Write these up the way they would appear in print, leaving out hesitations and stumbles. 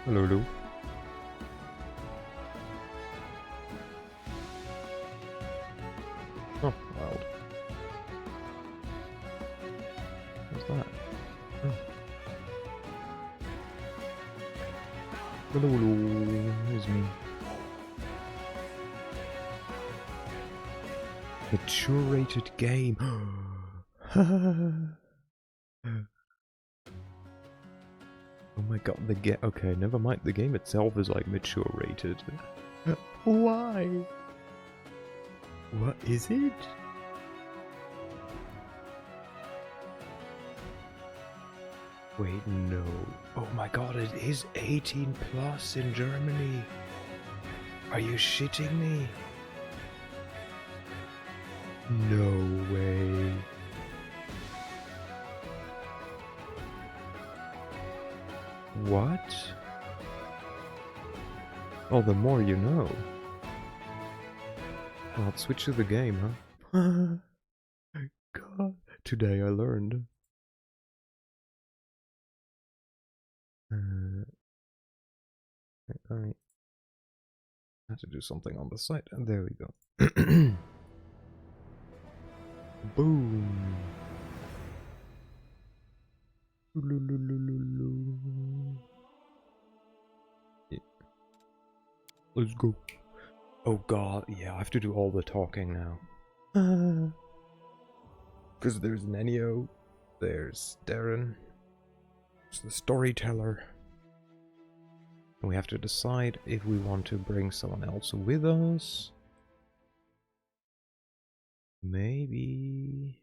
Hello, hello. Oh, wild. What's that? Oh. Hello, hello. Here's me. Mature-rated game. Oh my god, okay, never mind, the game itself is like mature rated. Why? What is it? Wait, no. Oh my god, it is 18 plus in Germany. Are you shitting me? No way. What? Oh, the more you know. Well, let's switch to the game, huh? God, today I learned. I have to do something on the site, and there we go. Boom. Yeah. Let's go. Oh god, yeah, I have to do all the talking now. Because there's Nenio, there's Darren, there's the storyteller. And we have to decide if we want to bring someone else with us. Maybe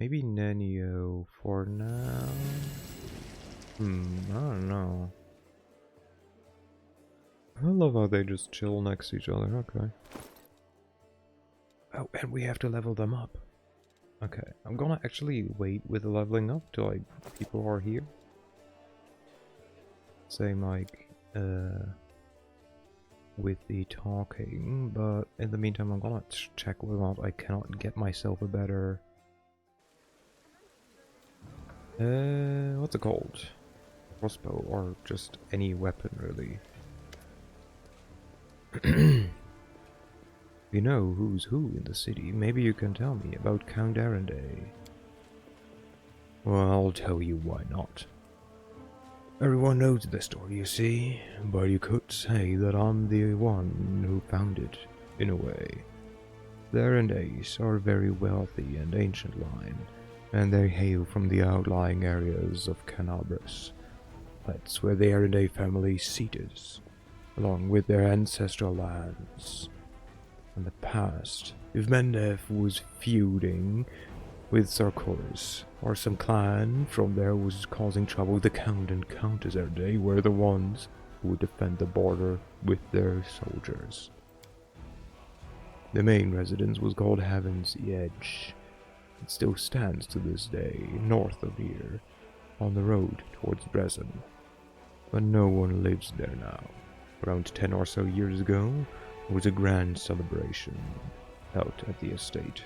Nenio for now. I don't know. I love how they just chill next to each other, okay. Oh, and we have to level them up. Okay, I'm gonna actually wait with the leveling up till people are here. Same with the talking, but in the meantime I'm gonna check whether or not I cannot get myself a better... what's it called? Crossbow, or just any weapon, really. You know who's who in the city, maybe you can tell me about Count Arenday. Well, I'll tell you why not. Everyone knows the story, you see, but you could say that I'm the one who found it, in a way. The Arendays are a very wealthy and ancient line, and they hail from the outlying areas of Kenabres. That's where the Arenday family's seat is, along with their ancestral lands. In the past, if Mendev was feuding with Sarkoris, or some clan from there was causing trouble, the Count and Countess Arenday were the ones who would defend the border with their soldiers. The main residence was called Heaven's Edge. It still stands to this day, north of here, on the road towards Dresden. But no one lives there now. Around 10 or so years ago, there was a grand celebration out at the estate.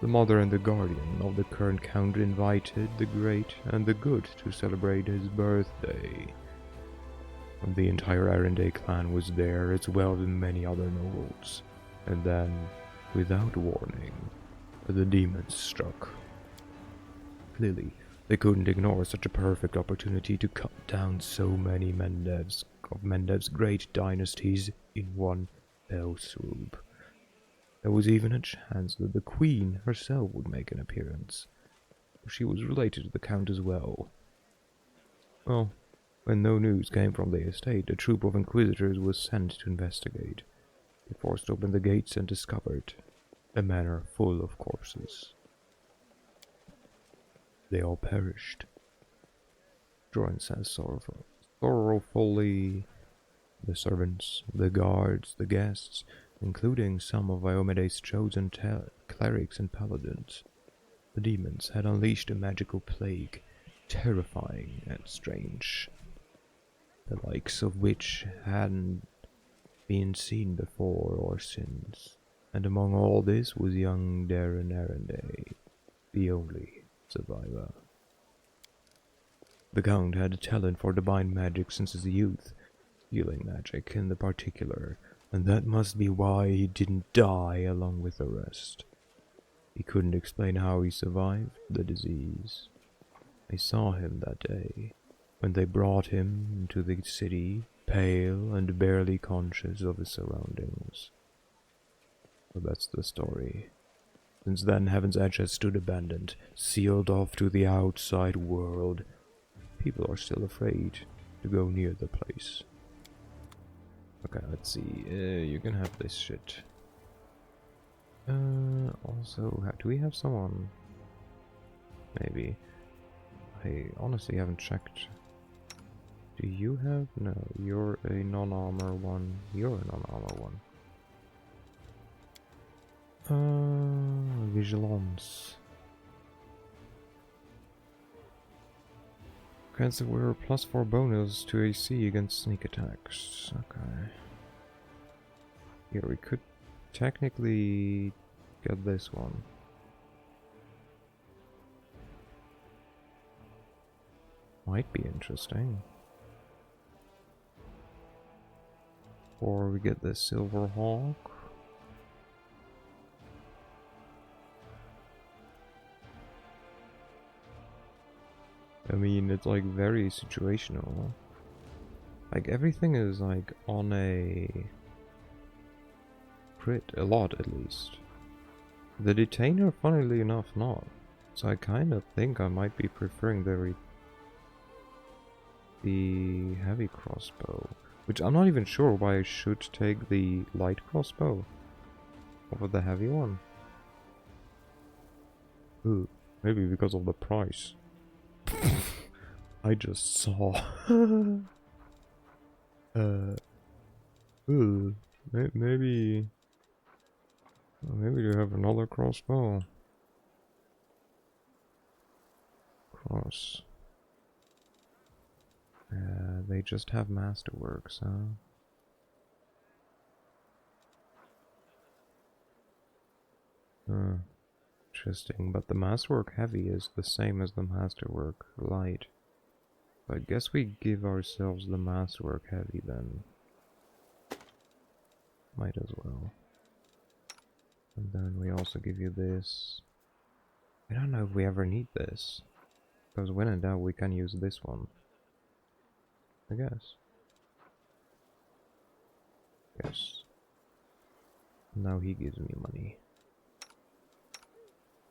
The mother and the guardian of the current count invited the great and the good to celebrate his birthday. And the entire Arenday clan was there, as well as many other nobles. And then, without warning, the demons struck. Clearly, they couldn't ignore such a perfect opportunity to cut down so many Mendev's great dynasties in one fell swoop. There was even a chance that the queen herself would make an appearance. She was related to the count as well. Well, when no news came from the estate, a troop of inquisitors was sent to investigate. They forced open the gates and discovered a manor full of corpses. They all perished. Jordan says sorrowfully. The servants, the guards, the guests, including some of Iomede's chosen clerics and paladins. The demons had unleashed a magical plague, terrifying and strange, the likes of which hadn't been seen before or since. And among all this was young Darren Arenday, the only survivor. The Count had a talent for divine magic since his youth, healing magic in the particular, and that must be why he didn't die along with the rest. He couldn't explain how he survived the disease. I saw him that day, when they brought him into the city, pale and barely conscious of his surroundings. But that's the story. Since then, Heaven's Edge has stood abandoned, sealed off to the outside world. People are still afraid to go near the place. Okay, let's see. You can have this shit. Also, do we have someone? Maybe. I honestly haven't checked. Do you have? No, you're a non-armor one. You're a non-armor one. Vigilance. Grants the wearer +4 bonus to AC against sneak attacks. Okay. Here we could technically get this one. Might be interesting. Or we get the Silver Hawk. I mean, it's like very situational. Like everything is like on a crit, a lot at least. The Detainer, funnily enough, not. So I kind of think I might be preferring the heavy crossbow. Which I'm not even sure why I should take the light crossbow over the heavy one. Ooh, maybe because of the price. I just saw. Ooh, maybe you have another crossbow. Cross. They just have masterworks, huh? Interesting, but the masterwork heavy is the same as the masterwork light. So I guess we give ourselves the masterwork heavy then. Might as well. And then we also give you this. I don't know if we ever need this. Because when in doubt we can use this one. I guess. Yes. Now he gives me money.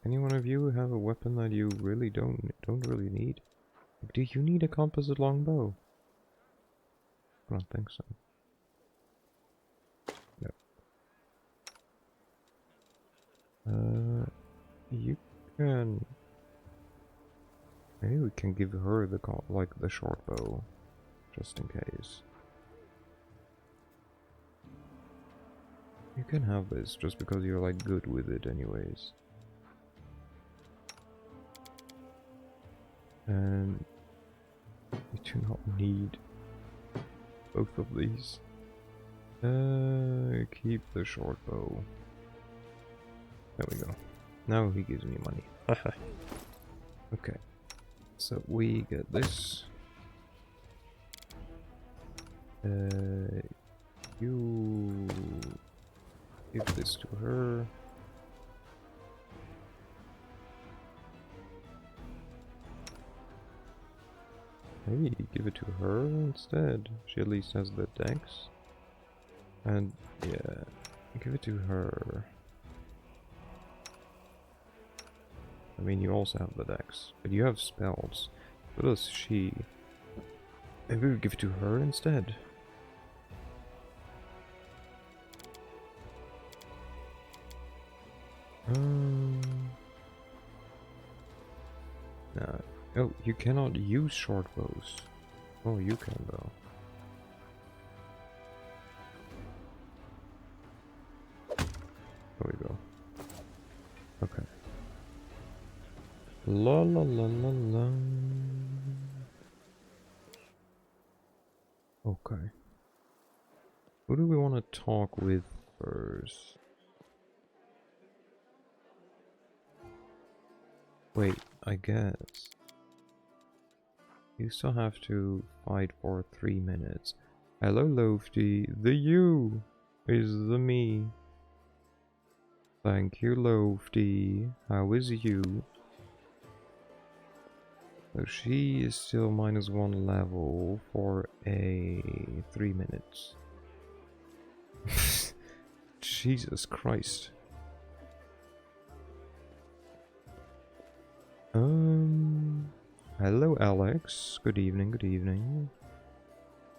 Any one of you have a weapon that you really don't really need? Like, do you need a composite longbow? I don't think so. No. You can. Maybe we can give her the the short bow, just in case. You can have this just because you're like good with it, anyways. And you do not need both of these. Keep the short bow. There we go. Now he gives me money. Okay. So we get this. You give this to her. Maybe give it to her instead. She at least has the dex. And yeah, give it to her. I mean, you also have the dex, but you have spells. So does she. Maybe we give it to her instead. No. Oh, you cannot use short bows. Oh, you can though. There we go. Okay. La la la la la. Okay. Who do we want to talk with first? Wait, I guess. You still have to fight for 3 minutes. Hello, Lofty. The you is the me. Thank you, Lofty. How is you? So she is still -1 level for a 3 minutes. Jesus Christ. Hello, Alex. Good evening, good evening.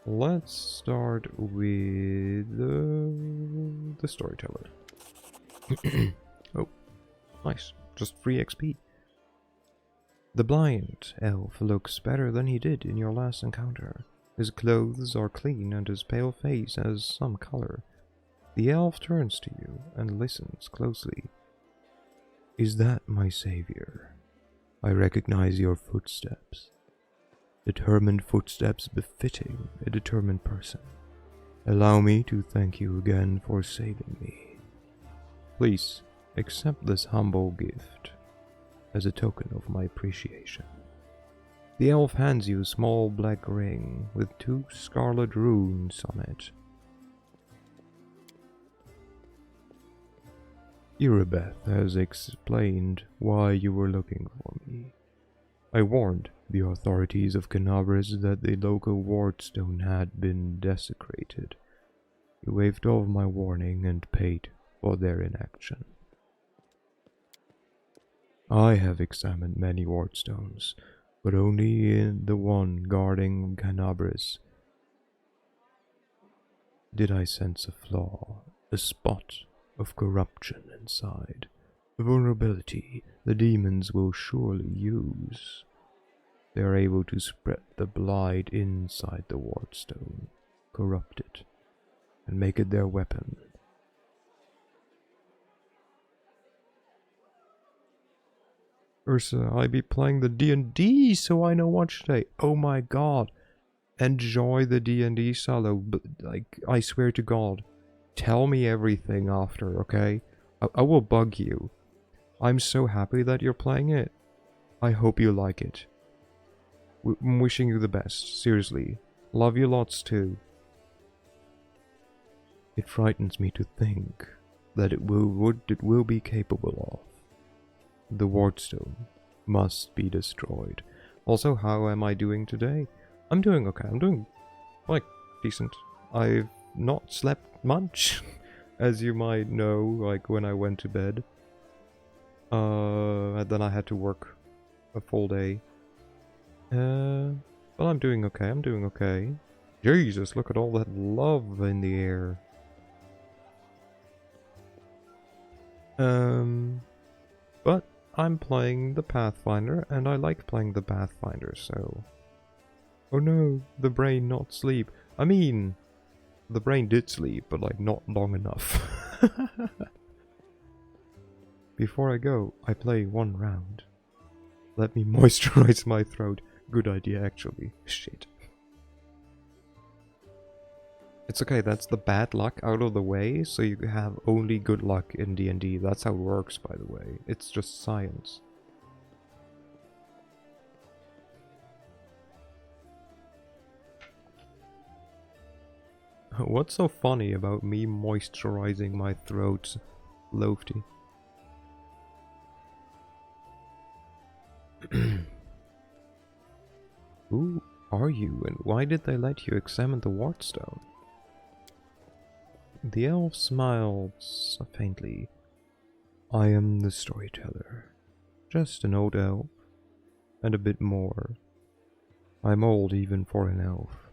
Let's start with the storyteller. Oh, nice. Just free XP. The blind elf looks better than he did in your last encounter. His clothes are clean and his pale face has some color. The elf turns to you and listens closely. Is that my savior? I recognize your footsteps. Determined footsteps befitting a determined person. Allow me to thank you again for saving me. Please accept this humble gift as a token of my appreciation. The elf hands you a small black ring with 2 scarlet runes on it. Irabeth has explained why you were looking for me. I warned the authorities of Kenabres that the local wardstone had been desecrated. You waved off my warning and paid for their inaction. I have examined many wardstones, but only in the one guarding Kenabres did I sense a flaw, a spot of corruption inside, a vulnerability the demons will surely use. They are able to spread the blight inside the wardstone, corrupt it, and make it their weapon. Ursa, I be playing the D&D, so I know what today. Oh my god. Enjoy the D&D solo, but like, I swear to god. Tell me everything after, okay? I will bug you. I'm so happy that you're playing it. I hope you like it. I'm wishing you the best, seriously. Love you lots too. It frightens me to think that it will be capable of. The wardstone must be destroyed. Also, how am I doing today? I'm doing okay. I'm doing, like, decent. I've not slept much, as you might know, like, when I went to bed. And then I had to work a full day. Well, I'm doing okay. I'm doing okay. Jesus, look at all that love in the air. But I'm playing the Pathfinder, and I like playing the Pathfinder, so... Oh no, the brain not sleep. I mean, the brain did sleep, but like not long enough. Before I go, I play 1 round. Let me moisturize my throat. Good idea, actually. Shit. It's okay, that's the bad luck out of the way, so you have only good luck in D&D. That's how it works, by the way. It's just science. What's so funny about me moisturizing my throat, Lofty? Who are you, and why did they let you examine the wardstone? The elf smiles faintly. I am the storyteller. Just an old elf, and a bit more. I'm old even for an elf.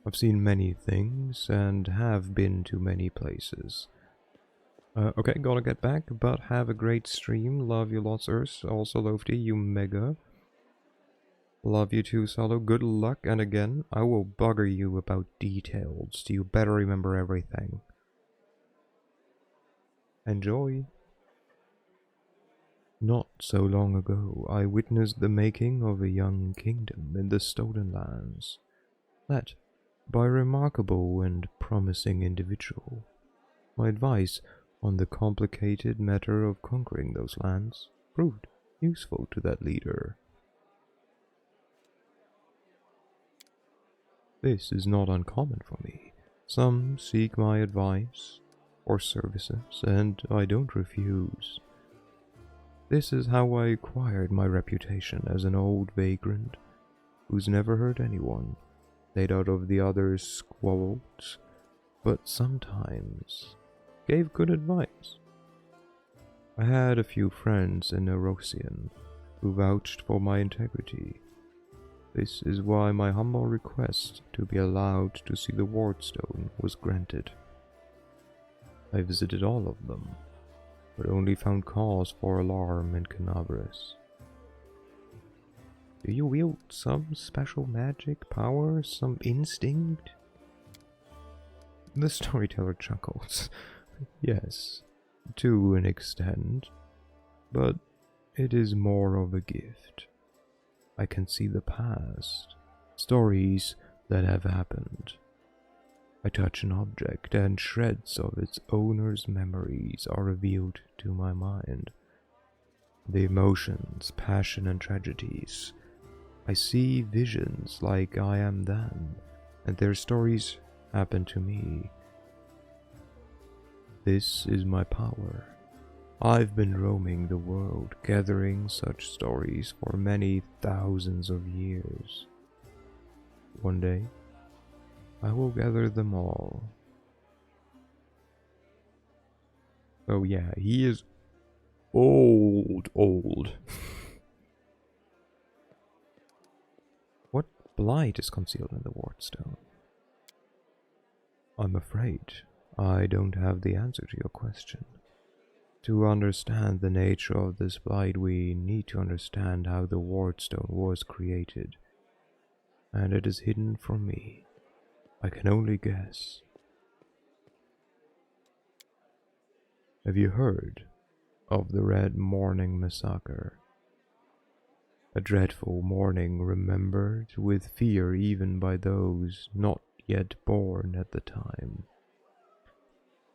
I've seen many things, and have been to many places. Okay, gotta get back, but have a great stream. Love you lots, Urs. Also, Lofty, you mega. Love you too, Solo. Good luck, and again, I will bugger you about details. You better remember everything. Enjoy. Not so long ago, I witnessed the making of a young kingdom in the Stolen Lands. Led by a remarkable and promising individual. My advice on the complicated matter of conquering those lands proved useful to that leader. This is not uncommon for me. Some seek my advice or services, and I don't refuse. This is how I acquired my reputation as an old vagrant who's never hurt anyone, stayed out of the others' squabbles, but sometimes gave good advice. I had a few friends in Erosian who vouched for my integrity. This is why my humble request to be allowed to see the Wardstone was granted. I visited all of them, but only found cause for alarm in Kenabres. Do you wield some special magic power, some instinct? The storyteller chuckles. Yes, to an extent, but it is more of a gift. I can see the past, stories that have happened. I touch an object and shreds of its owner's memories are revealed to my mind. The emotions, passion and tragedies. I see visions like I am them, and their stories happen to me. This is my power. I've been roaming the world, gathering such stories for many thousands of years. One day, I will gather them all. Oh yeah, he is old. What blight is concealed in the Wardstone? I'm afraid I don't have the answer to your question. To understand the nature of this blight, we need to understand how the Wardstone was created, and it is hidden from me. I can only guess. Have you heard of the Red Morning Massacre? A dreadful morning remembered with fear even by those not yet born at the time.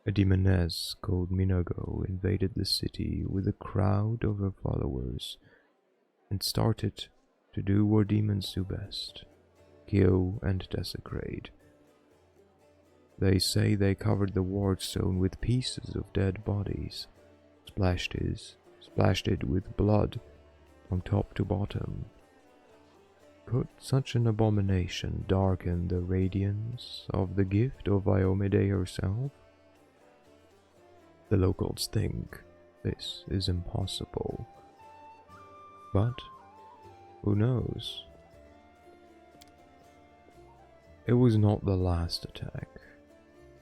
A demoness called Minago invaded the city with a crowd of her followers and started to do what demons do best: kill and desecrate. They say they covered the Wardstone with pieces of dead bodies, splashed it with blood from top to bottom. Could such an abomination darken the radiance of the gift of Iomide herself? The locals think this is impossible, but who knows? It was not the last attack.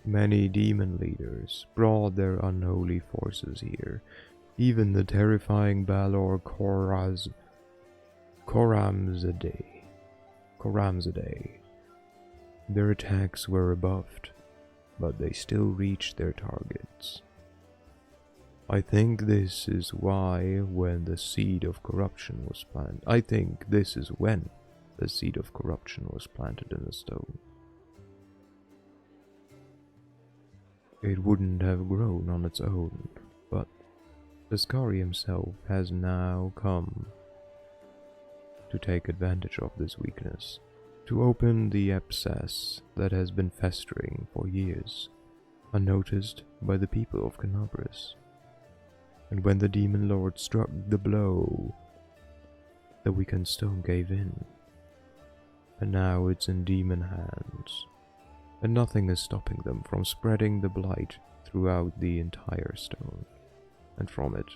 Many demon leaders brought their unholy forces here, even the terrifying Balor Koramzadeh. Their attacks were rebuffed, but they still reached their targets. I think this is when the seed of corruption was planted in the stone. It wouldn't have grown on its own, but Ascari himself has now come to take advantage of this weakness, to open the abscess that has been festering for years, unnoticed by the people of Kenabres. And when the demon lord struck the blow, the weakened stone gave in, and now it's in demon hands, and nothing is stopping them from spreading the blight throughout the entire stone, and from it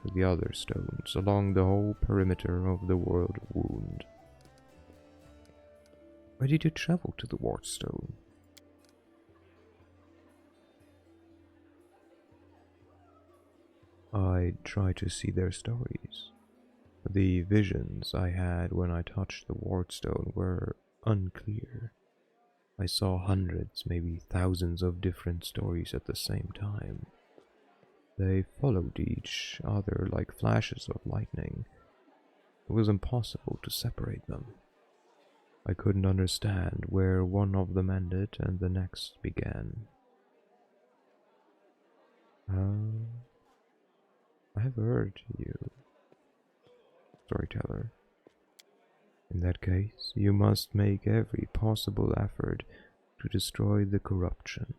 to the other stones along the whole perimeter of the world of Wound. Why did you travel to the Wardstone? I tried to see their stories. The visions I had when I touched the Wardstone were unclear. I saw hundreds, maybe thousands of different stories at the same time. They followed each other like flashes of lightning. It was impossible to separate them. I couldn't understand where one of them ended and the next began. I have heard you, storyteller. In that case, you must make every possible effort to destroy the corruption.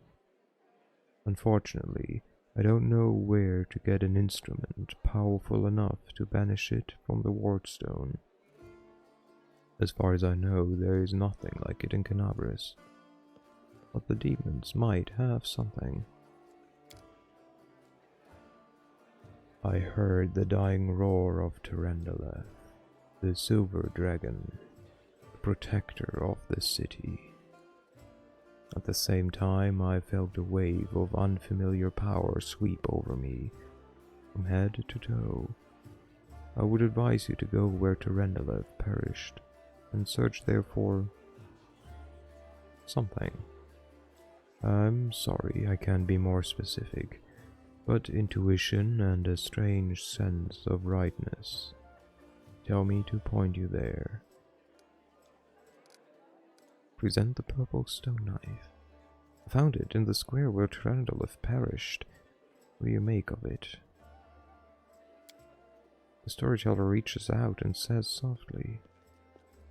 Unfortunately, I don't know where to get an instrument powerful enough to banish it from the wardstone. As far as I know, there is nothing like it in Kenabres, but the demons might have something. I heard the dying roar of Tyrandaleth, the silver dragon, the protector of the city. At the same time, I felt a wave of unfamiliar power sweep over me, from head to toe. I would advise you to go where Tyrandaleth perished, and search there for something. I'm sorry I can't be more specific, but intuition and a strange sense of rightness tell me to point you there. Present the purple stone knife. I found it in the square where Tyrandaleth perished. What do you make of it? The storyteller reaches out and says softly,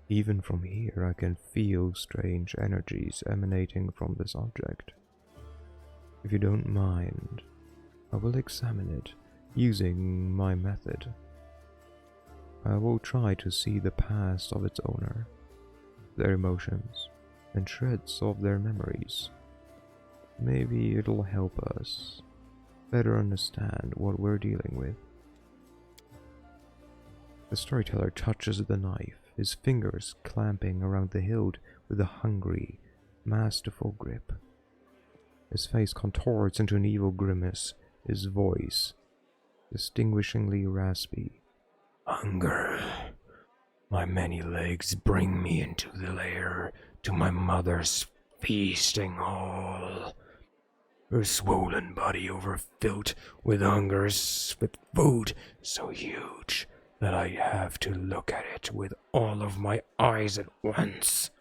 "Even from here I can feel strange energies emanating from this object. If you don't mind, I will examine it using my method. I will try to see the past of its owner, their emotions, and shreds of their memories. Maybe it'll help us better understand what we're dealing with." The storyteller touches the knife, his fingers clamping around the hilt with a hungry, masterful grip. His face contorts into an evil grimace, his voice distinguishingly raspy. "Hunger. My many legs bring me into the lair to my mother's feasting hall. Her swollen body overfilled with with food so huge that I have to look at it with all of my eyes at once.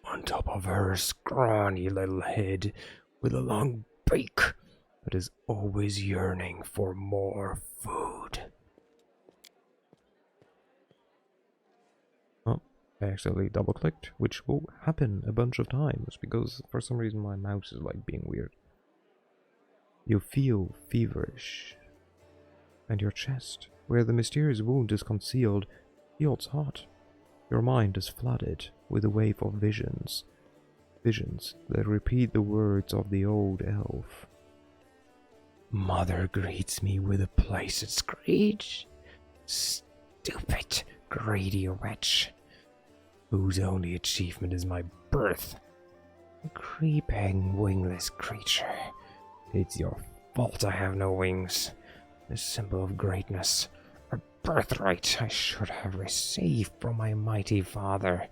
On top of her scrawny little head with a long beak that is always yearning for more food." Oh, I accidentally double-clicked, which will happen a bunch of times because for some reason my mouse is like being weird. "You feel feverish, and your chest, where the mysterious wound is concealed, feels hot. Your mind is flooded with a wave of visions that repeat the words of the old elf. Mother greets me with a placid screech. Stupid, greedy wretch, whose only achievement is my birth. A creeping, wingless creature. It's your fault I have no wings. A symbol of greatness, a birthright I should have received from my mighty father.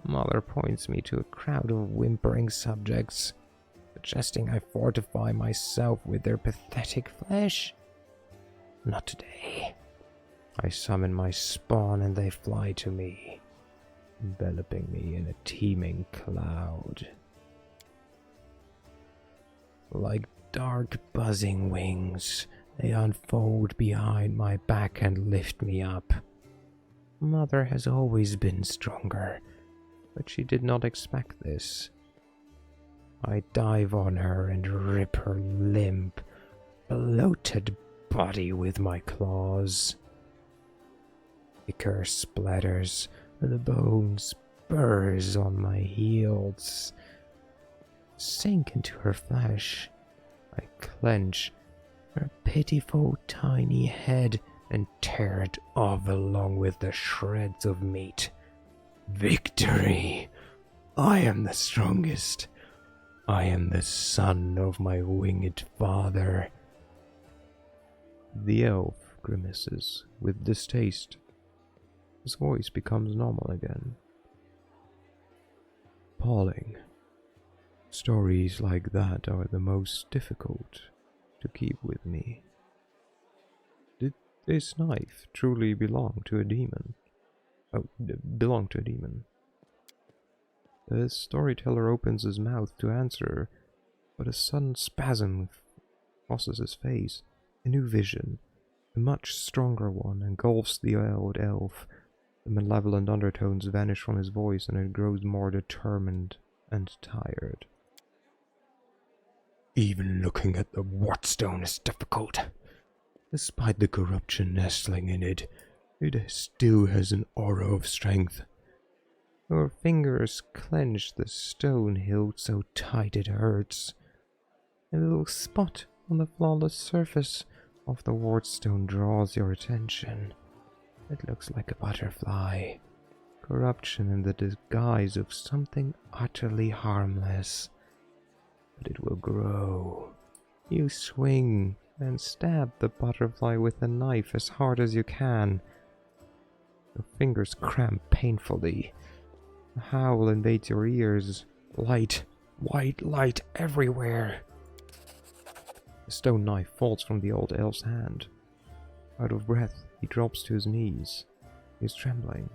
Mother points me to a crowd of whimpering subjects, suggesting I fortify myself with their pathetic flesh. Not today. I summon my spawn and they fly to me, enveloping me in a teeming cloud. Like dark buzzing wings, they unfold behind my back and lift me up. Mother has always been stronger, but she did not expect this. I dive on her and rip her limp, bloated body with my claws. Ichor splatters, the bones burrs on my heels. Sink into her flesh. I clench her pitiful tiny head and tear it off along with the shreds of meat. Victory! I am the strongest. I am the son of my winged father. The elf grimaces with distaste. His voice becomes normal again. Appalling. Stories like that are the most difficult to keep with me. Did this knife truly belong to a demon? Belong to a demon. The storyteller opens his mouth to answer, but a sudden spasm crosses his face. A new vision, a much stronger one, engulfs the old elf. The malevolent undertones vanish from his voice, and it grows more determined and tired. Even looking at the Wardstone is difficult. Despite the corruption nestling in it, it still has an aura of strength. Your fingers clench the stone hilt so tight it hurts. A little spot on the flawless surface of the Wardstone draws your attention. It looks like a butterfly. Corruption in the disguise of something utterly harmless. But it will grow. You swing and stab the butterfly with a knife as hard as you can. Your fingers cramp painfully. A howl invades your ears. Light, white light everywhere. The stone knife falls from the old elf's hand. Out of breath, he drops to his knees. He is trembling,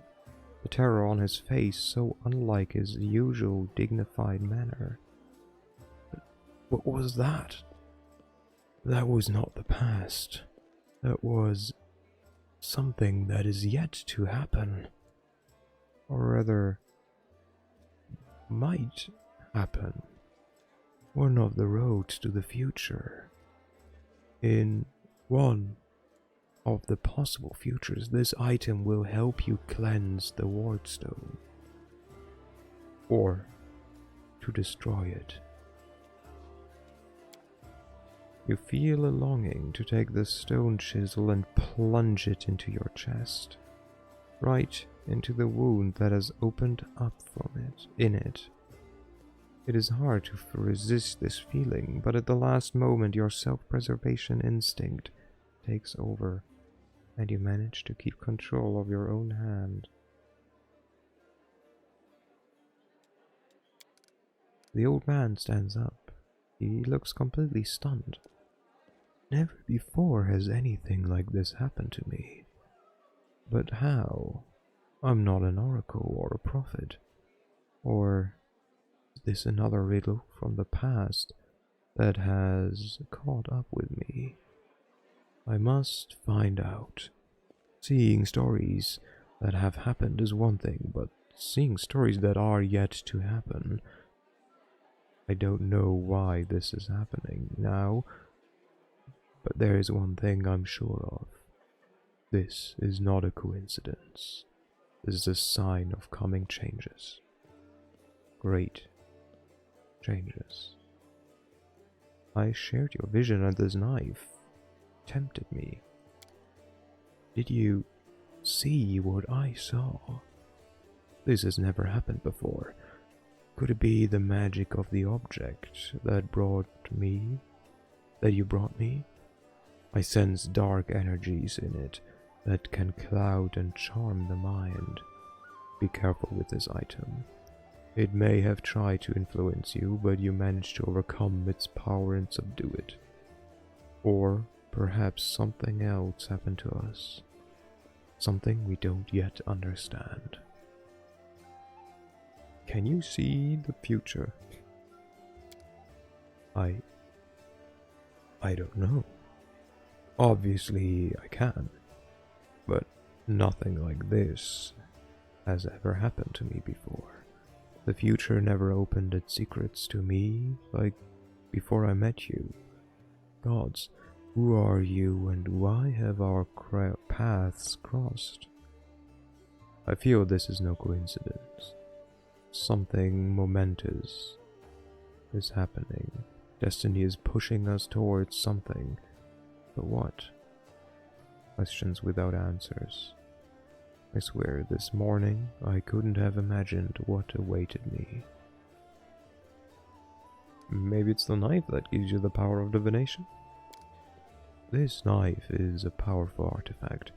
the terror on his face so unlike his usual dignified manner. But what was that? That was not the past. That was something that is yet to happen. Or rather, might happen. One of the roads to the future. In one of the possible futures, this item will help you cleanse the Wardstone. Or to destroy it. You feel a longing to take the stone chisel and plunge it into your chest. Right into the wound that has opened up in it. It is hard to resist this feeling, but at the last moment your self-preservation instinct takes over, and you manage to keep control of your own hand. The old man stands up. He looks completely stunned. Never before has anything like this happened to me. But how? I'm not an oracle or a prophet. Or is this another riddle from the past that has caught up with me? I must find out. Seeing stories that have happened is one thing, but seeing stories that are yet to happen, I don't know why this is happening now, but there is one thing I'm sure of. This is not a coincidence. This is a sign of coming changes. Great changes. I shared your vision, and this knife tempted me. Did you see what I saw? This has never happened before. Could it be the magic of the object that you brought me? I sense dark energies in it that can cloud and charm the mind. Be careful with this item. It may have tried to influence you, but you managed to overcome its power and subdue it. Or perhaps something else happened to us. Something we don't yet understand. Can you see the future? I don't know. Obviously I can, but nothing like this has ever happened to me before. The future never opened its secrets to me like before I met you. Gods, who are you and why have our paths crossed? I feel this is no coincidence. Something momentous is happening. Destiny is pushing us towards something. But what? Questions without answers. I swear, this morning I couldn't have imagined what awaited me. Maybe it's the knife that gives you the power of divination? This knife is a powerful artifact,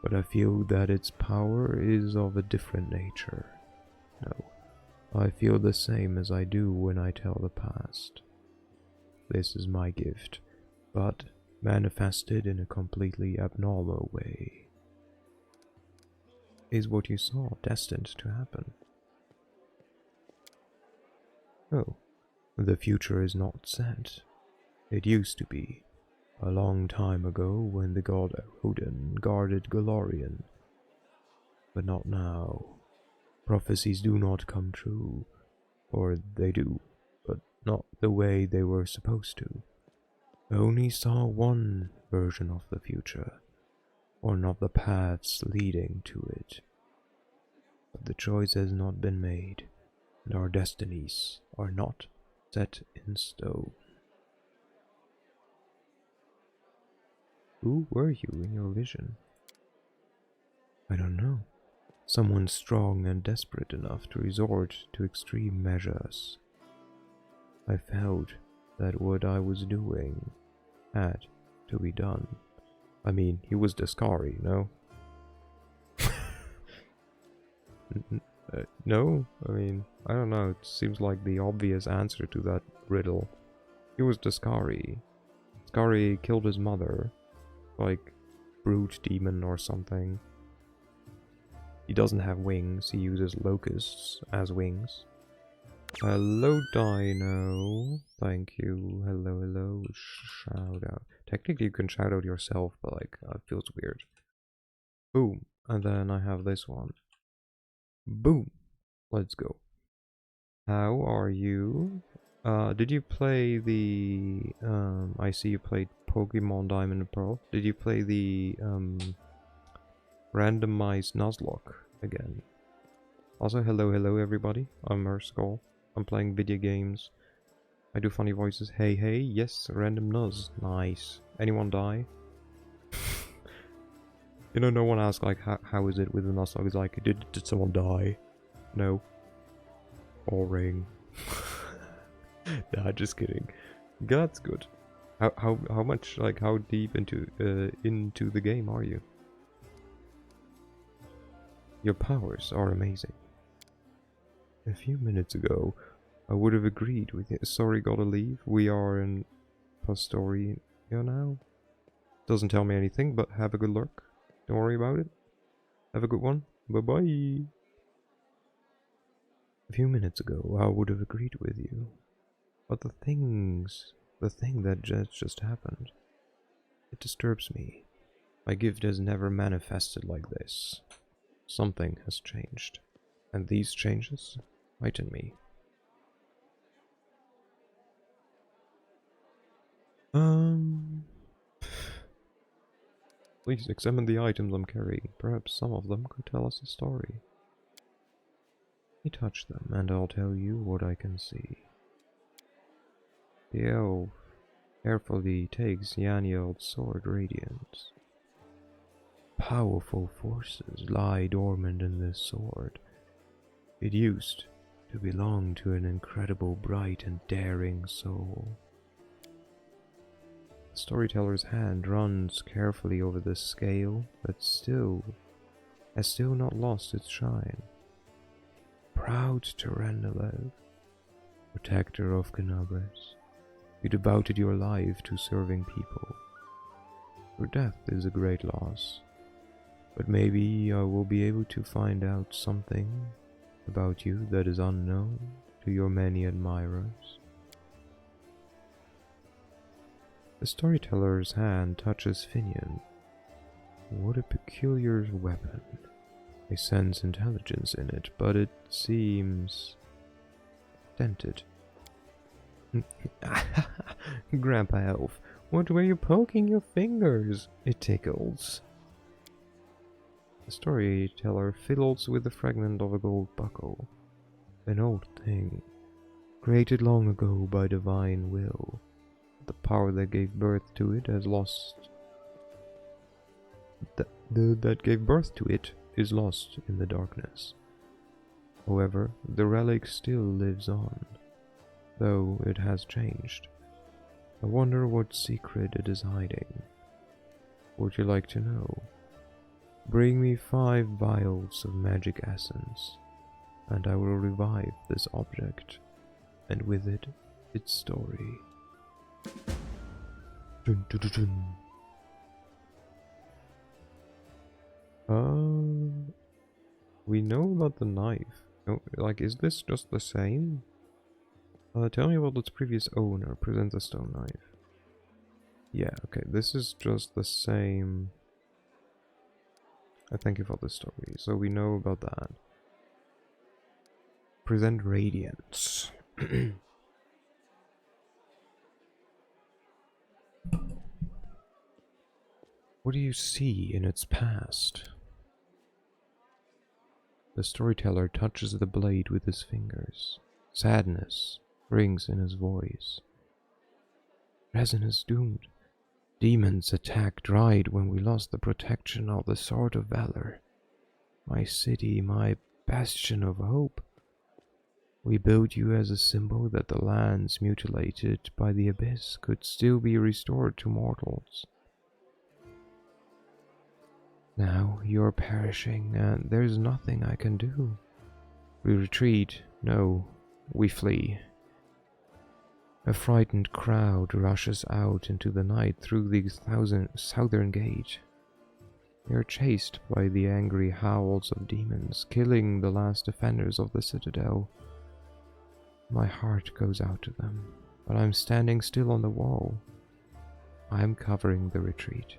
but I feel that its power is of a different nature. No, I feel the same as I do when I tell the past. This is my gift, but manifested in a completely abnormal way. Is what you saw destined to happen? Oh, the future is not set. It used to be, a long time ago when the god Odin guarded Golarion. but not now. Prophecies do not come true, or they do, but not the way they were supposed to. I only saw one version of the future, or not the paths leading to it. But the choice has not been made, and our destinies are not set in stone. Who were you in your vision? I don't know. Someone strong and desperate enough to resort to extreme measures. I felt that what I was doing had to be done. I mean, he was Descari, no? No? I mean, I don't know, it seems like the obvious answer to that riddle. He was Descari. Descari killed his mother, like brute demon or something. He doesn't have wings, he uses locusts as wings. Hello, Dino. Thank you. Hello, hello. Shout out. Technically, you can shout out yourself, but like, it feels weird. Boom. And then I have this one. Boom. Let's go. How are you? Did you play the, I see you played Pokemon Diamond and Pearl. Did you play the, randomized Nuzlocke again? Also, hello, hello everybody. I'm Merskol. I'm playing video games. I do funny voices. Hey, hey, yes, random Nuz. Nice. Anyone die? You know, no one asks, like, how is it with the Nuzlocke? It's like, did someone die? No. Boring. Nah, just kidding. That's good. How much, like, how deep into the game are you? Your powers are amazing. A few minutes ago, I would have agreed with you. Sorry, gotta leave. We are in Pastoria now. Doesn't tell me anything, but have a good lurk. Don't worry about it. Have a good one. Bye-bye. A few minutes ago, I would have agreed with you. But the thing that just happened, it disturbs me. My gift has never manifested like this. Something has changed, and these changes frighten me. Please examine the items I'm carrying. Perhaps some of them could tell us a story. Let me touch them, and I'll tell you what I can see. The elf carefully takes Yaniel's sword radiance. Powerful forces lie dormant in this sword. It used to belong to an incredible, bright and daring soul. The storyteller's hand runs carefully over the scale that has still not lost its shine. Proud Tyrannalev, protector of Kenabres, you devoted your life to serving people. Your death is a great loss, but maybe I will be able to find out something about you that is unknown to your many admirers. The storyteller's hand touches Finian. What a peculiar weapon. I sense intelligence in it, but it seems dented. Grandpa Elf, what were you poking your fingers? It tickles. The storyteller fiddles with the fragment of a gold buckle. An old thing, created long ago by divine will. The power that gave birth to it has lost. That gave birth to it is lost in the darkness. However, the relic still lives on, though it has changed. I wonder what secret it is hiding. Would you like to know? Bring me 5 vials of magic essence, and I will revive this object, and with it, its story. Dun, dun, dun, dun. We know about the knife. Oh, like, is this just the same? Tell me about its previous owner. Present the stone knife. Yeah, okay, this is just the same. I thank you for the story. So we know about that. Present radiance. What do you see in its past? The storyteller touches the blade with his fingers. Sadness rings in his voice. Resin is doomed. Demons attacked right when we lost the protection of the Sword of Valor. My city, my bastion of hope. We built you as a symbol that the lands mutilated by the abyss could still be restored to mortals. Now you're perishing, and there's nothing I can do. We retreat. No, we flee. A frightened crowd rushes out into the night through the southern gate. They are chased by the angry howls of demons, killing the last defenders of the citadel. My heart goes out to them, but I'm standing still on the wall. I'm covering the retreat.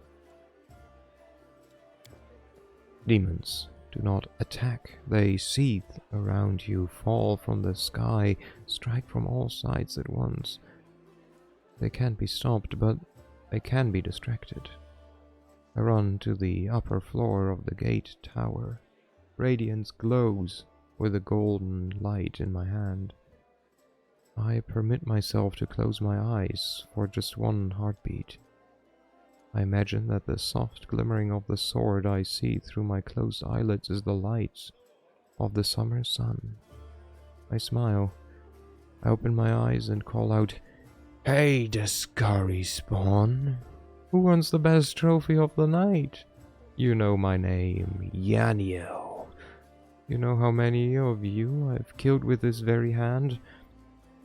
Demons do not attack. They seethe around you, fall from the sky, strike from all sides at once. They can't be stopped, but they can be distracted. I run to the upper floor of the gate tower. Radiance glows with a golden light in my hand. I permit myself to close my eyes for just one heartbeat. I imagine that the soft glimmering of the sword I see through my closed eyelids is the light of the summer sun. I smile. I open my eyes and call out, "Hey, Daskari spawn! Who wants the best trophy of the night? You know my name, Yaniel. You know how many of you I've killed with this very hand?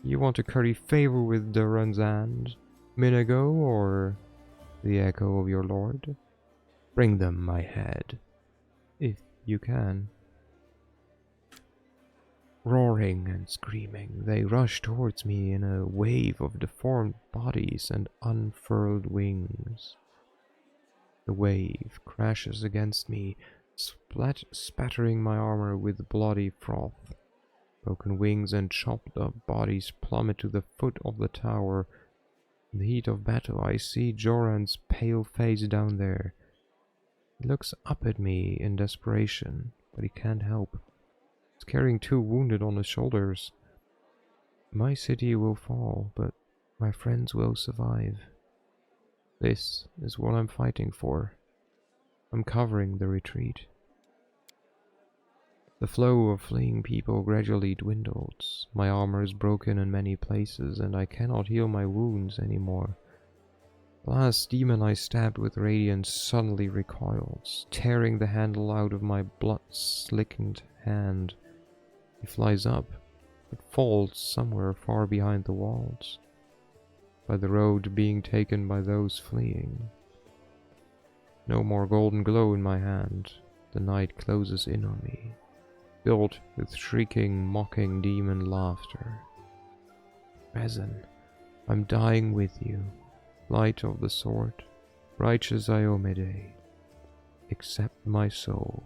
You want to curry favor with Duranzand, Minago, or the echo of your lord? Bring them my head, if you can." Roaring and screaming, they rush towards me in a wave of deformed bodies and unfurled wings. The wave crashes against me, spattering my armor with bloody froth. Broken wings and chopped up bodies plummet to the foot of the tower. In the heat of battle, I see Joran's pale face down there. He looks up at me in desperation, but he can't help. He's carrying 2 wounded on his shoulders. My city will fall, but my friends will survive. This is what I'm fighting for. I'm covering the retreat. The flow of fleeing people gradually dwindles. My armor is broken in many places, and I cannot heal my wounds anymore. The last demon I stabbed with radiance suddenly recoils, tearing the handle out of my blood-slickened hand. He flies up, but falls somewhere far behind the walls, by the road being taken by those fleeing. No more golden glow in my hand. The night closes in on me, filled with shrieking, mocking demon laughter. Resin, I'm dying with you. Light of the sword, righteous Iomede, accept my soul.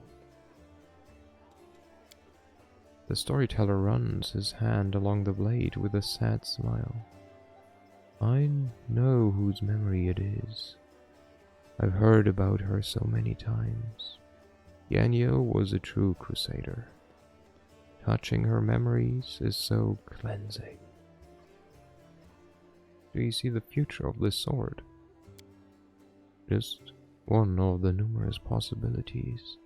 The storyteller runs his hand along the blade with a sad smile. I know whose memory it is. I've heard about her so many times. Yanyo was a true crusader. Touching her memories is so cleansing. Do you see the future of this sword? Just one of the numerous possibilities.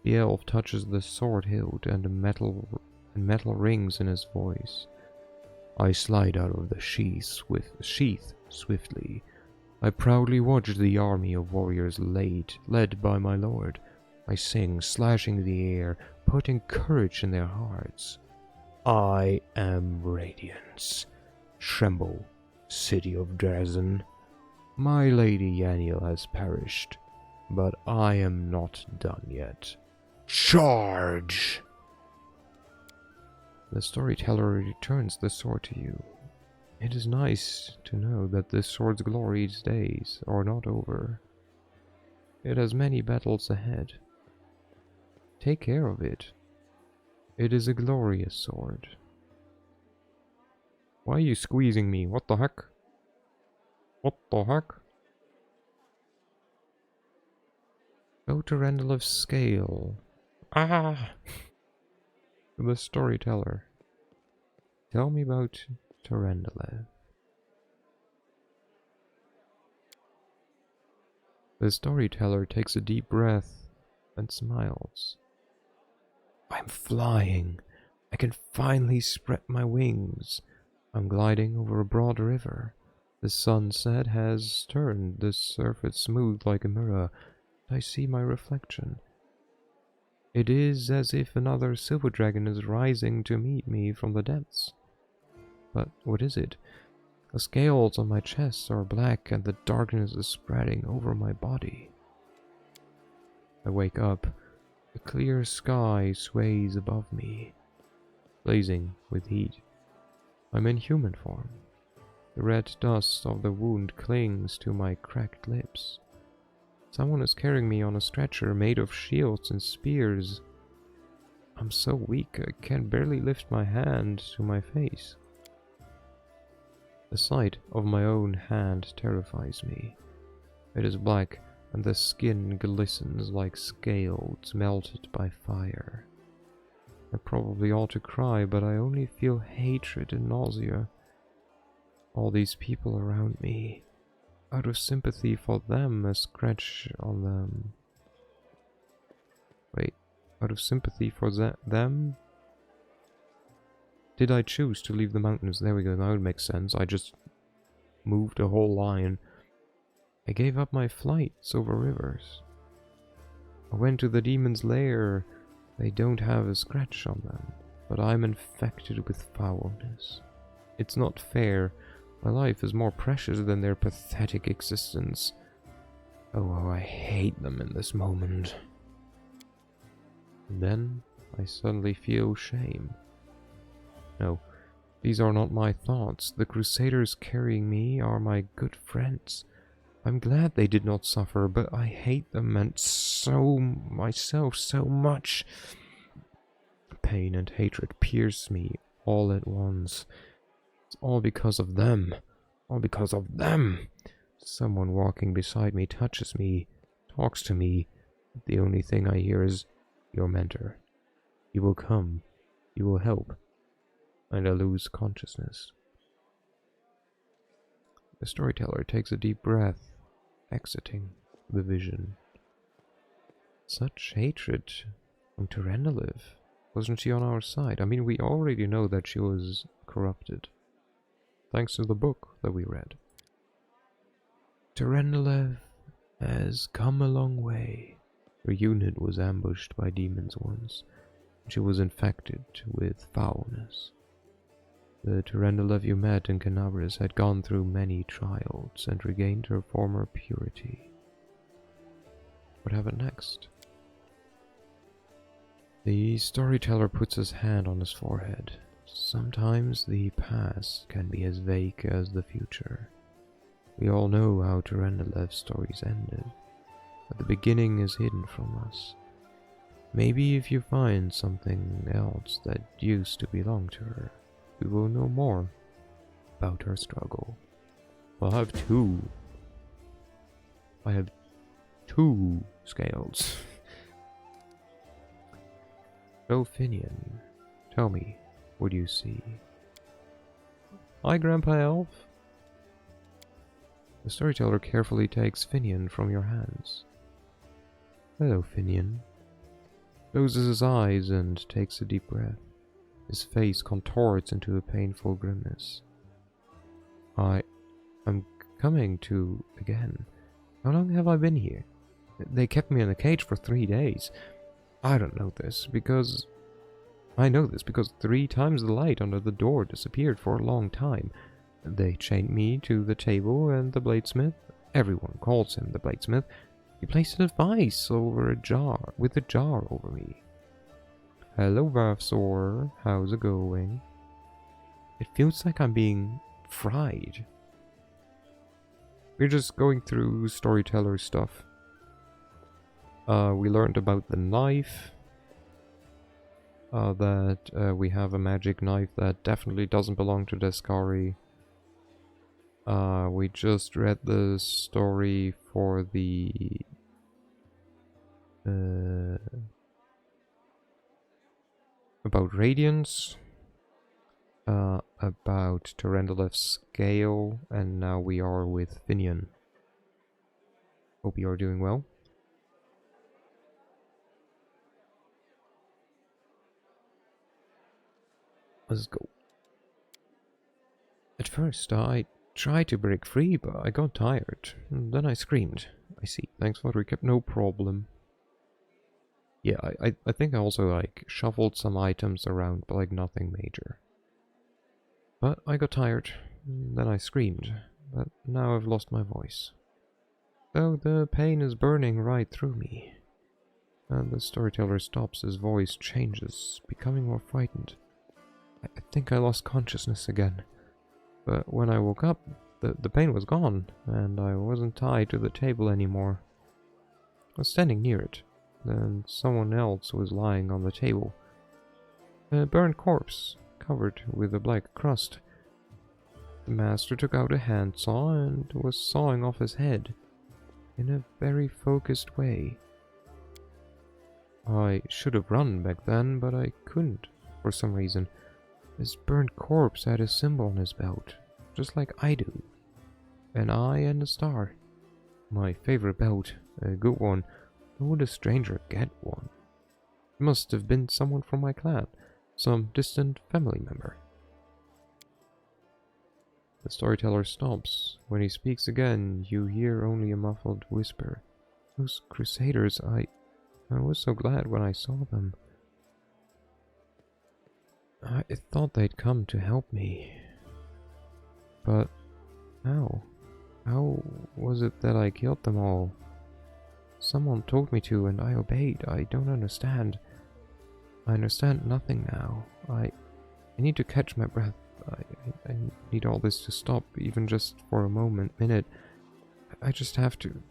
The elf touches the sword hilt and metal rings in his voice. I slide out of the sheath swiftly. I proudly watch the army of warriors led by my lord. I sing, slashing the air, putting courage in their hearts. I am radiance. Tremble, city of Drazan. My lady Yaniel has perished, but I am not done yet. Charge! The storyteller returns the sword to you. It is nice to know that this sword's glorious days are not over. It has many battles ahead, take care of it. It is a glorious sword. Why are you squeezing me? What the heck? What the heck? Go to Rendalev's scale. Ah! The storyteller. Tell me about Terendelev. The storyteller takes a deep breath and smiles. I'm flying. I can finally spread my wings. I'm gliding over a broad river. The sunset has turned the surface smooth like a mirror. I see my reflection. It is as if another silver dragon is rising to meet me from the depths. But what is it? The scales on my chest are black and the darkness is spreading over my body. I wake up. The clear sky sways above me, blazing with heat. I'm in human form. The red dust of the wound clings to my cracked lips. Someone is carrying me on a stretcher made of shields and spears. I'm so weak I can barely lift my hand to my face. The sight of my own hand terrifies me. It is black and the skin glistens like scales melted by fire. I probably ought to cry, but I only feel hatred and nausea. All these people around me. Out of sympathy for them, a scratch on them. Wait, out of sympathy for them? Did I choose to leave the mountains? There we go, that would make sense. I just moved a whole line. I gave up my flights over rivers. I went to the demon's lair. They don't have a scratch on them, but I'm infected with foulness. It's not fair. My life is more precious than their pathetic existence. Oh, how I hate them in this moment. And then I suddenly feel shame. No, these are not my thoughts. The crusaders carrying me are my good friends. I'm glad they did not suffer, but I hate them and myself so much. Pain and hatred pierce me all at once. It's all because of them. All because of them. Someone walking beside me touches me, talks to me. The only thing I hear is, your mentor. He will come. He will help. And I lose consciousness. The storyteller takes a deep breath, exiting the vision. Such hatred from Terendelev. Wasn't she on our side? I mean, we already know that she was corrupted, thanks to the book that we read. Terendelev has come a long way. Her unit was ambushed by demons once. She was infected with foulness. The Terendelev you met in Kenabres had gone through many trials and regained her former purity. What happened next? The storyteller puts his hand on his forehead. Sometimes the past can be as vague as the future. We all know how Terendelev's stories ended, but the beginning is hidden from us. Maybe if you find something else that used to belong to her, we will know more about her struggle. Well, I have two scales. So, Finian, tell me, what do you see? Hi, Grandpa Elf. The storyteller carefully takes Finian from your hands. Hello, Finian. Closes his eyes and takes a deep breath. His face contorts into a painful grimace. I'm coming to again. How long have I been here? They kept me in a cage for 3 days. I don't know this because... I know this because 3 times the light under the door disappeared for a long time. They chained me to the table and the bladesmith, everyone calls him the bladesmith, he placed a device over a jar, with a jar over me. Hello, Vavsor, how's it going? It feels like I'm being fried. We're just going through storyteller stuff. We learned about the knife. that we have a magic knife that definitely doesn't belong to Descari. We just read the story for the about Radiance, about Terendalef's Scale, and now we are with Finian. Hope you are doing well. Let's go. At first, I tried to break free, but I got tired. And then I screamed. I see. Thanks for the recap. No problem. Yeah, I think I also, like, shuffled some items around, but, like, nothing major. But I got tired. Then I screamed. But now I've lost my voice. So the pain is burning right through me. And the storyteller stops, his voice changes, becoming more frightened. I think I lost consciousness again. But when I woke up, the pain was gone, and I wasn't tied to the table anymore. I was standing near it, and someone else was lying on the table. A burnt corpse, covered with a black crust. The master took out a handsaw and was sawing off his head, in a very focused way. I should have run back then, but I couldn't, for some reason. This burnt corpse had a symbol on his belt, just like I do. An eye and a star. My favorite belt, a good one. Why would a stranger get one? It must have been someone from my clan, some distant family member. The storyteller stops. When he speaks again, you hear only a muffled whisper. Those crusaders, I was so glad when I saw them. I thought they'd come to help me. But how? How was it that I killed them all? Someone told me to and I obeyed. I don't understand. I understand nothing now. I need to catch my breath. I need all this to stop, even just for a minute. I just have to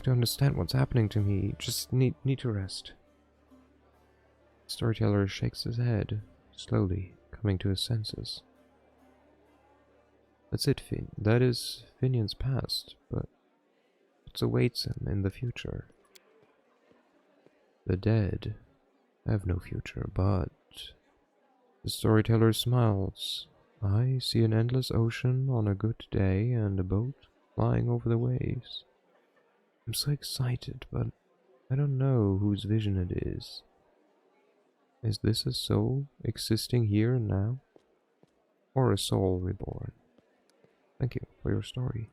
understand what's happening to me. Just need to rest. The storyteller shakes his head, slowly coming to his senses. That's it, Finn. That is Finian's past, but what awaits him in the future? The dead have no future, but... The storyteller smiles. I see an endless ocean on a good day and a boat flying over the waves. I'm so excited, but I don't know whose vision it is. Is this a soul existing here and now? Or a soul reborn? Thank you for your story.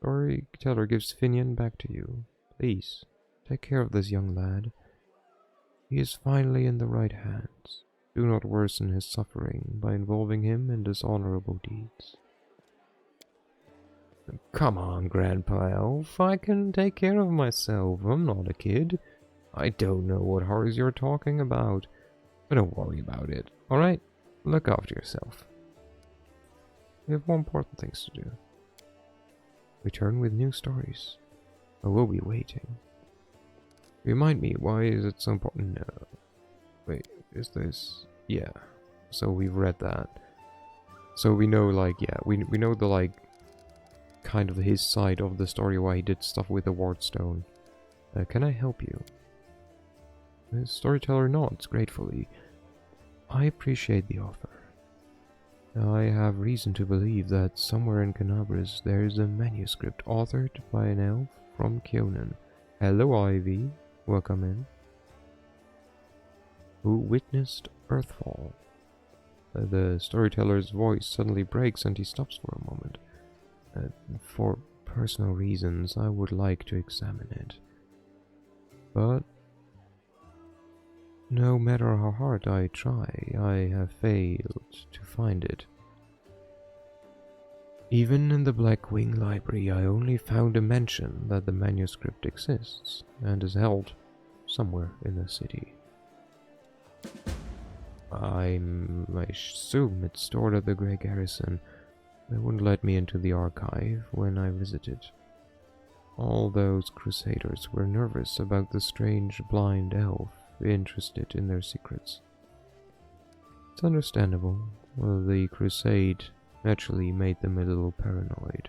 Storyteller gives Finian back to you. Please, take care of this young lad. He is finally in the right hands. Do not worsen his suffering by involving him in dishonorable deeds. Come on, Grandpa Elf. I can take care of myself. I'm not a kid. I don't know what horrors you're talking about. But don't worry about it, alright? Look after yourself. We have more important things to do. Return with new stories. I will be waiting. Remind me, why is it so important? No. Wait, is this... Yeah. So we've read that. So we know, like, yeah, we know the, like, kind of his side of the story, why he did stuff with the Wardstone. Can I help you? The storyteller nods gratefully. I appreciate the offer. I have reason to believe that somewhere in Kenabres there is a manuscript authored by an elf from Kionan. Hello, Ivy. Welcome in. Who witnessed Earthfall. The storyteller's voice suddenly breaks and he stops for a moment. For personal reasons, I would like to examine it. But no matter how hard I try, I have failed to find it. Even in the Blackwing Library, I only found a mention that the manuscript exists and is held somewhere in the city. I assume it's stored at the Grey Garrison. They wouldn't let me into the archive when I visited. All those crusaders were nervous about the strange blind elf interested in their secrets. It's understandable. Well, the crusade naturally made them a little paranoid.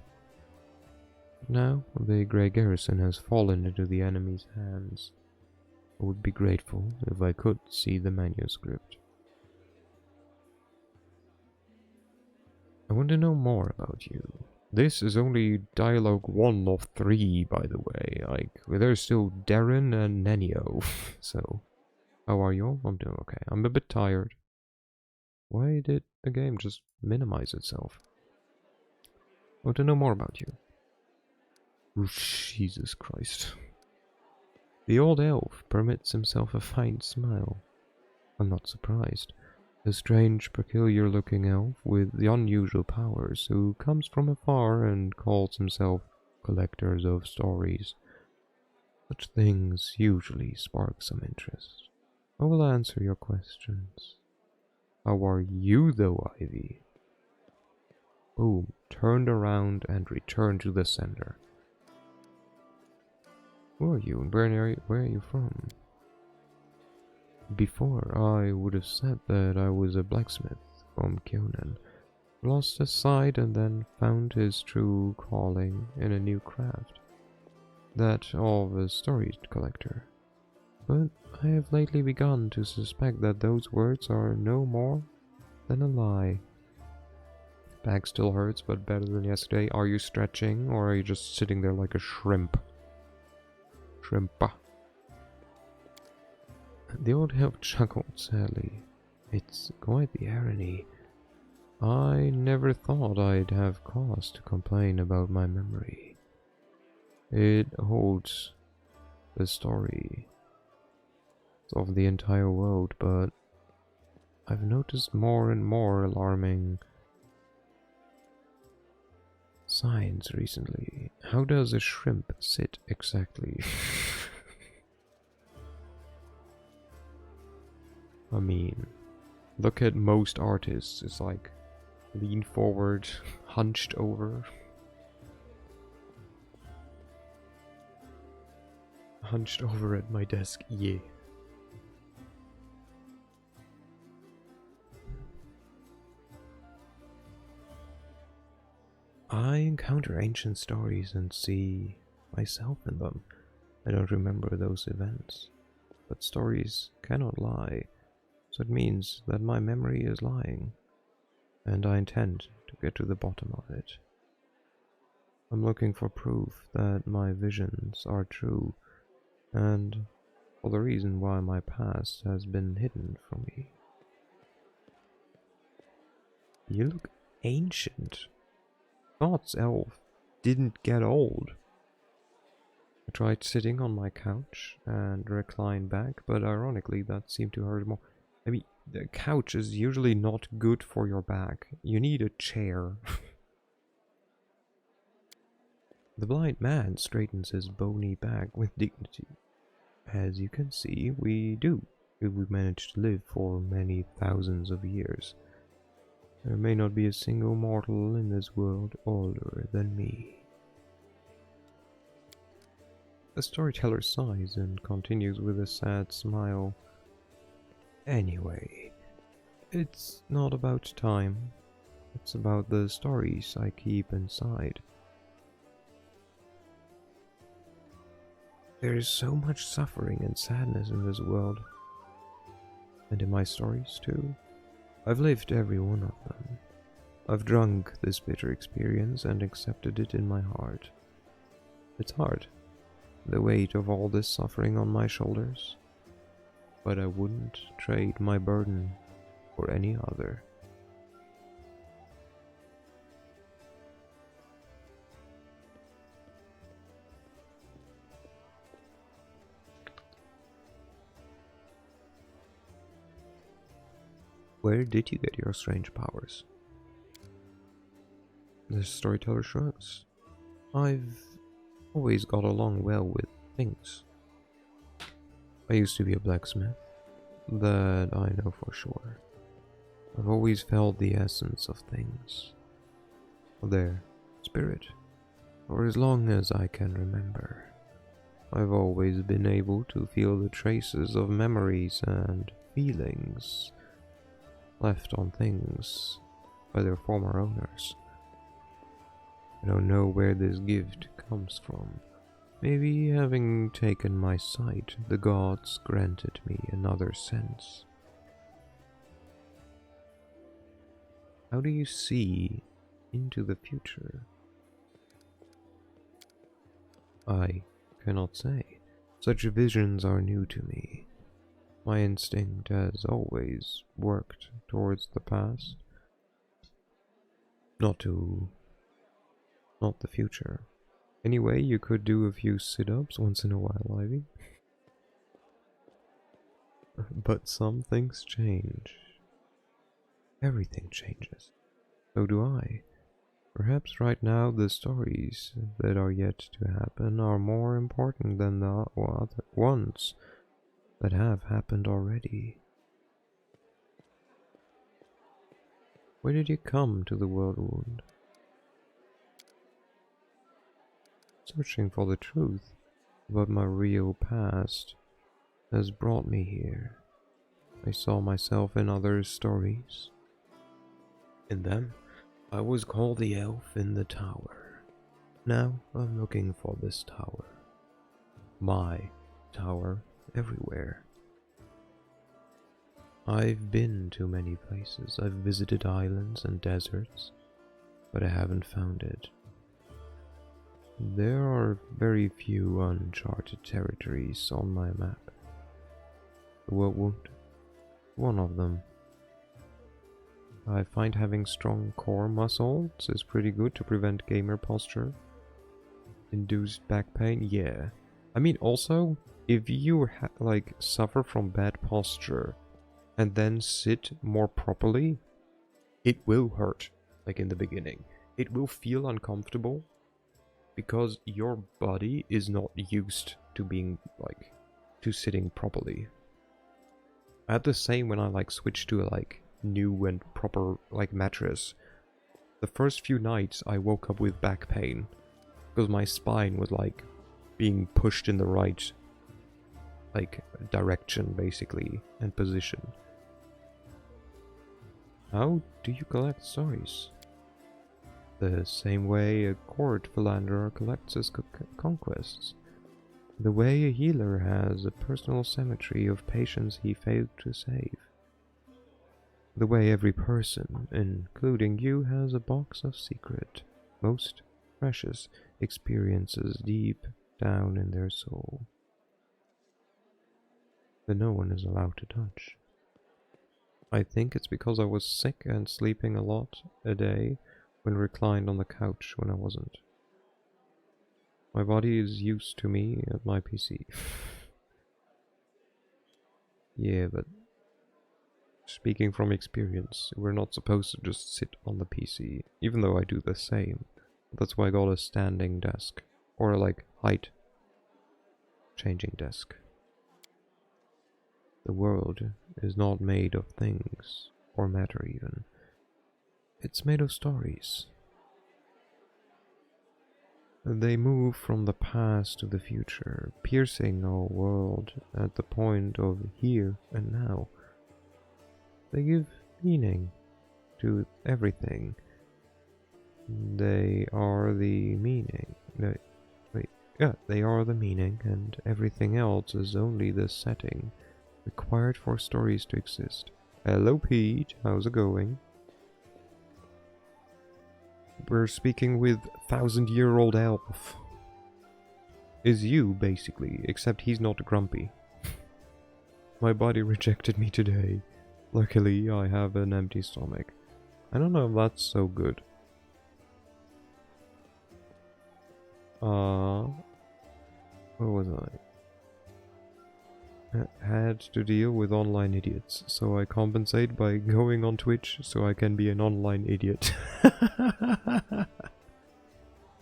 Now, the Grey Garrison has fallen into the enemy's hands. I would be grateful if I could see the manuscript. I want to know more about you. This is only dialogue 1 of 3, by the way. Like, there's still Darren and Nenio. So, how are you? I'm doing okay. I'm a bit tired. Why did the game just minimize itself? I want to know more about you. Oh, Jesus Christ. The old elf permits himself a faint smile. I'm not surprised. A strange, peculiar-looking elf with the unusual powers who comes from afar and calls himself collectors of stories. Such things usually spark some interest. I will answer your questions. How are you, though, Ivy? Boom, turned around and returned to the center. Who are you and where are you from? Before, I would have said that I was a blacksmith from Kyonan, lost his sight and then found his true calling in a new craft, that of a story collector. But I have lately begun to suspect that those words are no more than a lie. Back still hurts, but better than yesterday. Are you stretching, or are you just sitting there like a shrimp? Shrimpa. The old elf chuckled sadly. It's quite the irony. I never thought I'd have cause to complain about my memory. It holds the story of the entire world, but I've noticed more and more alarming signs recently. How does a shrimp sit exactly? I mean, look at most artists. It's like lean forward, hunched over. Hunched over at my desk, yeah. I encounter ancient stories and see myself in them. I don't remember those events, but stories cannot lie. So it means that my memory is lying, and I intend to get to the bottom of it. I'm looking for proof that my visions are true, and for the reason why my past has been hidden from me. You look ancient. God's elf didn't get old. I tried sitting on my couch and recline back, but ironically that seemed to hurt more. I mean, the couch is usually not good for your back. You need a chair. The blind man straightens his bony back with dignity. As you can see, we do. We've managed to live for many thousands of years. There may not be a single mortal in this world older than me. The storyteller sighs and continues with a sad smile. Anyway, it's not about time. It's about the stories I keep inside. There is so much suffering and sadness in this world. And in my stories, too. I've lived every one of them. I've drunk this bitter experience and accepted it in my heart. It's hard, the weight of all this suffering on my shoulders. But I wouldn't trade my burden for any other. Where did you get your strange powers? The storyteller shrugs. I've always got along well with things. I used to be a blacksmith, that I know for sure. I've always felt the essence of things, their spirit, for as long as I can remember. I've always been able to feel the traces of memories and feelings left on things by their former owners. I don't know where this gift comes from. Maybe having taken my sight, the gods granted me another sense. How do you see into the future? I cannot say. Such visions are new to me. My instinct has always worked towards the past, not the future. Anyway, you could do a few sit-ups once in a while, Ivy. But some things change. Everything changes. So do I. Perhaps right now the stories that are yet to happen are more important than the other ones that have happened already. Where did you come to the world wound? Searching for the truth about my real past has brought me here. I saw myself in others' stories. In them, I was called the elf in the tower. Now I'm looking for this tower. My tower everywhere. I've been to many places. I've visited islands and deserts, but I haven't found it. There are very few uncharted territories on my map. The world wound, one of them. I find having strong core muscles is pretty good to prevent gamer posture. Induced back pain, yeah. I mean, also, if you suffer from bad posture and then sit more properly, it will hurt, like in the beginning. It will feel uncomfortable because your body is not used to being, to sitting properly. I had the same when I, switched to a, new and proper, mattress. The first few nights I woke up with back pain because my spine was, being pushed in the right, direction, basically, and position. How do you collect stories? The same way a court philanderer collects his conquests. The way a healer has a personal cemetery of patients he failed to save. The way every person, including you, has a box of secret, most precious experiences deep down in their soul that no one is allowed to touch. I think it's because I was sick and sleeping a lot a day when reclined on the couch when I wasn't. My body is used to me at my PC. Yeah, but speaking from experience, we're not supposed to just sit on the PC, even though I do the same. That's why I got a standing desk, or height changing desk. The world is not made of things, or matter even. It's made of stories. They move from the past to the future, piercing our world at the point of here and now. They give meaning to everything. They are the meaning. They are the meaning, and everything else is only the setting required for stories to exist. Hello, Pete. How's it going? We're speaking with 1,000-year-old elf. Is you, basically, except he's not grumpy. My body rejected me today. Luckily, I have an empty stomach. I don't know if that's so good. Where was I? Had to deal with online idiots, so I compensate by going on Twitch so I can be an online idiot.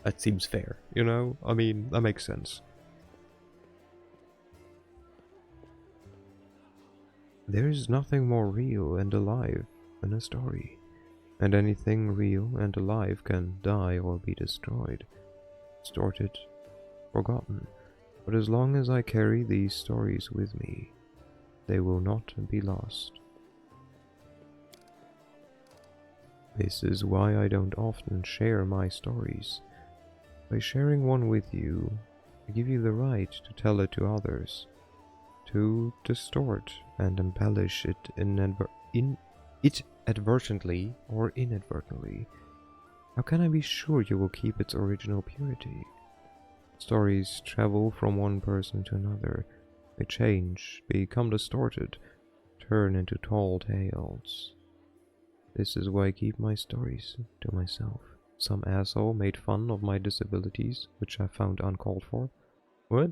That seems fair, you know? I mean, that makes sense. There's nothing more real and alive than a story, and anything real and alive can die or be destroyed, distorted, forgotten. But as long as I carry these stories with me, they will not be lost. This is why I don't often share my stories. By sharing one with you, I give you the right to tell it to others, to distort and embellish it advertently or inadvertently. How can I be sure you will keep its original purity? Stories travel from one person to another. They change, become distorted, turn into tall tales. This is why I keep my stories to myself. Some asshole made fun of my disabilities, which I found uncalled for. What?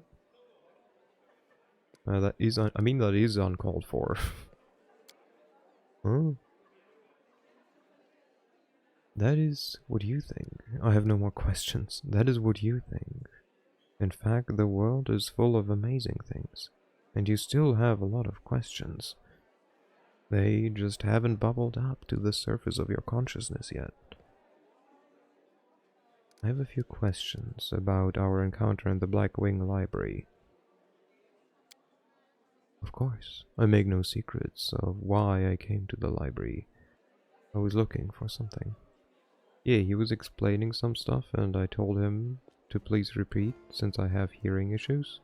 That is uncalled for. Huh? That is what you think. I have no more questions. That is what you think. In fact, the world is full of amazing things, and you still have a lot of questions. They just haven't bubbled up to the surface of your consciousness yet. I have a few questions about our encounter in the Black Wing Library. Of course, I make no secrets of why I came to the library. I was looking for something. Yeah, he was explaining some stuff and I told him to please repeat since I have hearing issues.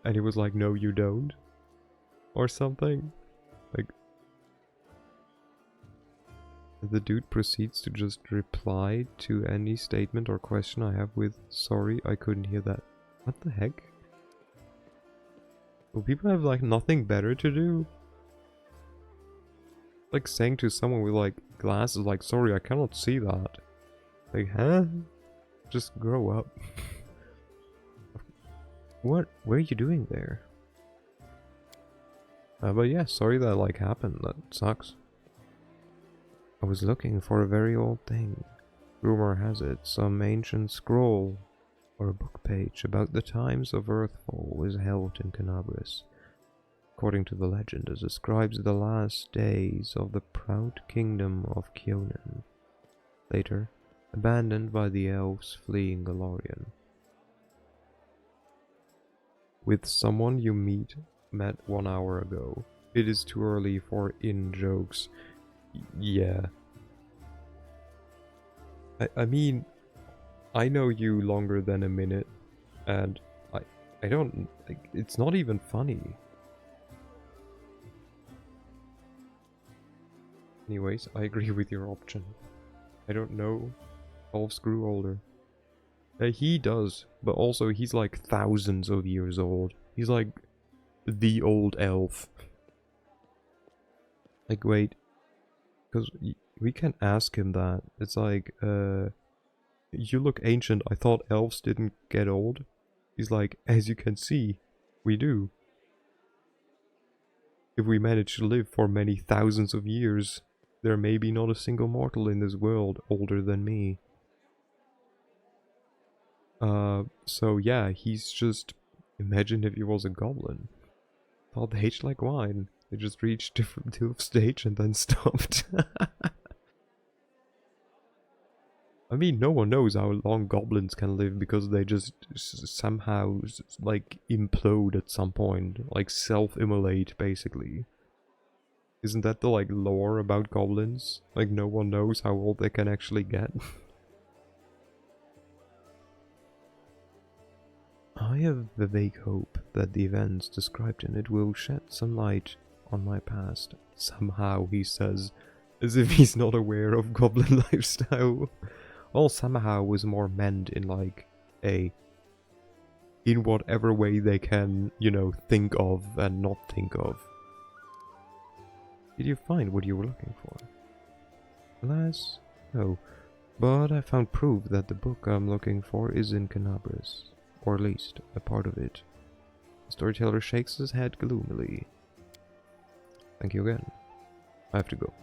And he was like, no you don't. Or something. Like, the dude proceeds to just reply to any statement or question I have with, sorry, I couldn't hear that. What the heck? Will people have like nothing better to do? Like saying to someone with like glasses like, sorry, I cannot see that. Like, huh? Just grow up. What are you doing there? But yeah, sorry that like happened. That sucks. I was looking for a very old thing. Rumor has it, some ancient scroll or a book page about the times of Earthfall was held in Kenabres. According to the legend, it describes the last days of the proud kingdom of Kionan, later abandoned by the elves fleeing Galorian. With someone you met 1 hour ago. It is too early for in-jokes. Yeah. I mean, I know you longer than a minute, and I don't, like, it's not even funny. Anyways, I agree with your option. I don't know. Elves grew older. He does, but also he's like thousands of years old. He's like the old elf. Like, wait, because we can ask him that. It's like, you look ancient. I thought elves didn't get old. He's like, as you can see, we do. If we manage to live for many thousands of years, there may be not a single mortal in this world older than me. So yeah, he's just... Imagine if he was a goblin. Thought they aged like wine. They just reached different stage and then stopped. I mean, no one knows how long goblins can live because they just somehow like implode at some point, like self-immolate basically. Isn't that the like lore about goblins? Like no one knows how old they can actually get. I have the vague hope that the events described in it will shed some light on my past. Somehow, he says, as if he's not aware of goblin lifestyle. Well, somehow was more meant in like in whatever way they can, you know, think of and not think of. Did you find what you were looking for? Alas, no. But I found proof that the book I'm looking for is in Kenabres. Or at least, a part of it. The storyteller shakes his head gloomily. Thank you again. I have to go.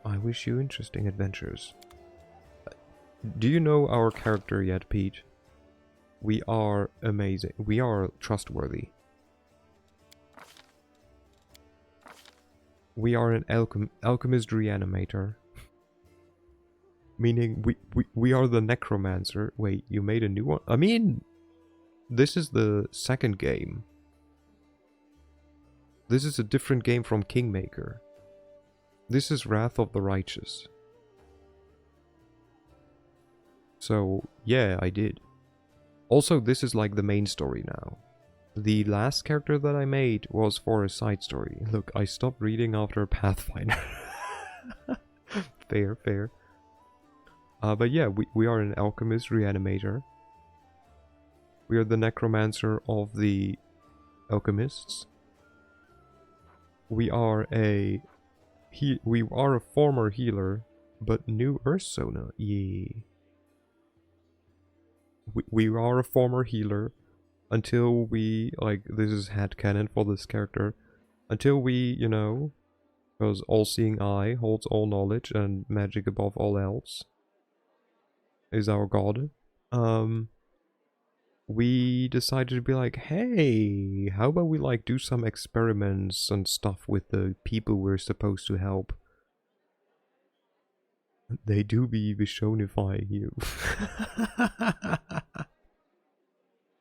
I wish you interesting adventures. Do you know our character yet, Pete? We are amazing. We are trustworthy. We are an alchemist reanimator. Meaning we are the necromancer. Wait, you made a new one? I mean, this is the second game. This is a different game from Kingmaker. This is Wrath of the Righteous. So, yeah, I did. Also, this is like the main story now. The last character that I made was for a side story. Look, I stopped reading after Pathfinder. Fair, fair. But yeah, we are an alchemist reanimator. We are the necromancer of the alchemists. We are a former healer, but new Ursona. Yeah. We are a former healer until we, like, this is headcanon for this character, until we, you know, because all-seeing eye holds all knowledge and magic above all else is our god. We decided to be like, hey, how about we like do some experiments and stuff with the people we're supposed to help. They do be Vishonifying you.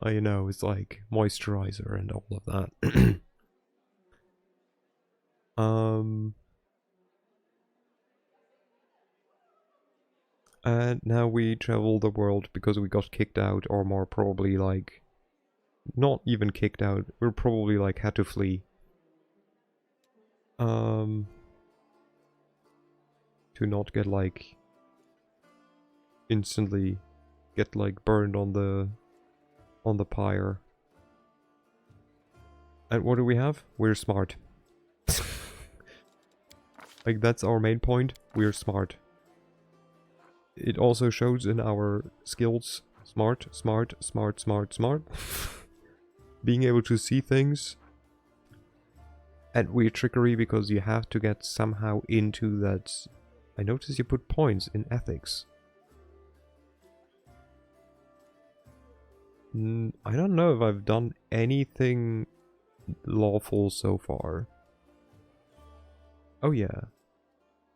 I know, it's like moisturizer and all of that. And now we travel the world because we got kicked out, or more probably like, not even kicked out, we're probably like had to flee. To not get like, instantly get like burned on the pyre. And what do we have? We're smart. Like, that's our main point. We're smart. It also shows in our skills. Smart, smart, smart, smart, smart. Being able to see things. And we're trickery because you have to get somehow into that. I noticed you put points in ethics. I don't know if I've done anything lawful so far. Oh yeah.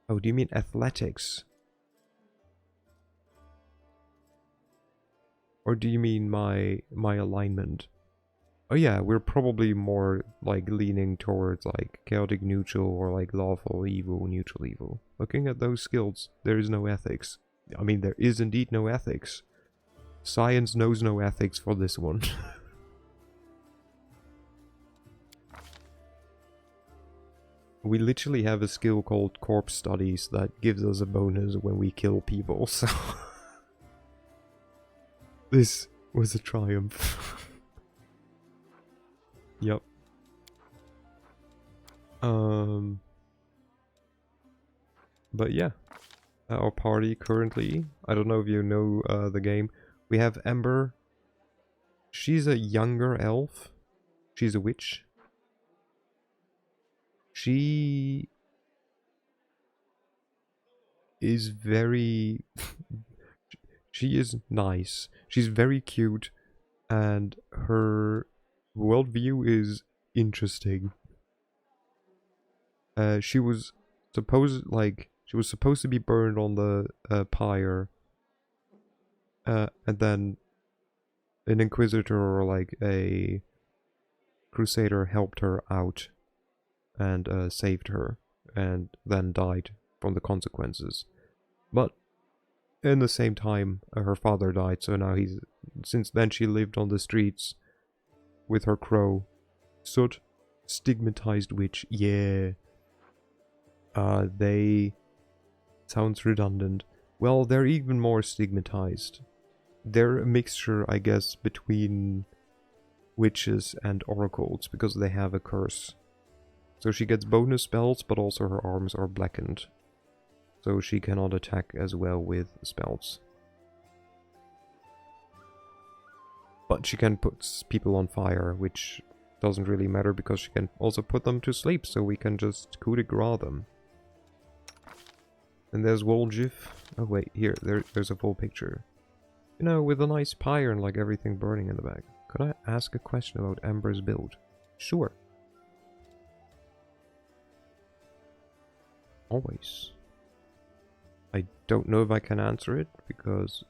Oh, do you mean athletics? Or do you mean my alignment? Oh yeah, we're probably more like leaning towards like chaotic neutral or like lawful evil, neutral evil. Looking at those skills, there is no ethics. I mean, there is indeed no ethics. Science knows no ethics for this one. We literally have a skill called corpse studies that gives us a bonus when we kill people, so... This was a triumph. Yep. But yeah. Our party currently, I don't know if you know the game, we have Ember. She's a younger elf. She's a witch. She is very... she is nice. She's very cute. And her worldview is interesting. She was supposed to be burned on the pyre. And then an inquisitor or like a crusader helped her out and saved her, and then died from the consequences. But in the same time, her father died, so now since then she lived on the streets with her crow. Soot, stigmatized witch, yeah. They... sounds redundant. Well, they're even more stigmatized. They're a mixture, I guess, between witches and oracles, because they have a curse. So she gets bonus spells, but also her arms are blackened. So she cannot attack as well with spells. But she can put people on fire, which doesn't really matter because she can also put them to sleep, so we can just coup de grace them. And there's Woljif. Oh wait, there's a full picture. You know, with a nice pyre and like everything burning in the back. Could I ask a question about Ember's build? Sure. Always. I don't know if I can answer it, because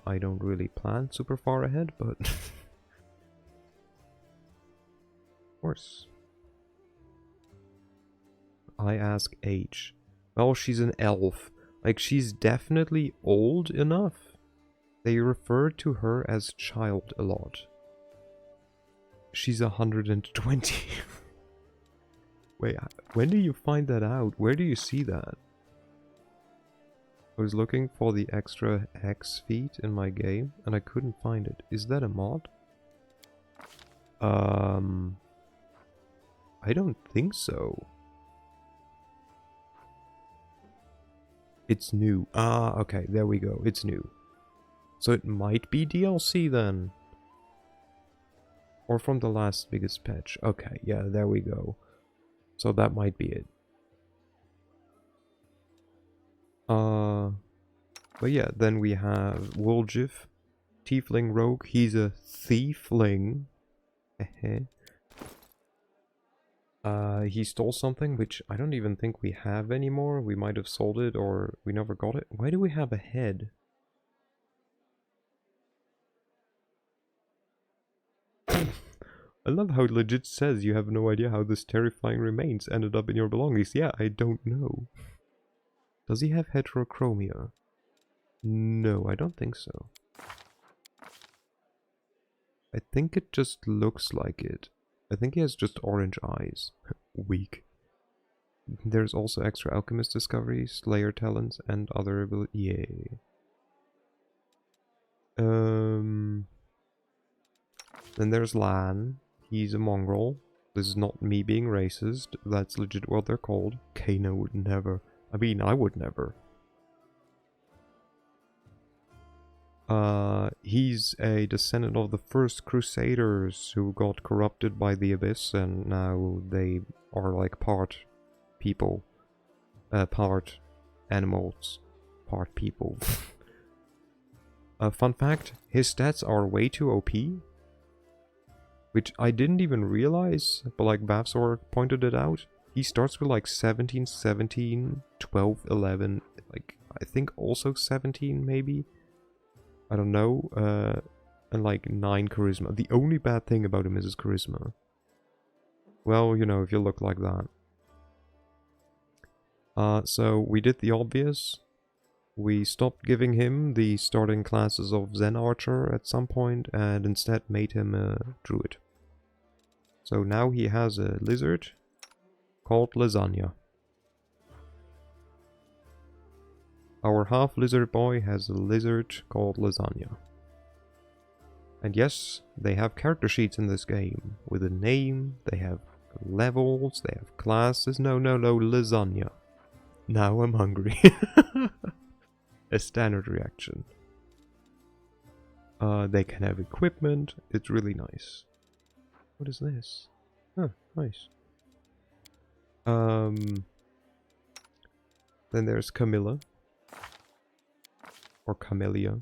I don't really plan super far ahead, but... of course. I ask age. Well, she's an elf. Like, she's definitely old enough. They refer to her as child a lot. She's 120. Wait, when do you find that out? Where do you see that? I was looking for the extra X feet in my game, and I couldn't find it. Is that a mod? I don't think so. It's new. Ah, okay, there we go. It's new. So it might be DLC then. Or from the last biggest patch. Okay, yeah, there we go. So that might be it. But yeah, then we have Woljif, Tiefling Rogue. He's a Thiefling. He stole something, which I don't even think we have anymore. We might have sold it, or we never got it. Why do we have a head? I love how it legit says you have no idea how this terrifying remains ended up in your belongings. Yeah, I don't know. Does he have heterochromia? No, I don't think so. I think it just looks like it. I think he has just orange eyes. Weak. There's also extra alchemist discoveries, slayer talents, and other abilities. Yay. Then there's Lan. He's a mongrel. This is not me being racist. That's legit what they're called. Kano would never. I mean, I would never. He's a descendant of the first Crusaders who got corrupted by the Abyss, and now they are like part people. Part animals. Part people. Fun fact, his stats are way too OP. Which I didn't even realize, but like Bavsor pointed it out. He starts with like 17, 17, 12, 11, like I think also 17 maybe. I don't know, and like 9 charisma. The only bad thing about him is his charisma. Well, you know, if you look like that. So we did the obvious. We stopped giving him the starting classes of Zen Archer at some point, and instead made him a druid. So now he has a lizard called Lasagna. Our half-lizard boy has a lizard called Lasagna. And yes, they have character sheets in this game. With a name, they have levels, they have classes. No, Lasagna. Now I'm hungry. A standard reaction. They can have equipment. It's really nice. What is this? Huh, nice. Then there's Camilla. Or Camellia.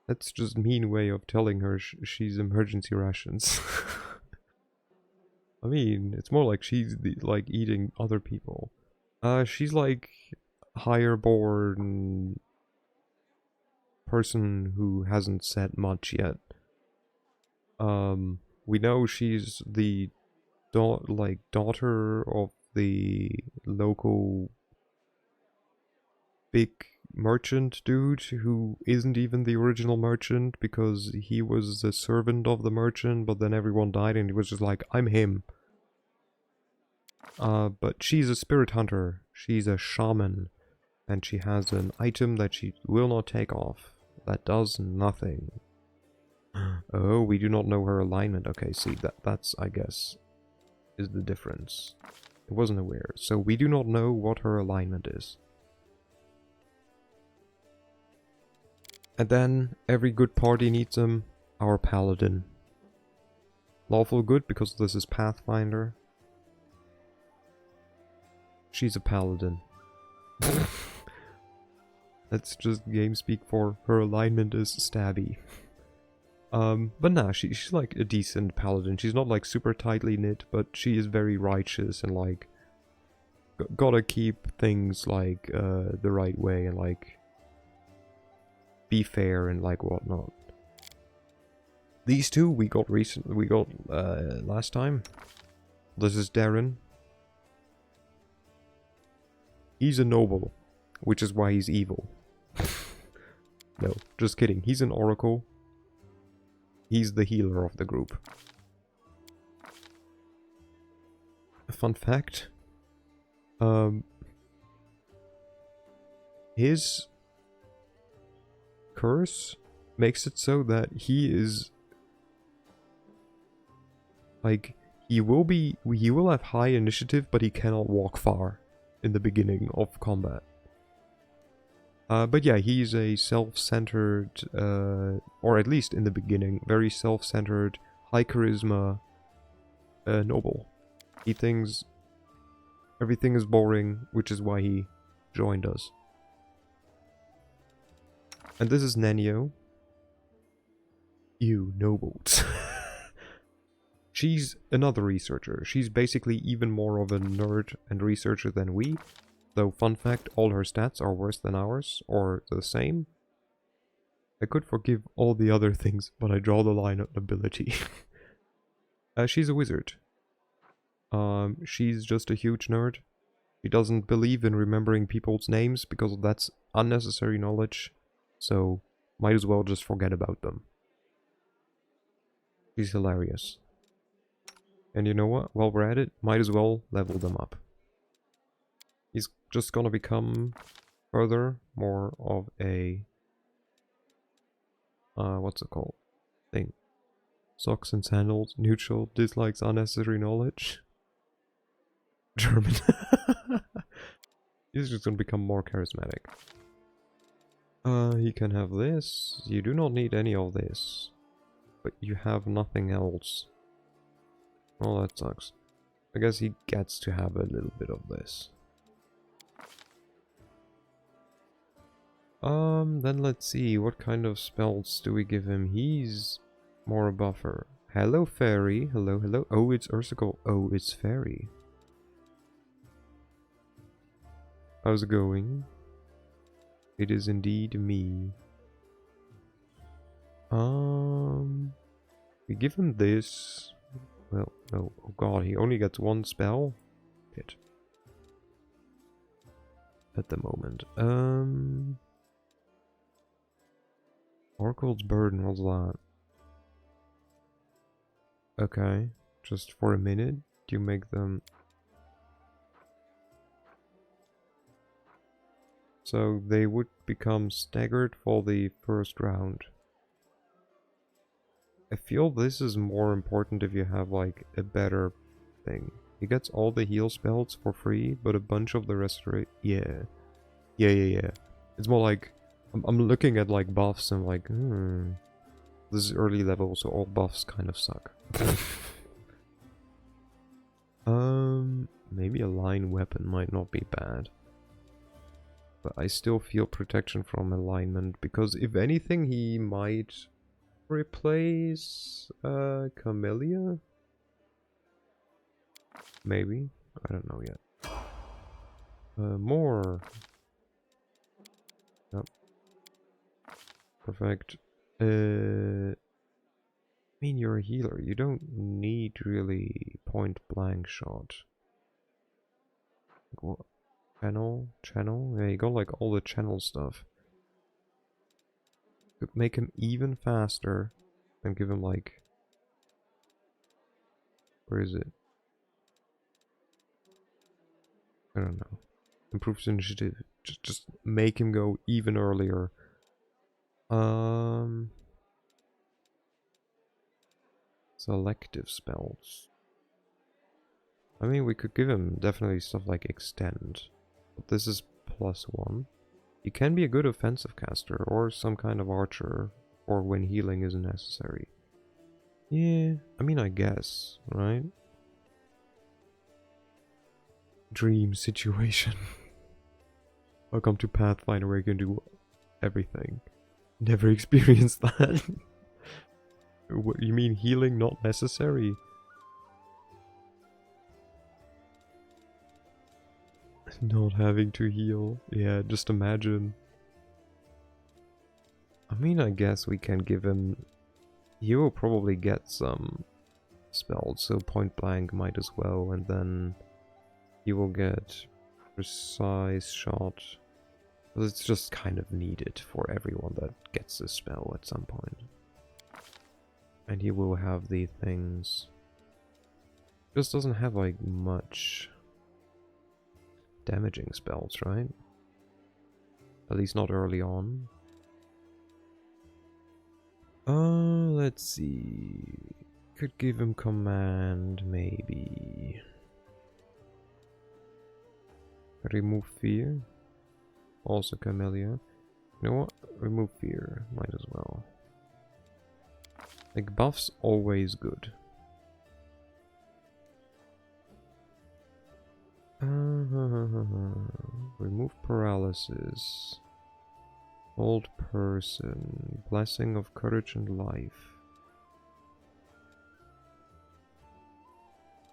That's just a mean way of telling her she's emergency rations. I mean, it's more like she's like eating other people. She's like higher born person who hasn't said much yet. We know she's the daughter of the local big merchant dude who isn't even the original merchant because he was the servant of the merchant, but then everyone died and he was just like, I'm him. But she's a spirit hunter. She's a shaman. And she has an item that she will not take off. That does nothing. Oh, we do not know her alignment. Okay, see, that's, I guess, is the difference. It wasn't aware. So we do not know what her alignment is. And then, every good party needs our paladin. Lawful good, because this is Pathfinder. She's a paladin. That's just game speak for her alignment is stabby. But nah, she's like a decent paladin. She's not like super tightly knit, but she is very righteous and like gotta keep things like the right way and like be fair and like whatnot. These two we got last time. This is Darren. He's a noble, which is why he's evil. No, just kidding. He's an oracle. He's the healer of the group. A fun fact. His curse makes it so that he is like he will have high initiative, but he cannot walk far in the beginning of combat. But yeah, he's a self-centered, or at least in the beginning, very self-centered, high charisma noble. He thinks everything is boring, which is why he joined us. And this is Nanyo. You nobles. She's another researcher. She's basically even more of a nerd and researcher than we. Though, fun fact, all her stats are worse than ours, or the same. I could forgive all the other things, but I draw the line at ability. She's a wizard. She's just a huge nerd. She doesn't believe in remembering people's names, because that's unnecessary knowledge. So, might as well just forget about them. She's hilarious. And you know what? While we're at it, might as well level them up. He's just gonna become further more of a what's it called? Thing. Socks and sandals, neutral, dislikes unnecessary knowledge. German. He's just gonna become more charismatic. He can have this. You do not need any of this. But you have nothing else. Well, that sucks. I guess he gets to have a little bit of this. Then let's see, what kind of spells do we give him? He's more a buffer. Hello, fairy. Hello, hello. Oh, it's Ursicle. Oh, it's fairy. How's it going? It is indeed me. We give him this. Well, no. Oh god, he only gets one spell? Shit. At the moment. Oracle's Burden, what's that? Okay. Just for a minute. Do you make them... So they would become staggered for the first round. I feel this is more important if you have like a better thing. He gets all the heal spells for free, but a bunch of the restoration. Yeah. It's more like I'm looking at like buffs and like, this is early level, so all buffs kind of suck. Maybe a line weapon might not be bad. But I still feel protection from alignment, because if anything he might replace Camellia? Maybe. I don't know yet. More. Yep. Perfect. I mean, you're a healer. You don't need really point blank shot. What? Channel? Yeah, you got like all the channel stuff. Could make him even faster and give him like... Where is it? I don't know. Improves initiative. Just make him go even earlier. Selective spells. I mean, we could give him definitely stuff like extend. But this is +1. He can be a good offensive caster or some kind of archer, or when healing isn't necessary. Yeah, I mean, I guess, right? Dream situation. Welcome to Pathfinder where you can do everything. Never experienced that. What, you mean healing not necessary? Not having to heal. Yeah, just imagine. I mean, I guess we can give him... He will probably get some spells, so point blank might as well, and then he will get precise shot. It's just kind of needed for everyone that gets a spell at some point. And he will have the things... Just doesn't have like much damaging spells, right? At least not early on. Let's see. Could give him command, maybe. Remove fear. Also Camellia. You know what? Remove fear. Might as well. Like, buff's always good. Remove paralysis. Old person. Blessing of courage and life.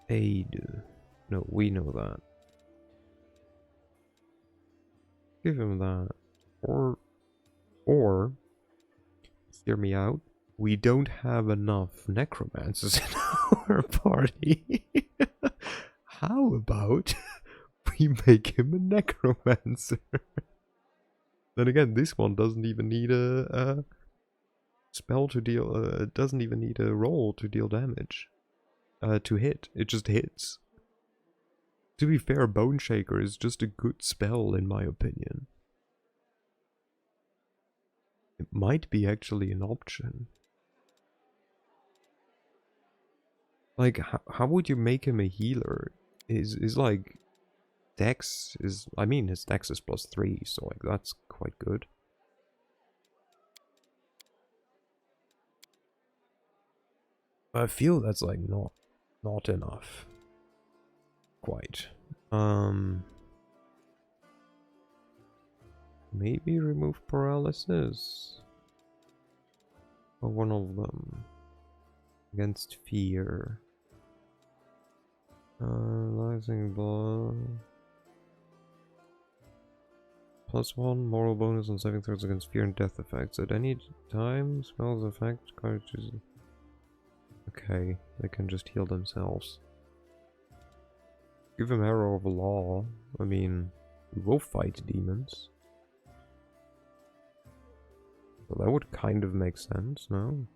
Aid. No, we know that. Give him that. Or, hear me out, we don't have enough necromancers in our party. How about we make him a necromancer? Then again, this one doesn't even need a spell to deal, doesn't even need a roll to deal damage. To hit, it just hits. To be fair, Bone Shaker is just a good spell in my opinion. It might be actually an option. Like, how would you make him a healer? Is like, Dex is, I mean, his Dex is +3, so like, that's quite good. I feel that's like not enough. Quite. Maybe remove paralysis. Or one of them. Against fear. Rising blood. +1 moral bonus on saving throws against fear and death effects. At any time, spells effect cartridges. Okay, they can just heal themselves. Give them Arrow of Law. I mean, we will fight demons. So that would kind of make sense, no?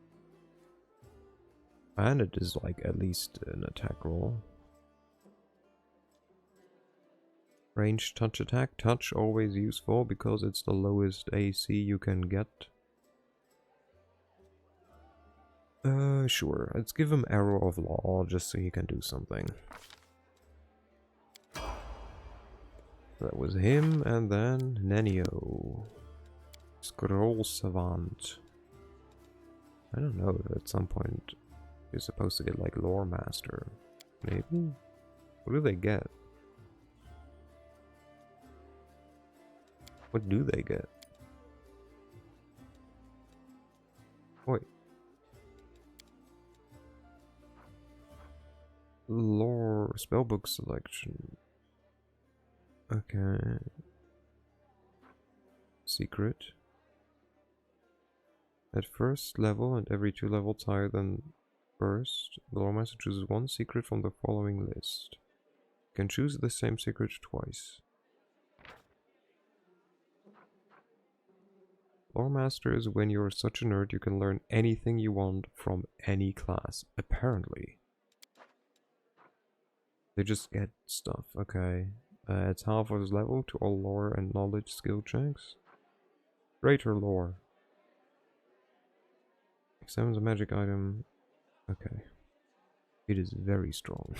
And it is like at least an attack roll. Ranged touch attack. Touch always useful because it's the lowest AC you can get. Sure. Let's give him Arrow of Law just so he can do something. That was him, and then Nenio. Scroll Savant. I don't know if at some point you're supposed to get like Lore Master. Maybe? What do they get? What do they get? Wait. Lore spellbook selection. Okay. Secret. At first level and every 2 levels higher than first, the Lore Master chooses one secret from the following list. You can choose the same secret twice. Lore Master is when you're such a nerd you can learn anything you want from any class, apparently. They just get stuff, okay. It's half of his level to all lore and knowledge skill checks. Greater lore. Examines a magic item. Okay. It is very strong.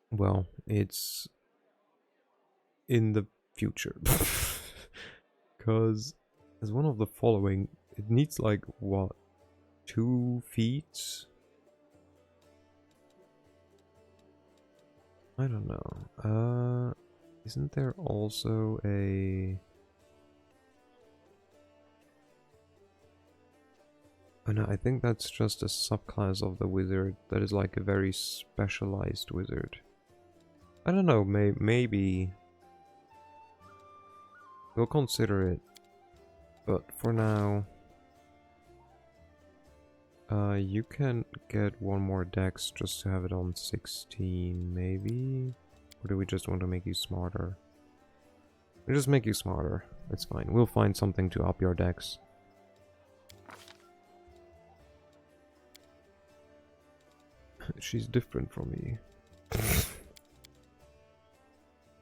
Well, it's in the future. Because as one of the following, it needs like, what, 2 feats? I don't know. Isn't there also a... Oh no, I think that's just a subclass of the wizard that is like a very specialized wizard. I don't know, maybe we'll consider it, but for now, you can get one more dex just to have it on 16, maybe? Or do we just want to make you smarter? We'll just make you smarter. It's fine. We'll find something to up your dex. She's different from me.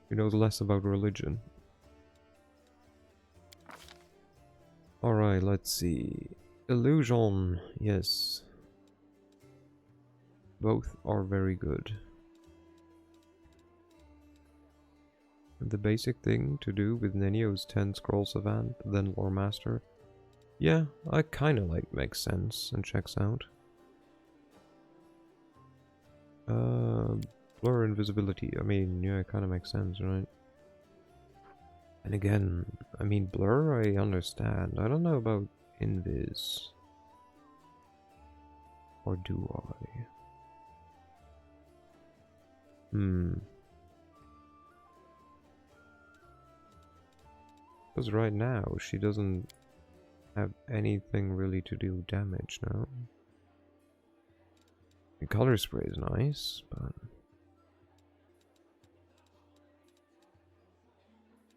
She knows less about religion. Alright, let's see. Illusion, yes. Both are very good. The basic thing to do with Nenio's 10 Scrolls Savant, then Lore Master. Yeah, I kinda like makes sense and checks out. Blur invisibility. I mean, yeah, it kinda makes sense, right? And again, I mean, blur I understand. I don't know about invis. Or do I? Because right now, she doesn't have anything really to do damage now. The color spray is nice, but...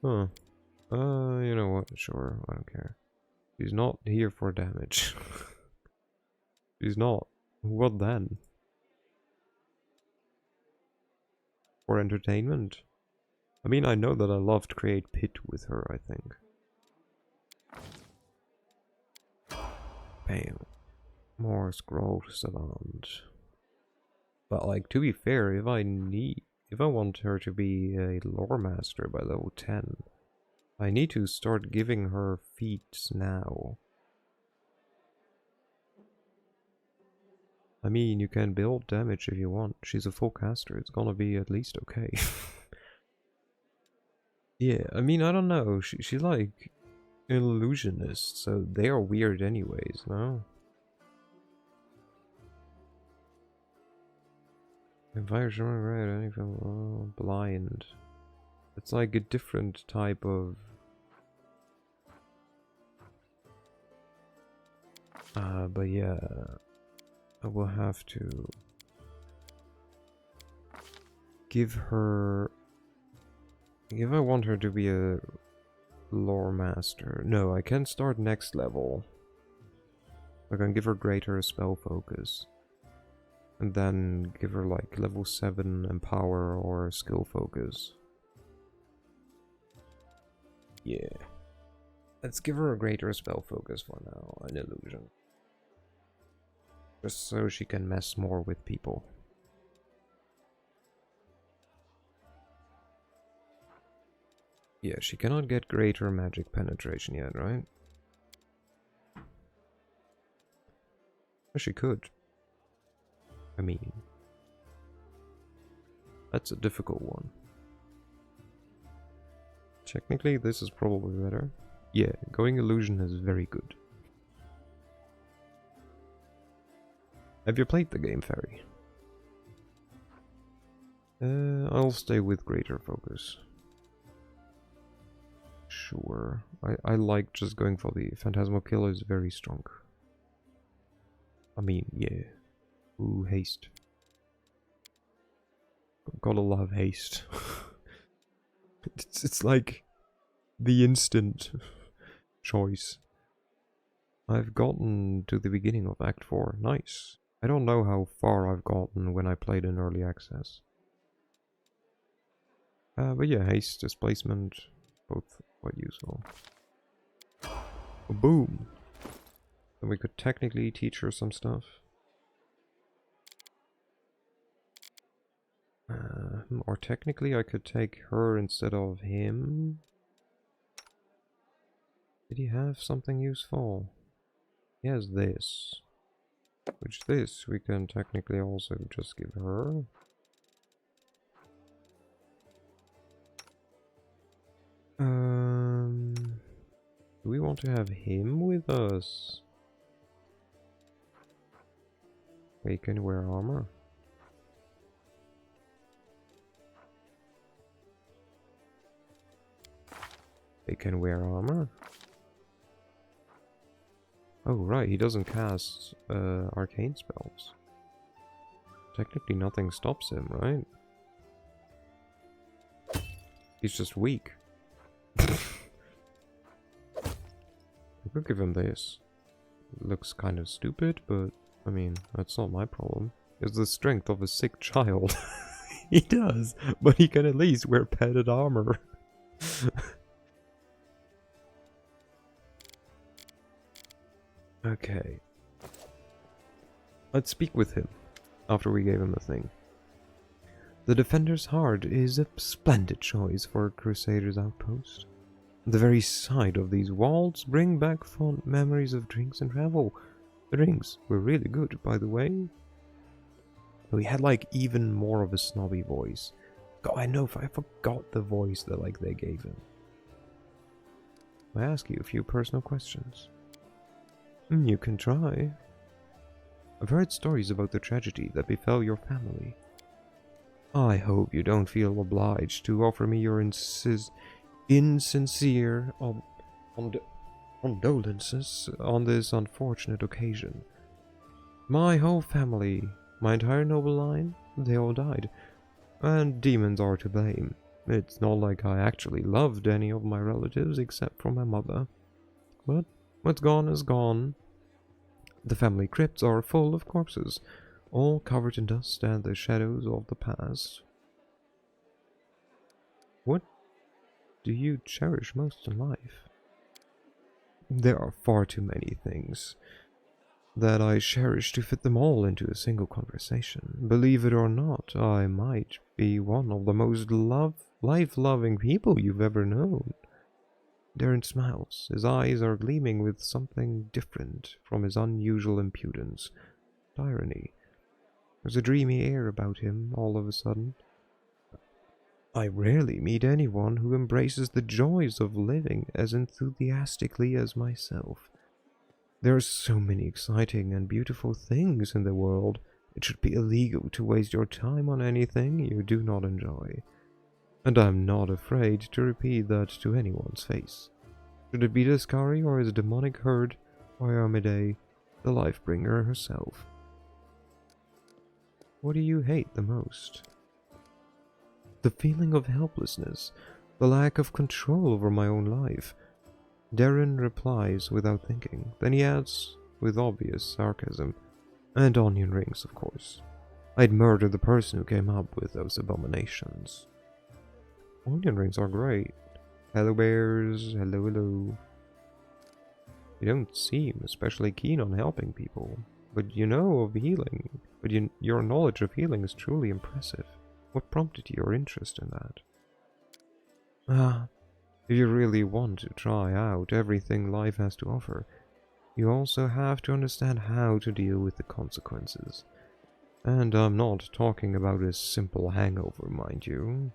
Huh. You know what? Sure, I don't care. She's not here for damage. She's not. What then? For entertainment? I mean, I know that I love to create pit with her, I think. Bam. More scroll savant. But like, to be fair, if I want her to be a lore master by level 10, I need to start giving her feats now. I mean, you can build damage if you want. She's a full caster. It's gonna be at least okay. Yeah, I mean, I don't know. She's like an illusionist, so they are weird anyways, no? Vampire showing red, anything blind. It's like a different type of... but yeah, I will have to give her... If I want her to be a lore master... No, I can start next level. I can give her greater spell focus. And then give her like level 7 empower or skill focus. Yeah. Let's give her a greater spell focus for now, an illusion. Just so she can mess more with people. Yeah, she cannot get greater magic penetration yet, right? Well, she could. I mean... That's a difficult one. Technically, this is probably better. Yeah, going illusion is very good. Have you played the game, Fairy? I'll stay with greater focus. Sure. I like just going for the Phantasmal Killer is very strong. I mean, yeah. Ooh, haste. Gotta love haste. It's like the instant choice. I've gotten to the beginning of Act 4. Nice. I don't know how far I've gotten when I played in early access. But yeah, haste, displacement, both quite useful. Boom! Then we could technically teach her some stuff. Or technically I could take her instead of him. Did he have something useful? He has this. Which this we can technically also just give her. Do we want to have him with us? Wait, can you wear armor? They can wear armor. Oh, right, he doesn't cast arcane spells. Technically nothing stops him, right? He's just weak. I could give him this. It looks kind of stupid, but I mean, that's not my problem. It's the strength of a sick child. He does, but he can at least wear padded armor. Okay. Let's speak with him after we gave him the thing. The Defender's Heart is a splendid choice for a Crusader's outpost. The very sight of these walls bring back fond memories of drinks and travel. The drinks were really good, by the way. He had like even more of a snobby voice. God, I forgot the voice that like they gave him. I ask you a few personal questions. You can try. I've heard stories about the tragedy that befell your family. I hope you don't feel obliged to offer me your insincere condolences on this unfortunate occasion. My whole family, my entire noble line, they all died, and demons are to blame. It's not like I actually loved any of my relatives except for my mother. But what's gone is gone. The family crypts are full of corpses, all covered in dust and the shadows of the past. What do you cherish most in life? There are far too many things that I cherish to fit them all into a single conversation. Believe it or not, I might be one of the most life-loving people you've ever known. Darren smiles. His eyes are gleaming with something different from his unusual impudence. Irony. There's a dreamy air about him all of a sudden. I rarely meet anyone who embraces the joys of living as enthusiastically as myself. There are so many exciting and beautiful things in the world. It should be illegal to waste your time on anything you do not enjoy. And I'm not afraid to repeat that to anyone's face. Should it be the Skari or his demonic herd, or Armide, the Lifebringer herself? What do you hate the most? The feeling of helplessness, the lack of control over my own life. Darren replies without thinking, then he adds, with obvious sarcasm, and onion rings, of course. I'd murder the person who came up with those abominations. Onion rings are great. Hello bears, hello hello. You don't seem especially keen on helping people, but you know of healing. Your knowledge of healing is truly impressive. What prompted your interest in that? If you really want to try out everything life has to offer, you also have to understand how to deal with the consequences. And I'm not talking about a simple hangover, mind you.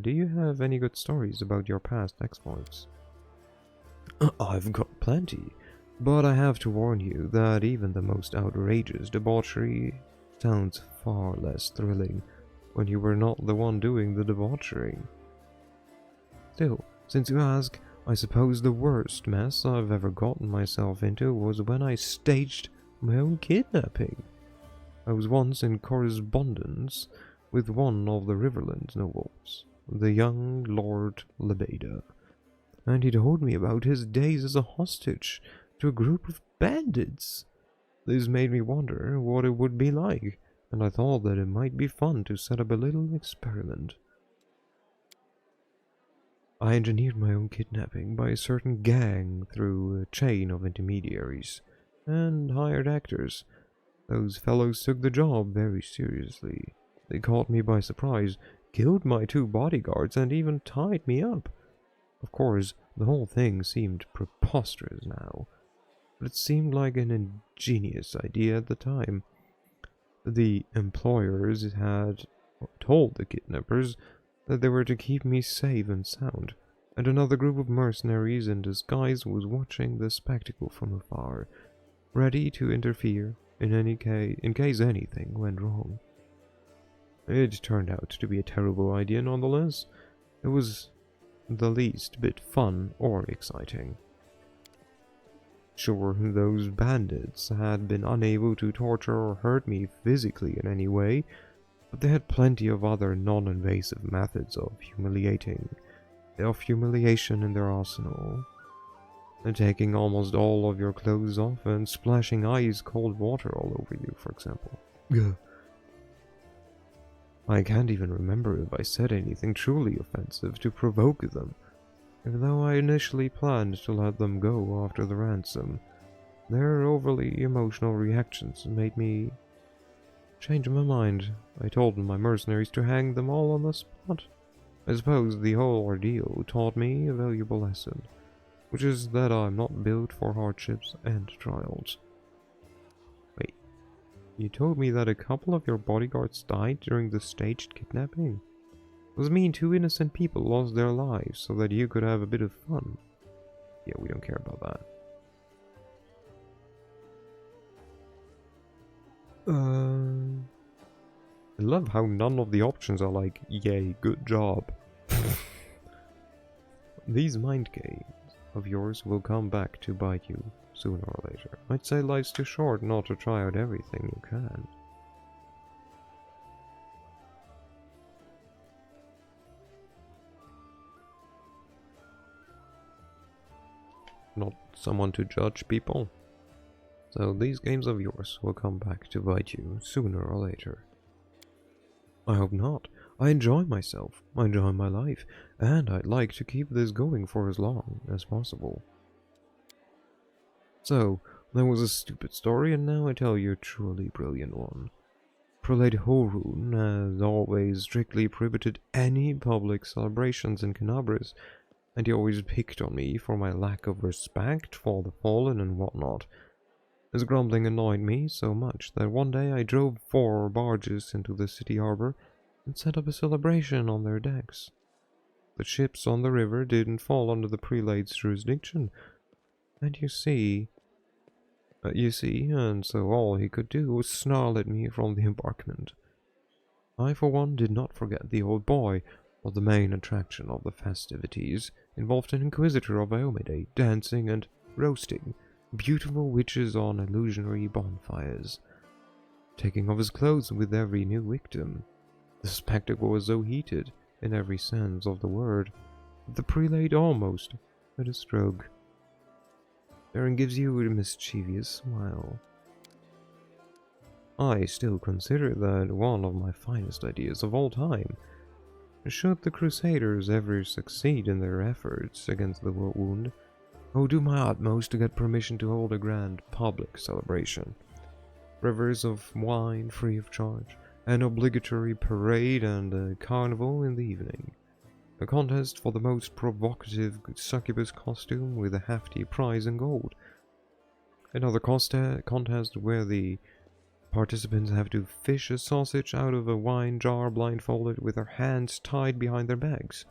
Do you have any good stories about your past exploits? I've got plenty, but I have to warn you that even the most outrageous debauchery sounds far less thrilling when you were not the one doing the debauchering. Still, since you ask, I suppose the worst mess I've ever gotten myself into was when I staged my own kidnapping. I was once in correspondence with one of the Riverland nobles, the young Lord Lebeda, and he told me about his days as a hostage to a group of bandits. This made me wonder what it would be like, and I thought that it might be fun to set up a little experiment. I engineered my own kidnapping by a certain gang through a chain of intermediaries, and hired actors. Those fellows took the job very seriously. They caught me by surprise, killed my 2 bodyguards, and even tied me up. Of course, the whole thing seemed preposterous now, but it seemed like an ingenious idea at the time. The employers had told the kidnappers that they were to keep me safe and sound, and another group of mercenaries in disguise was watching the spectacle from afar, ready to interfere in case anything went wrong. It turned out to be a terrible idea nonetheless. It was the least bit fun or exciting. Sure, those bandits had been unable to torture or hurt me physically in any way, but they had plenty of other non-invasive methods of humiliation in their arsenal. And taking almost all of your clothes off and splashing ice-cold water all over you, for example. Ugh. I can't even remember if I said anything truly offensive to provoke them, even though I initially planned to let them go after the ransom. Their overly emotional reactions made me change my mind. I told my mercenaries to hang them all on the spot. I suppose the whole ordeal taught me a valuable lesson, which is that I'm not built for hardships and trials. Wait, you told me that a couple of your bodyguards died during the staged kidnapping? Does it mean 2 innocent people lost their lives so that you could have a bit of fun? Yeah, we don't care about that. I love how none of the options are like, yay, good job. These mind games of yours will come back to bite you sooner or later. I'd say life's too short not to try out everything you can. Not someone to judge people. So these games of yours will come back to bite you sooner or later. I hope not. I enjoy myself, I enjoy my life, and I'd like to keep this going for as long as possible. So, that was a stupid story, and now I tell you a truly brilliant one. Prelate Horun has always strictly prohibited any public celebrations in Kenabres, and he always picked on me for my lack of respect for the fallen and whatnot. His grumbling annoyed me so much that one day I drove 4 barges into the city harbor and set up a celebration on their decks. The ships on the river didn't fall under the prelate's jurisdiction, and you see, and so all he could do was snarl at me from the embarkment. I, for one, did not forget the old boy, or the main attraction of the festivities involved an inquisitor of Iomede dancing and roasting beautiful witches on illusionary bonfires, taking off his clothes with every new victim. The spectacle was so heated, in every sense of the word, that the prelate almost had a stroke. Aaron gives you a mischievous smile. I still consider that one of my finest ideas of all time. Should the Crusaders ever succeed in their efforts against the wound, I will do my utmost to get permission to hold a grand public celebration. Rivers of wine free of charge, an obligatory parade, and a carnival in the evening. A contest for the most provocative succubus costume with a hefty prize in gold. Another contest where the participants have to fish a sausage out of a wine jar blindfolded with their hands tied behind their backs.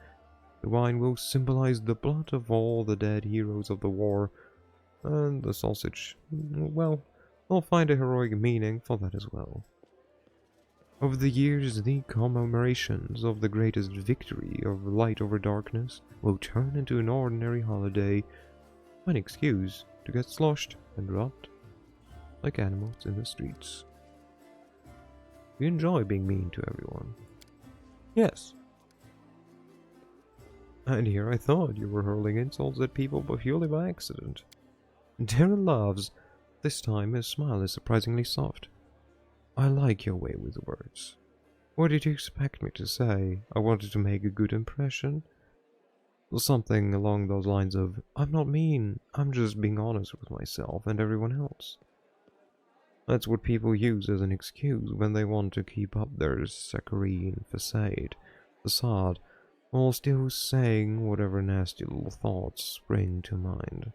The wine will symbolize the blood of all the dead heroes of the war, and the sausage, well, I'll find a heroic meaning for that as well. Over the years, the commemorations of the greatest victory of light over darkness will turn into an ordinary holiday, an excuse to get sloshed and robbed like animals in the streets. We enjoy being mean to everyone. Yes. And here I thought you were hurling insults at people purely by accident. Darren laughs. This time his smile is surprisingly soft. I like your way with words. What did you expect me to say? I wanted to make a good impression? Something along those lines of, I'm not mean, I'm just being honest with myself and everyone else. That's what people use as an excuse when they want to keep up their saccharine facade, while still saying whatever nasty little thoughts spring to mind.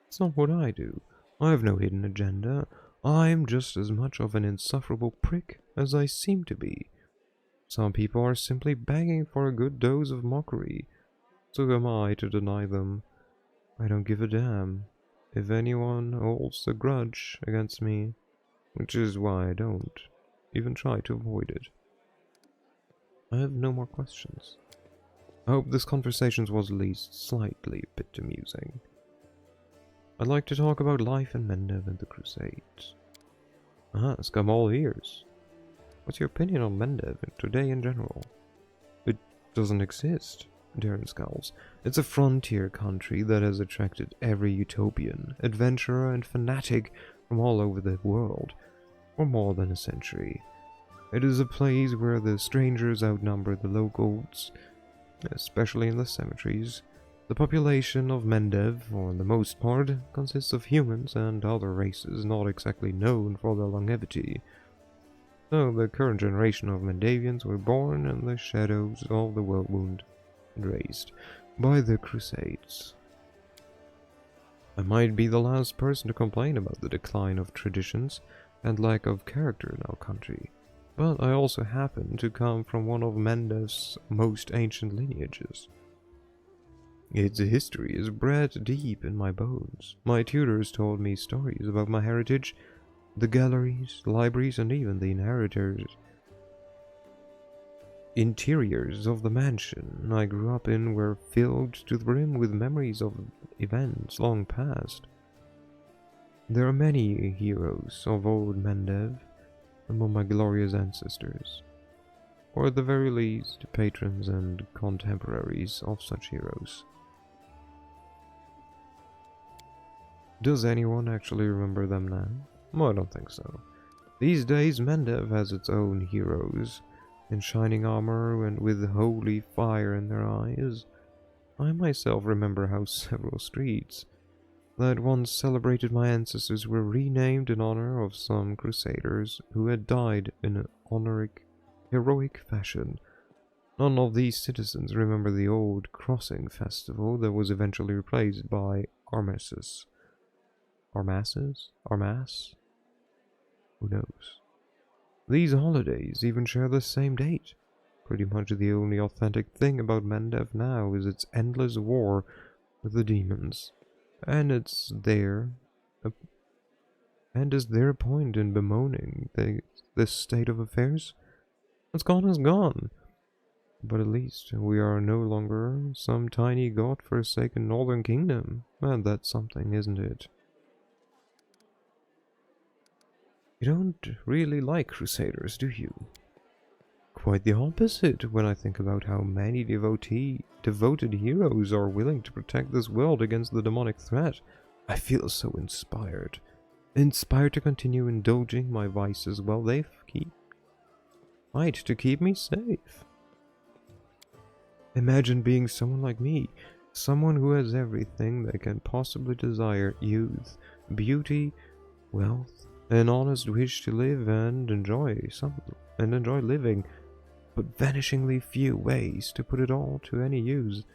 It's not what I do. I have no hidden agenda. I'm just as much of an insufferable prick as I seem to be. Some people are simply begging for a good dose of mockery. So who am I to deny them? I don't give a damn if anyone holds a grudge against me, which is why I don't even try to avoid it. I have no more questions. I hope this conversation was at least slightly a bit amusing. I'd like to talk about life in Mendev and the Crusades. It's come all ears. What's your opinion on Mendev and today in general? It doesn't exist, Darren scowls. It's a frontier country that has attracted every utopian, adventurer, and fanatic from all over the world for more than a century. It is a place where the strangers outnumber the locals, especially in the cemeteries. The population of Mendev, for the most part, consists of humans and other races not exactly known for their longevity. So the current generation of Mendavians were born in the shadows of the world and raised by the Crusades. I might be the last person to complain about the decline of traditions and lack of character in our country, but I also happen to come from one of Mendev's most ancient lineages. Its history is bred deep in my bones. My tutors told me stories about my heritage. The galleries, libraries, and even the interiors of the mansion I grew up in were filled to the brim with memories of events long past. There are many heroes of old Mendev among my glorious ancestors, or at the very least, patrons and contemporaries of such heroes. Does anyone actually remember them now? Well, I don't think so. These days, Mendev has its own heroes, in shining armor and with holy fire in their eyes. I myself remember how several streets that once celebrated my ancestors were renamed in honor of some crusaders who had died in an heroic fashion. None of these citizens remember the old crossing festival that was eventually replaced by Armasis. Armas? Who knows? These holidays even share the same date. Pretty much the only authentic thing about Mendev now is its endless war with the demons. And is there a point in bemoaning this state of affairs? What's gone is gone. But at least we are no longer some tiny god-forsaken northern kingdom. And that's something, isn't it? You don't really like Crusaders, do you? Quite the opposite when I think about how many devoted heroes are willing to protect this world against the demonic threat. I feel so inspired. Inspired to continue indulging my vices while they fight to keep me safe. Imagine being someone like me, someone who has everything they can possibly desire: youth, beauty, wealth, an honest wish to live and enjoy living, but vanishingly few ways to put it all to any use.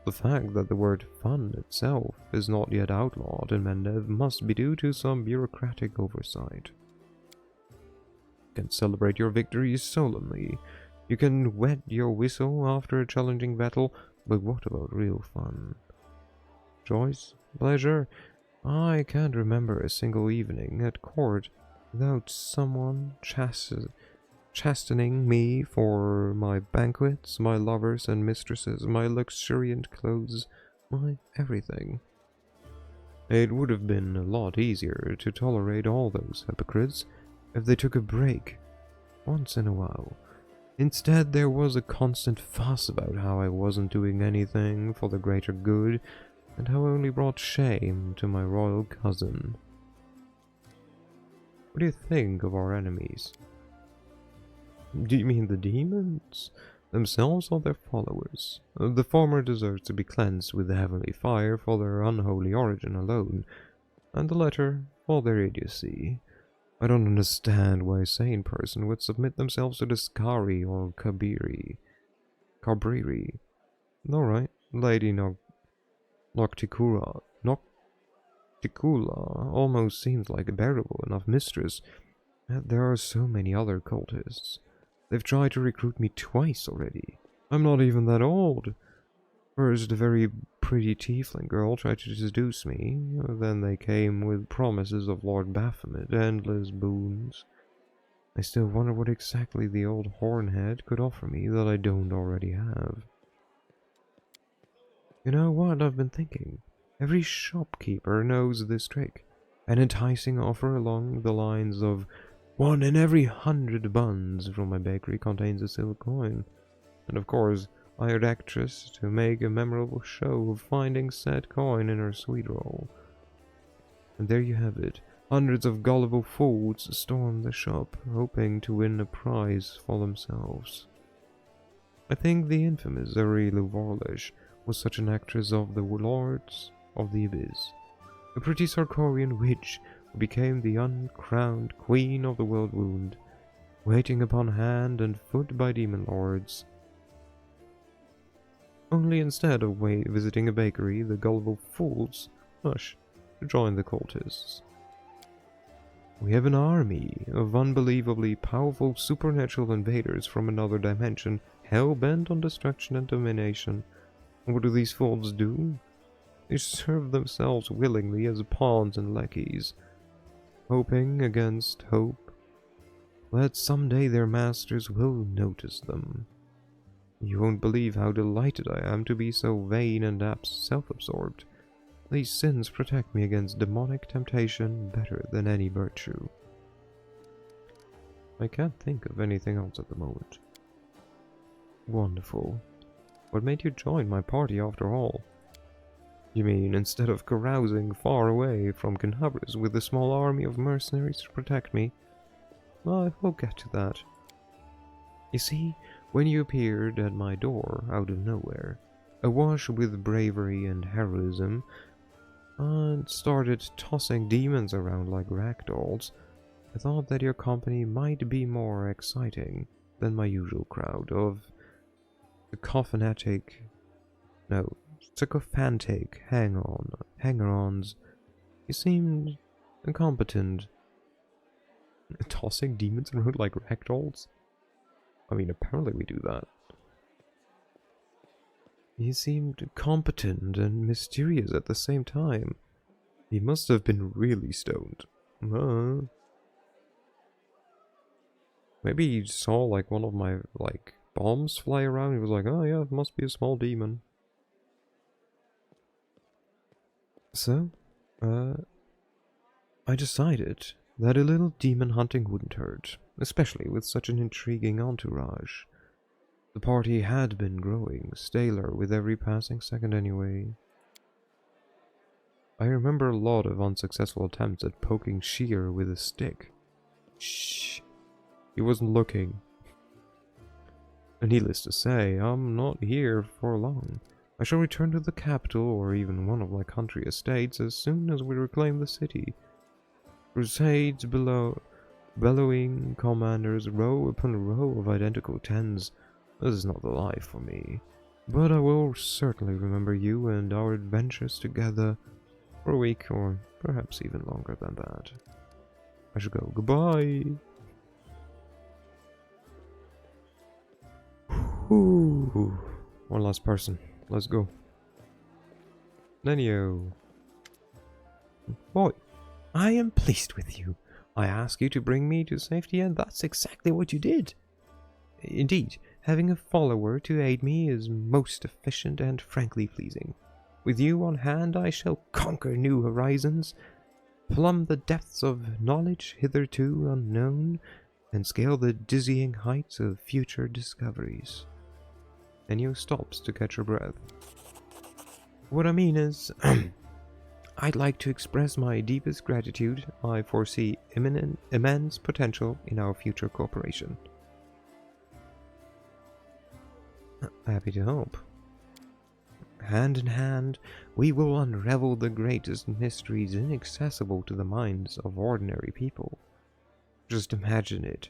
The fact that the word fun itself is not yet outlawed in Mendev must be due to some bureaucratic oversight. You can celebrate your victories solemnly. You can wet your whistle after a challenging battle, but what about real fun? Joys? Pleasure? I can't remember a single evening at court without someone chastening me for my banquets, my lovers and mistresses, my luxuriant clothes, my everything. It would have been a lot easier to tolerate all those hypocrites if they took a break once in a while. Instead, there was a constant fuss about how I wasn't doing anything for the greater good, and how I only brought shame to my royal cousin. What do you think of our enemies? Do you mean the demons themselves or their followers? The former deserves to be cleansed with the heavenly fire for their unholy origin alone, and the latter for their idiocy. I don't understand why a sane person would submit themselves to the Skari or Cabriri. Alright, Lady Nocticula almost seems like a bearable enough mistress, and there are so many other cultists. They've tried to recruit me twice already. I'm not even that old. First, a very pretty tiefling girl tried to seduce me, then they came with promises of Lord Baphomet, endless boons. I still wonder what exactly the old hornhead could offer me that I don't already have. You know what I've been thinking? Every shopkeeper knows this trick. An enticing offer along the lines of 1 in every 100 buns from my bakery contains a silver coin. And of course, I hired actress to make a memorable show of finding said coin in her sweet roll. And there you have it. Hundreds of gullible fools storm the shop, hoping to win a prize for themselves. I think the infamous Zuri Luvarlish was such an actress of the Lords of the Abyss, a pretty Sarkorian witch who became the uncrowned queen of the world wound, waiting upon hand and foot by demon lords. Only instead of visiting a bakery, the gullible fools rush to join the cultists. We have an army of unbelievably powerful supernatural invaders from another dimension, hell-bent on destruction and domination. And what do these fools do? They serve themselves willingly as pawns and lackeys, hoping against hope that someday their masters will notice them. You won't believe how delighted I am to be so vain and self-absorbed. These sins protect me against demonic temptation better than any virtue. I can't think of anything else at the moment. Wonderful. What made you join my party after all? You mean, instead of carousing far away from Kenabres with a small army of mercenaries to protect me? I will get to that. You see, when you appeared at my door out of nowhere, awash with bravery and heroism, and started tossing demons around like ragdolls, I thought that your company might be more exciting than my usual crowd of sycophantic hanger-ons. You seemed incompetent. Tossing demons around like ragdolls? I mean, apparently we do that. He seemed competent and mysterious at the same time. He must have been really stoned. Maybe he saw like one of my bombs fly around. He was like, oh yeah, it must be a small demon. So, I decided that a little demon hunting wouldn't hurt, especially with such an intriguing entourage. The party had been growing staler with every passing second anyway. I remember a lot of unsuccessful attempts at poking Sheer with a stick. Shh, he wasn't looking. And needless to say, I'm not here for long. I shall return to the capital or even one of my country estates as soon as we reclaim the city. Crusades bellowing commanders, row upon row of identical tens. This is not the life for me, but I will certainly remember you and our adventures together for a week or perhaps even longer than that. I should go. Goodbye! Whew. One last person. Let's go. Nenio. Boy, I am pleased with you. I asked you to bring me to safety and that's exactly what you did. Indeed, having a follower to aid me is most efficient and frankly pleasing. With you on hand I shall conquer new horizons, plumb the depths of knowledge hitherto unknown, and scale the dizzying heights of future discoveries. Nenio stops to catch her breath. What I mean is, I'd like to express my deepest gratitude. I foresee immense potential in our future cooperation. Happy to help. Hand in hand, we will unravel the greatest mysteries inaccessible to the minds of ordinary people. Just imagine it.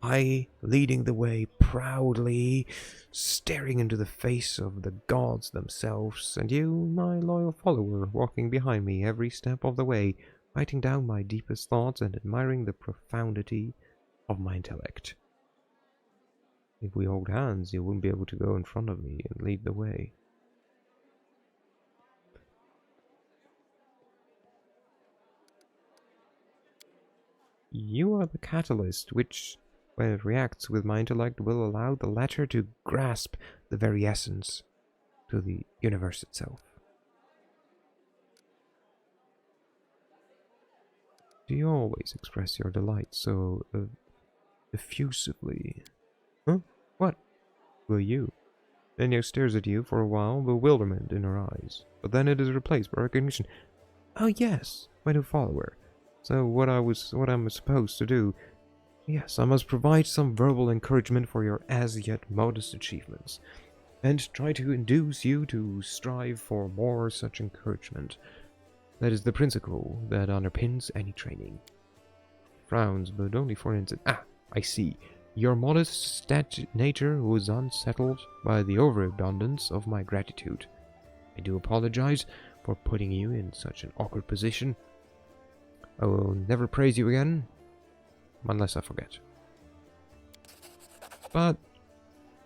I leading the way proudly, staring into the face of the gods themselves, and you, my loyal follower, walking behind me every step of the way, writing down my deepest thoughts and admiring the profundity of my intellect. If we hold hands, you wouldn't be able to go in front of me and lead the way. You are the catalyst which, when it reacts with my intellect, will allow the latter to grasp the very essence to the universe itself. Do you always express your delight so effusively? Huh? What? Will you? Daniel stares at you for a while, bewilderment in her eyes. But then it is replaced by recognition. Oh yes, my new follower. So what I'm supposed to do? Yes, I must provide some verbal encouragement for your as yet modest achievements, and try to induce you to strive for more such encouragement. That is the principle that underpins any training. Frowns, but only for an instant. Ah, I see. Your modest nature was unsettled by the overabundance of my gratitude. I do apologize for putting you in such an awkward position. I will never praise you again, unless I forget. But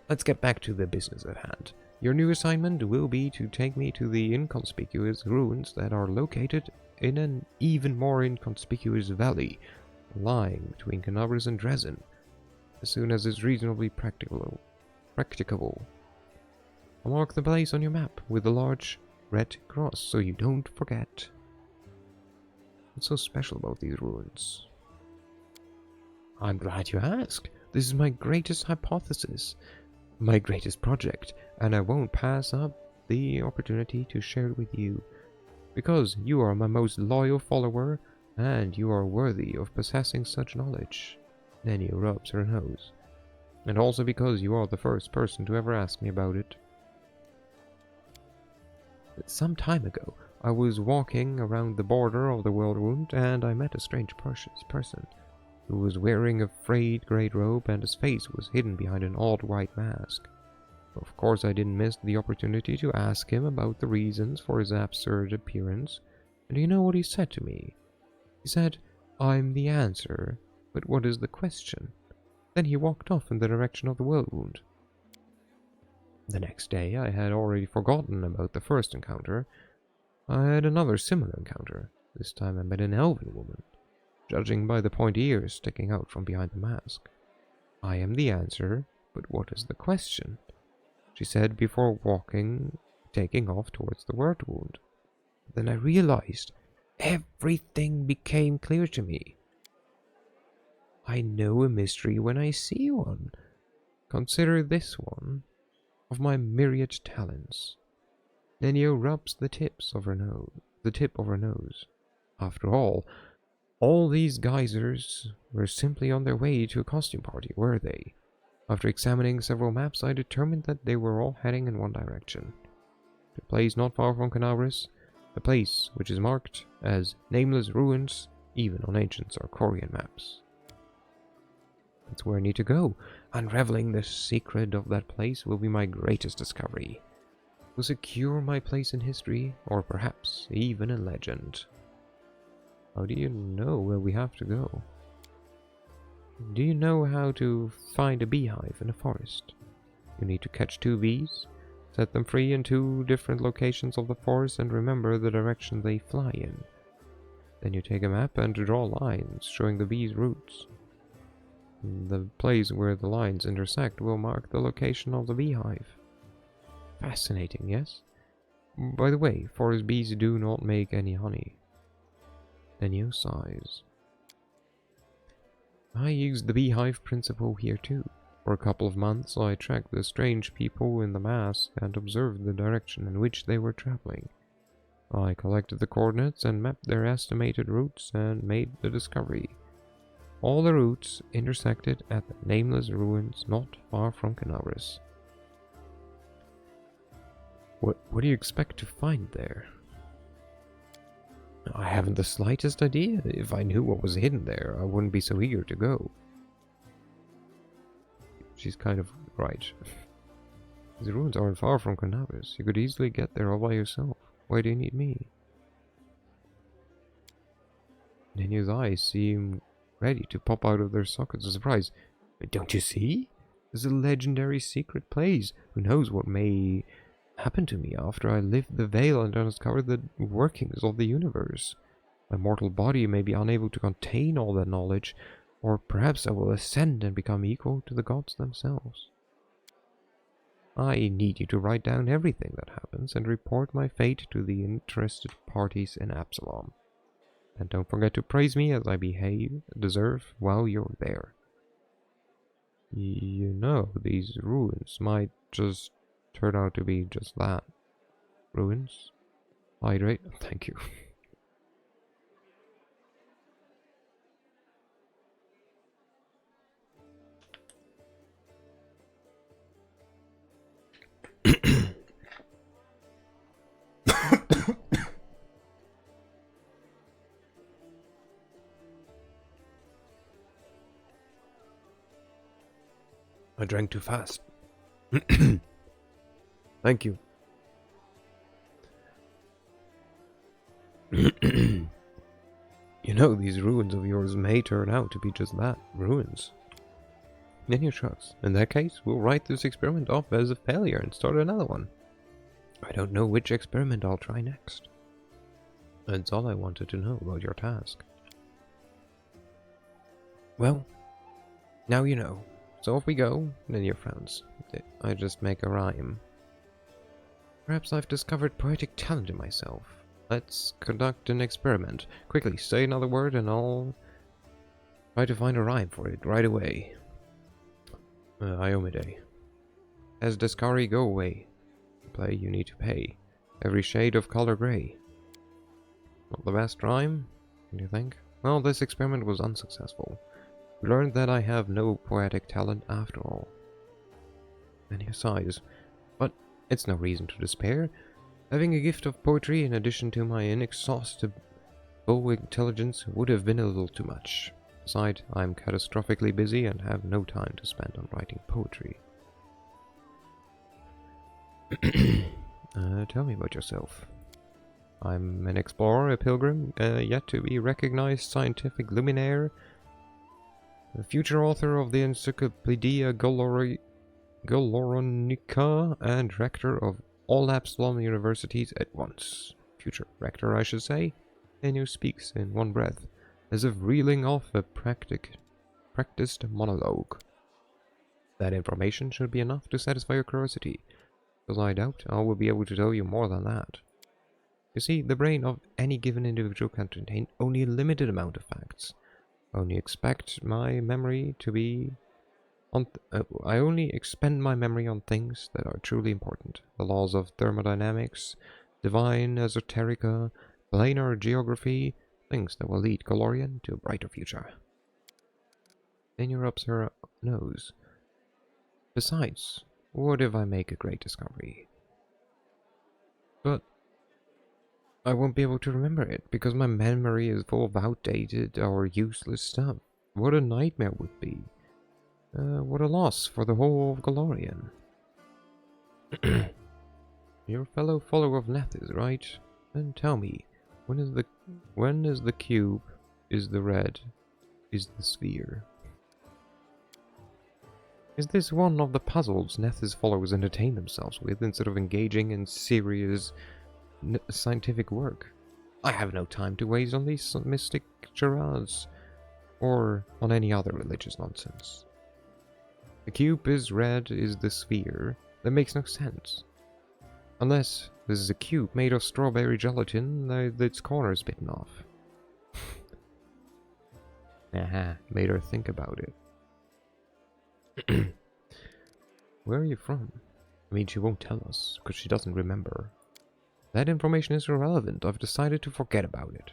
let's get back to the business at hand. Your new assignment will be to take me to the inconspicuous ruins that are located in an even more inconspicuous valley, lying between Kenabres and Dresden, as soon as it's reasonably practicable. I'll mark the place on your map with a large red cross so you don't forget. What's so special about these ruins? I'm glad you asked. This is my greatest hypothesis, my greatest project, and I won't pass up the opportunity to share it with you, because you are my most loyal follower, and you are worthy of possessing such knowledge. Nanny rubs her nose. And also because you are the first person to ever ask me about it. Some time ago, I was walking around the border of the world wound, and I met a strange person who was wearing a frayed grey robe, and his face was hidden behind an odd white mask. Of course, I didn't miss the opportunity to ask him about the reasons for his absurd appearance, and do you know what he said to me? He said, "I'm the answer, but what is the question?" Then he walked off in the direction of the world wound. The next day, I had already forgotten about the first encounter. I had another similar encounter. This time I met an elven woman, judging by the pointy ears sticking out from behind the mask. "I am the answer, but what is the question?" she said before taking off towards the world wound. Then I realized everything became clear to me. I know a mystery when I see one. Consider this one of my myriad talents. Nenio rubs the tip of her nose. After all these geysers were simply on their way to a costume party, were they? After examining several maps, I determined that they were all heading in one direction. To a place not far from Kenabres, a place which is marked as Nameless Ruins, even on ancient Sarkorian maps. That's where I need to go. Unraveling the secret of that place will be my greatest discovery. It will secure my place in history, or perhaps even in legend. How do you know where we have to go? Do you know how to find a beehive in a forest? You need to catch 2 bees, set them free in 2 different locations of the forest, and remember the direction they fly in. Then you take a map and draw lines showing the bees' routes. The place where the lines intersect will mark the location of the beehive. Fascinating, yes? By the way, forest bees do not make any honey. Then you sighs. I used the beehive principle here too. For a couple of months I tracked the strange people in the mask and observed the direction in which they were traveling. I collected the coordinates and mapped their estimated routes and made the discovery. All the routes intersected at the Nameless Ruins not far from Kenabres. What do you expect to find there? I haven't the slightest idea. If I knew what was hidden there, I wouldn't be so eager to go. She's kind of right. The ruins aren't far from Kenabres. You could easily get there all by yourself. Why do you need me? Nenio's eyes seem ready to pop out of their sockets of surprise. Don't you see? It's a legendary secret place. Who knows what may happen to me after I lift the veil and uncover the workings of the universe. My mortal body may be unable to contain all that knowledge, or perhaps I will ascend and become equal to the gods themselves. I need you to write down everything that happens and report my fate to the interested parties in Absalom. And don't forget to praise me as I deserve while you're there. You know, these ruins might just turn out to be just that. Ruins? Hydrate? Thank you. I drank too fast. Thank you. You know, these ruins of yours may turn out to be just that, ruins. Then you shucks. In that case, we'll write this experiment off as a failure and start another one. I don't know which experiment I'll try next. That's all I wanted to know about your task. Well, now you know. So off we go, then your friends. I just make a rhyme. Perhaps I've discovered poetic talent in myself. Let's conduct an experiment. Quickly, say another word and I'll try to find a rhyme for it right away. Iomide. As Descari, go away. Play, you need to pay. Every shade of color gray. Not the best rhyme, do you think? Well, this experiment was unsuccessful. We learned that I have no poetic talent after all. And he sighs. But it's no reason to despair. Having a gift of poetry in addition to my inexhaustible intelligence would have been a little too much. Besides, I'm catastrophically busy and have no time to spend on writing poetry. Tell me about yourself. I'm an explorer, a pilgrim, yet to be recognized scientific luminaire, a future author of the Encyclopedia Golonica, and rector of all Absalom universities at once. Future rector, I should say. Ennio speaks in one breath, as if reeling off a practiced monologue. That information should be enough to satisfy your curiosity, because I doubt I will be able to tell you more than that. You see, the brain of any given individual can contain only a limited amount of facts. I only expect my memory to be I only expend my memory on things that are truly important. The laws of thermodynamics, divine esoterica, planar geography, things that will lead Golorian to a brighter future. Then you rubs her nose. Besides, what if I make a great discovery? But I won't be able to remember it, because my memory is full of outdated or useless stuff. What a nightmare would be. What a loss for the whole of Golorian. You're a fellow follower of Nethys, right? Then tell me, when is the cube, is the red, is the sphere? Is this one of the puzzles Nethys followers entertain themselves with instead of engaging in serious scientific work? I have no time to waste on these mystic charades, or on any other religious nonsense. The cube is red, is the sphere. That makes no sense. Unless this is a cube made of strawberry gelatin that its corners bitten off. Aha, made her think about it. Where are you from? I mean, she won't tell us, because she doesn't remember. That information is irrelevant. I've decided to forget about it.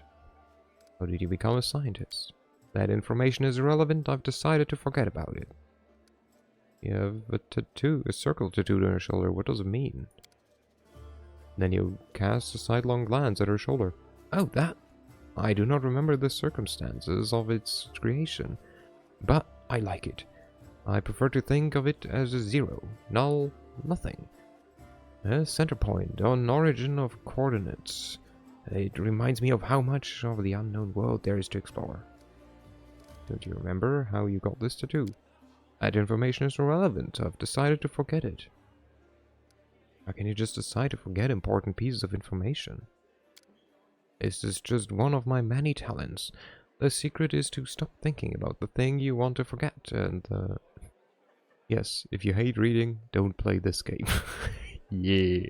How did you become a scientist? That information is irrelevant. I've decided to forget about it. You have a tattoo, a circle tattooed on her shoulder. What does it mean? Then you cast a sidelong glance at her shoulder. Oh, that! I do not remember the circumstances of its creation, but I like it. I prefer to think of it as a zero, null, nothing. A center point, an origin of coordinates. It reminds me of how much of the unknown world there is to explore. Don't you remember how you got this tattoo? That information is irrelevant. I've decided to forget it. How can you just decide to forget important pieces of information? This is just one of my many talents. The secret is to stop thinking about the thing you want to forget, and Yes, if you hate reading, don't play this game. Yeah.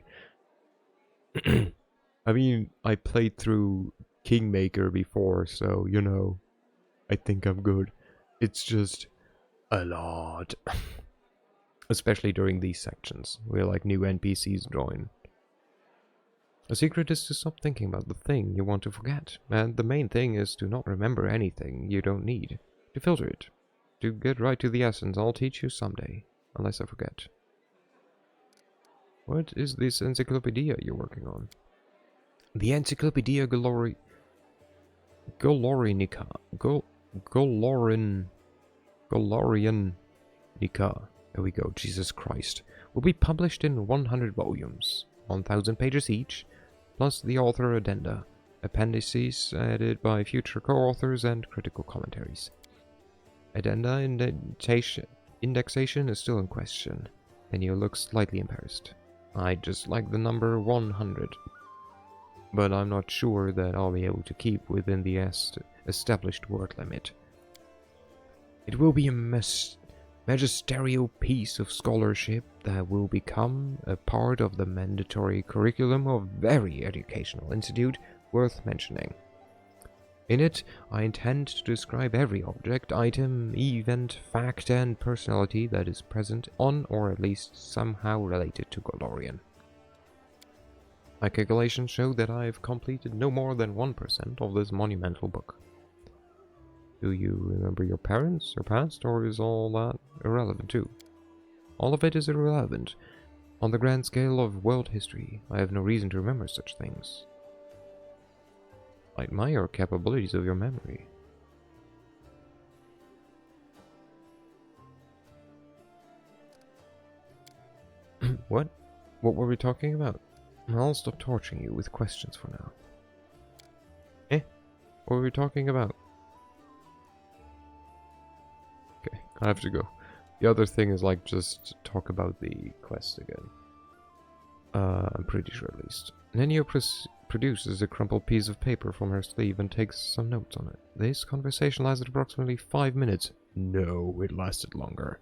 I mean, I played through Kingmaker before, so, you know, I think I'm good. It's just a lot. Especially during these sections, where like new NPCs join. The secret is to stop thinking about the thing you want to forget, and the main thing is to not remember anything you don't need. To filter it. To get right to the essence, I'll teach you someday, unless I forget. What is this encyclopedia you're working on? The Encyclopedia Golorinica. Golorianica. There we go, Jesus Christ. Will be published in 100 volumes, 1,000 pages each, plus the author addenda, appendices added by future co-authors, and critical commentaries. Addenda indexation is still in question, and you look slightly embarrassed. I just like the number 100, but I'm not sure that I'll be able to keep within the established word limit. It will be a magisterial piece of scholarship that will become a part of the mandatory curriculum of every educational institute worth mentioning. In it, I intend to describe every object, item, event, fact, and personality that is present on or at least somehow related to Golorian. My calculations show that I have completed no more than 1% of this monumental book. Do you remember your parents, your past, or is all that irrelevant too? All of it is irrelevant. On the grand scale of world history, I have no reason to remember such things. I admire your capabilities of your memory. What? What were we talking about? I'll stop torturing you with questions for now. What were we talking about? Okay, I have to go. The other thing is like just talk about the quest again. I'm pretty sure at least. Nenia produces a crumpled piece of paper from her sleeve and takes some notes on it. This conversation lasted approximately 5 minutes. No, it lasted longer.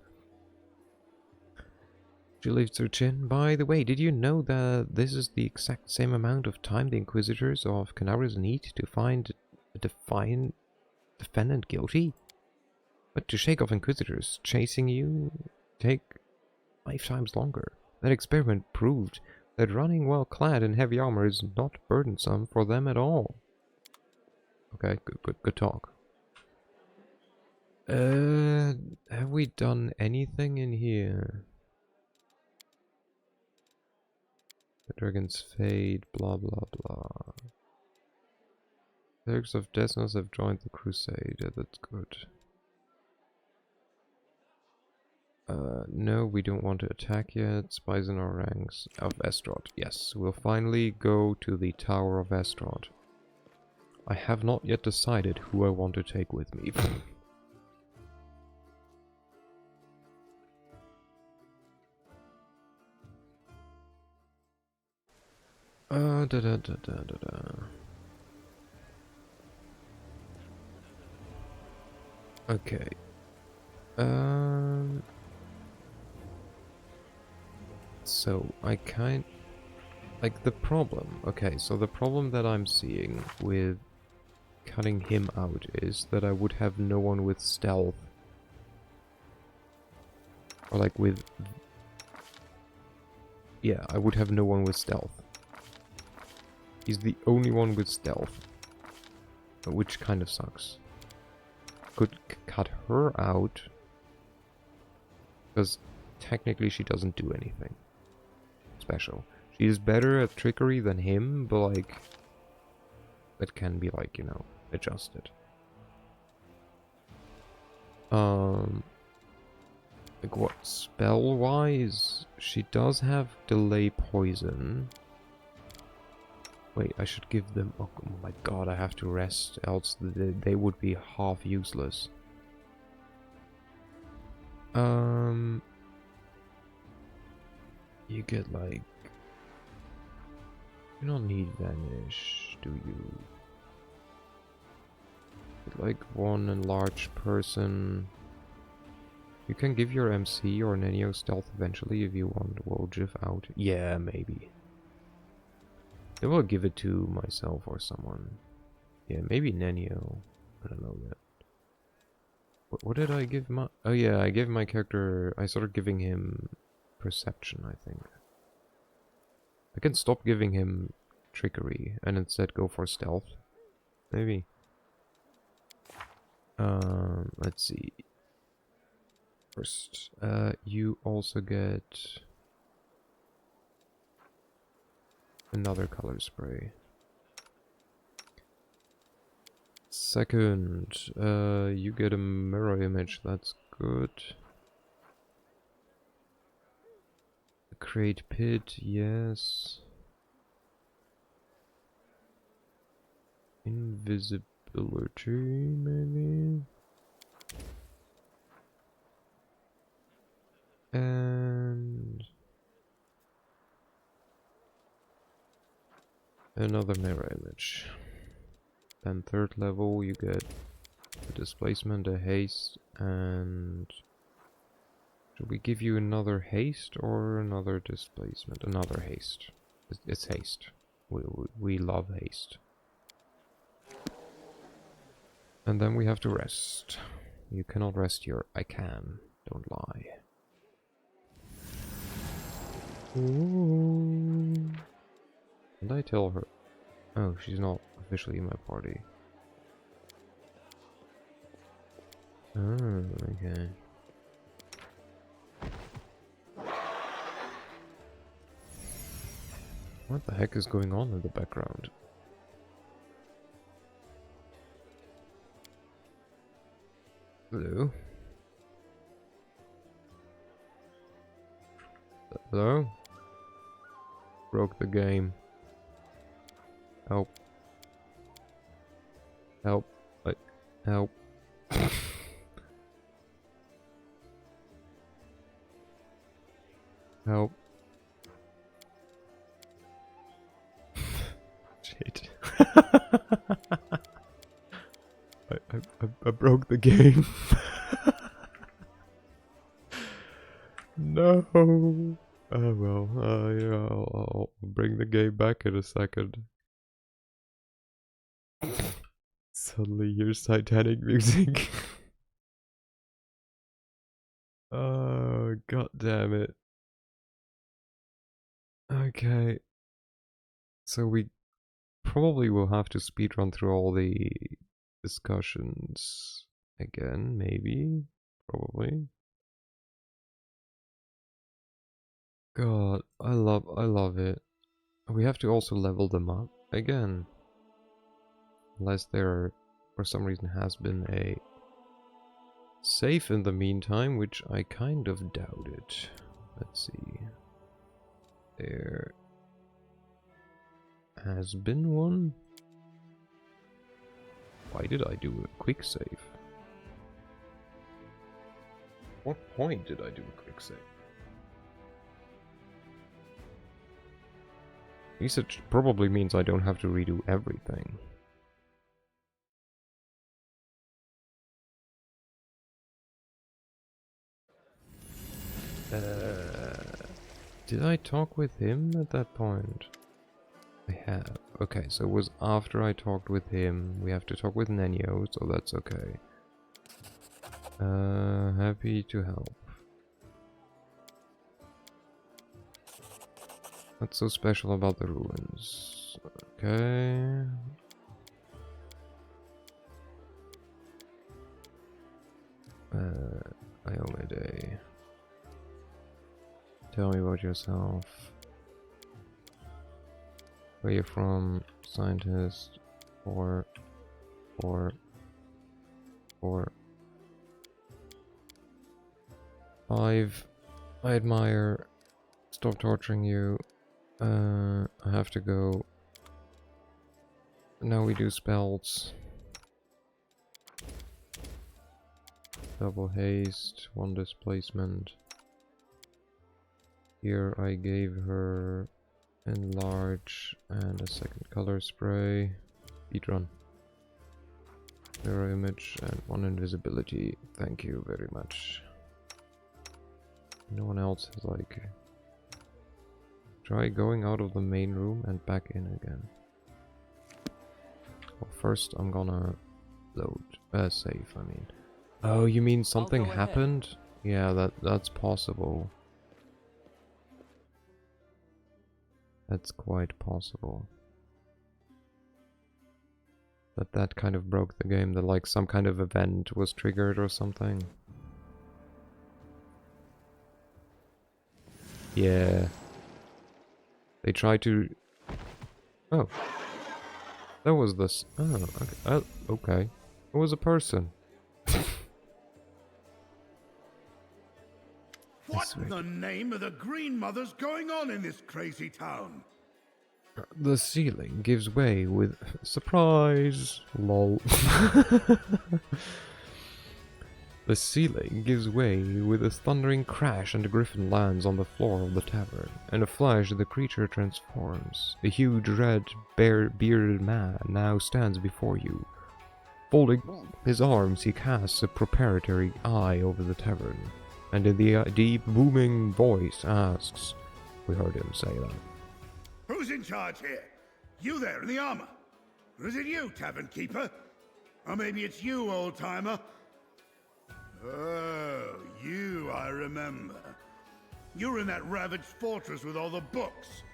She lifts her chin. By the way, did you know that this is the exact same amount of time the Inquisitors of Kenabres need to find a defendant guilty? But to shake off Inquisitors chasing you take 5 times longer. That experiment proved that running well clad in heavy armor is not burdensome for them at all. Okay, good talk. Have we done anything in here? The Dragon's Fate, blah blah blah. Clerics of Desnos have joined the Crusade. Yeah, that's good. No, we don't want to attack yet. Spies in our ranks of Estrad. Yes, we'll finally go to the Tower of Estrad. I have not yet decided who I want to take with me. Okay. So I like the problem. Okay, so the problem that I'm seeing with cutting him out is that I would have no one with stealth. Or like with... Yeah, I would have no one with stealth. He's the only one with stealth. Which kind of sucks. Could cut her out. Because technically she doesn't do anything special. She is better at trickery than him, but like... That can be like, you know, adjusted. Like what, spell-wise? She does have delay poison. Wait, I should give them... Oh my god, I have to rest, else they would be half useless. You get like... You don't need Vanish, do you? Get like one enlarged person. You can give your MC or Nenio stealth eventually if you want Wojif out. Yeah, maybe. I will give it to myself or someone. Yeah, maybe Nenio. I don't know yet. What did I give my... Oh yeah, I gave my character... I started giving him perception, I think. I can stop giving him trickery and instead go for stealth. Maybe. Let's see. First, you also get another color spray. Second, you get a mirror image, that's good. Create pit, yes. Invisibility, maybe? And... another mirror image. Then third level you get a displacement, a haste, and... should we give you another haste or another displacement? Another haste. It's haste. We love haste. And then we have to rest. You cannot rest here. I can. Don't lie. Ooh. Did I tell her? Oh, she's not officially in my party. Oh, okay. What the heck is going on in the background? Hello? Hello? Broke the game. Help. Help. Help. Help. Shit. I broke the game. No. Oh well, yeah, I'll bring the game back in a second. Suddenly here's Titanic music. Oh, god damn it. Okay. So we probably will have to speedrun through all the discussions again, maybe? Probably. God, I love it. We have to also level them up again. Unless there, for some reason, has been a save in the meantime, which I kind of doubted. Let's see. There has been one. Why did I do a quick save? What point did I do a quick save? Research probably means I don't have to redo everything. Did I talk with him at that point? I have. Okay, so it was after I talked with him. We have to talk with Nenio, so that's okay. Happy to help. What's so special about the ruins? Okay. Iomide. Tell me about yourself. Where you're from, scientist, or five. I admire. Stop torturing you. I have to go. Now we do spells. Double haste, one displacement. Here I gave her enlarge and a second color spray. Speedrun. Mirror image and one invisibility. Thank you very much. No one else is like... Try going out of the main room and back in again. Well, first I'm gonna load... save, I mean. Oh, you mean something happened? Yeah, that's possible. That's quite possible. That kind of broke the game, that like some kind of event was triggered or something. Yeah. They tried to... Oh. That was this... Oh, okay. Okay. It was a person. What in the name of the Green Mother's going on in this crazy town? The ceiling gives way with... Surprise! Lol. The ceiling gives way with a thundering crash and the griffin lands on the floor of the tavern. In a flash, the creature transforms. A huge red, bearded man now stands before you. Folding his arms, he casts a preparatory eye over the tavern, and in the deep, booming voice asks... We heard him say that. Who's in charge here? You there in the armor? Or is it you, tavern keeper? Or maybe it's you, old-timer? Oh, you, I remember. You were in that ravaged fortress with all the books.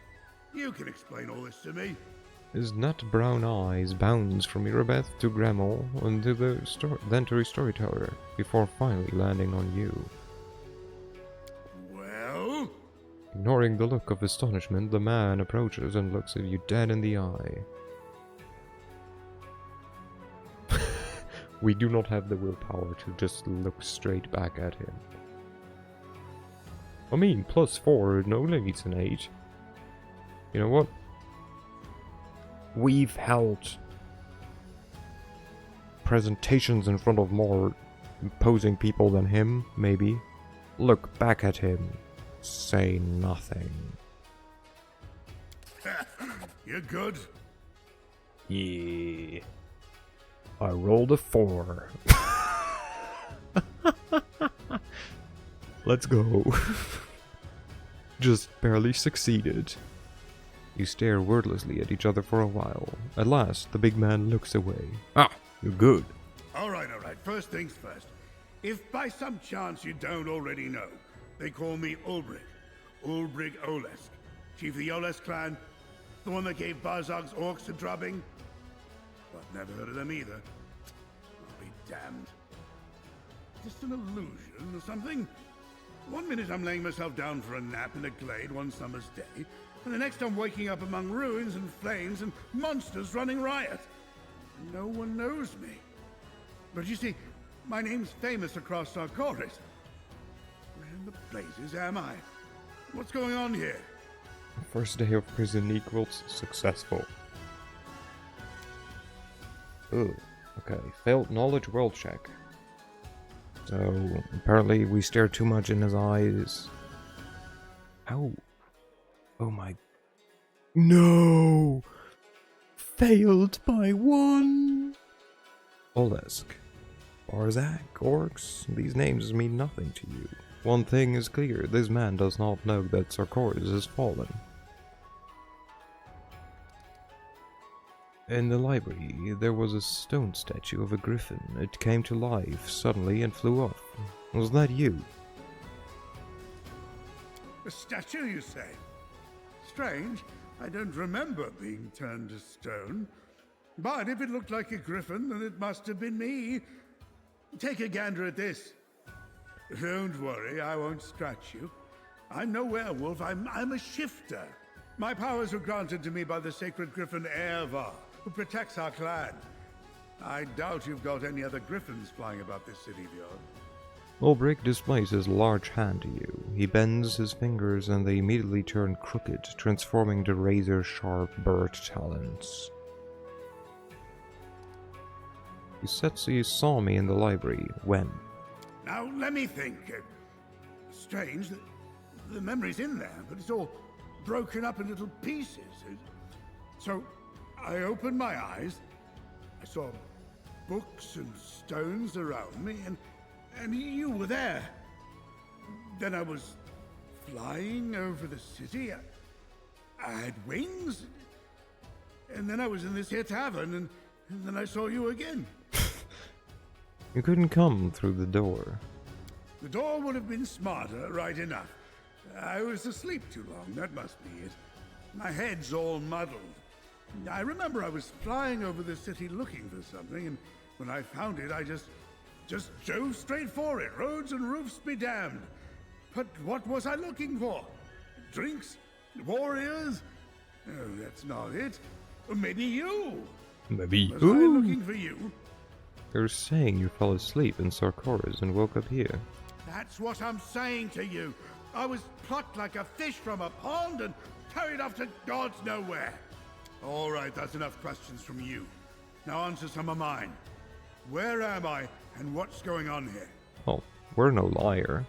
You can explain all this to me. His nut brown eyes bounce from Irabeth to Gremmel and to then to the storyteller, before finally landing on you. Well? Ignoring the look of astonishment, the man approaches and looks at you dead in the eye. We do not have the willpower to just look straight back at him. I mean, +4, no leads an 8. You know what? We've held presentations in front of more imposing people than him, maybe. Look back at him. Say nothing. You're good? Yeah. I rolled a 4. Let's go. Just barely succeeded. You stare wordlessly at each other for a while. At last, the big man looks away. Ah, you're good. All right. First things first. If by some chance you don't already know, they call me Ulbrich. Ulbrich Olesk. Chief of the Olesk clan. The one that gave Barzog's orcs a drubbing. I've never heard of them either. I'll be damned. Just an illusion or something? One minute I'm laying myself down for a nap in a glade one summer's day, and the next I'm waking up among ruins and flames and monsters running riot. No one knows me. But you see, my name's famous across Sarkoris. Where in the blazes am I? What's going on here? First day of prison equals successful. Ooh, okay. Failed knowledge world check. So, apparently we stare too much in his eyes. How? Oh my... No! Failed by 1! Olesk. Barzak, orcs, these names mean nothing to you. One thing is clear, this man does not know that Sarkoris has fallen. In the library, there was a stone statue of a griffin. It came to life suddenly and flew off. Was that you? A statue, you say? Strange. I don't remember being turned to stone. But if it looked like a griffin, then it must have been me. Take a gander at this. Don't worry, I won't scratch you. I'm no werewolf, I'm a shifter. My powers were granted to me by the sacred griffin Ervar, who protects our clan. I doubt you've got any other griffins flying about this city of yours. Ulbrich displays his large hand to you. He bends his fingers and they immediately turn crooked, transforming to razor-sharp bird talons. You said so you saw me in the library. When? Now, let me think. Strange, the memory's in there, but it's all broken up in little pieces. So, I opened my eyes, I saw books and stones around me, and you were there. Then I was flying over the city. I had wings. And then I was in this here tavern, and then I saw you again. You couldn't come through the door. The door would have been smarter, right enough. I was asleep too long, that must be it. My head's all muddled. I remember I was flying over the city looking for something, and when I found it, I just drove straight for it. Roads and roofs be damned. But what was I looking for? Drinks? Warriors? Oh, that's not it. Maybe you. Maybe Was I looking for you? You're saying you fell asleep in Sarkoris and woke up here. That's what I'm saying to you. I was plucked like a fish from a pond and carried off to God's nowhere. All right, that's enough questions from you. Now answer some of mine. Where am I, and what's going on here? Oh, we're no liar.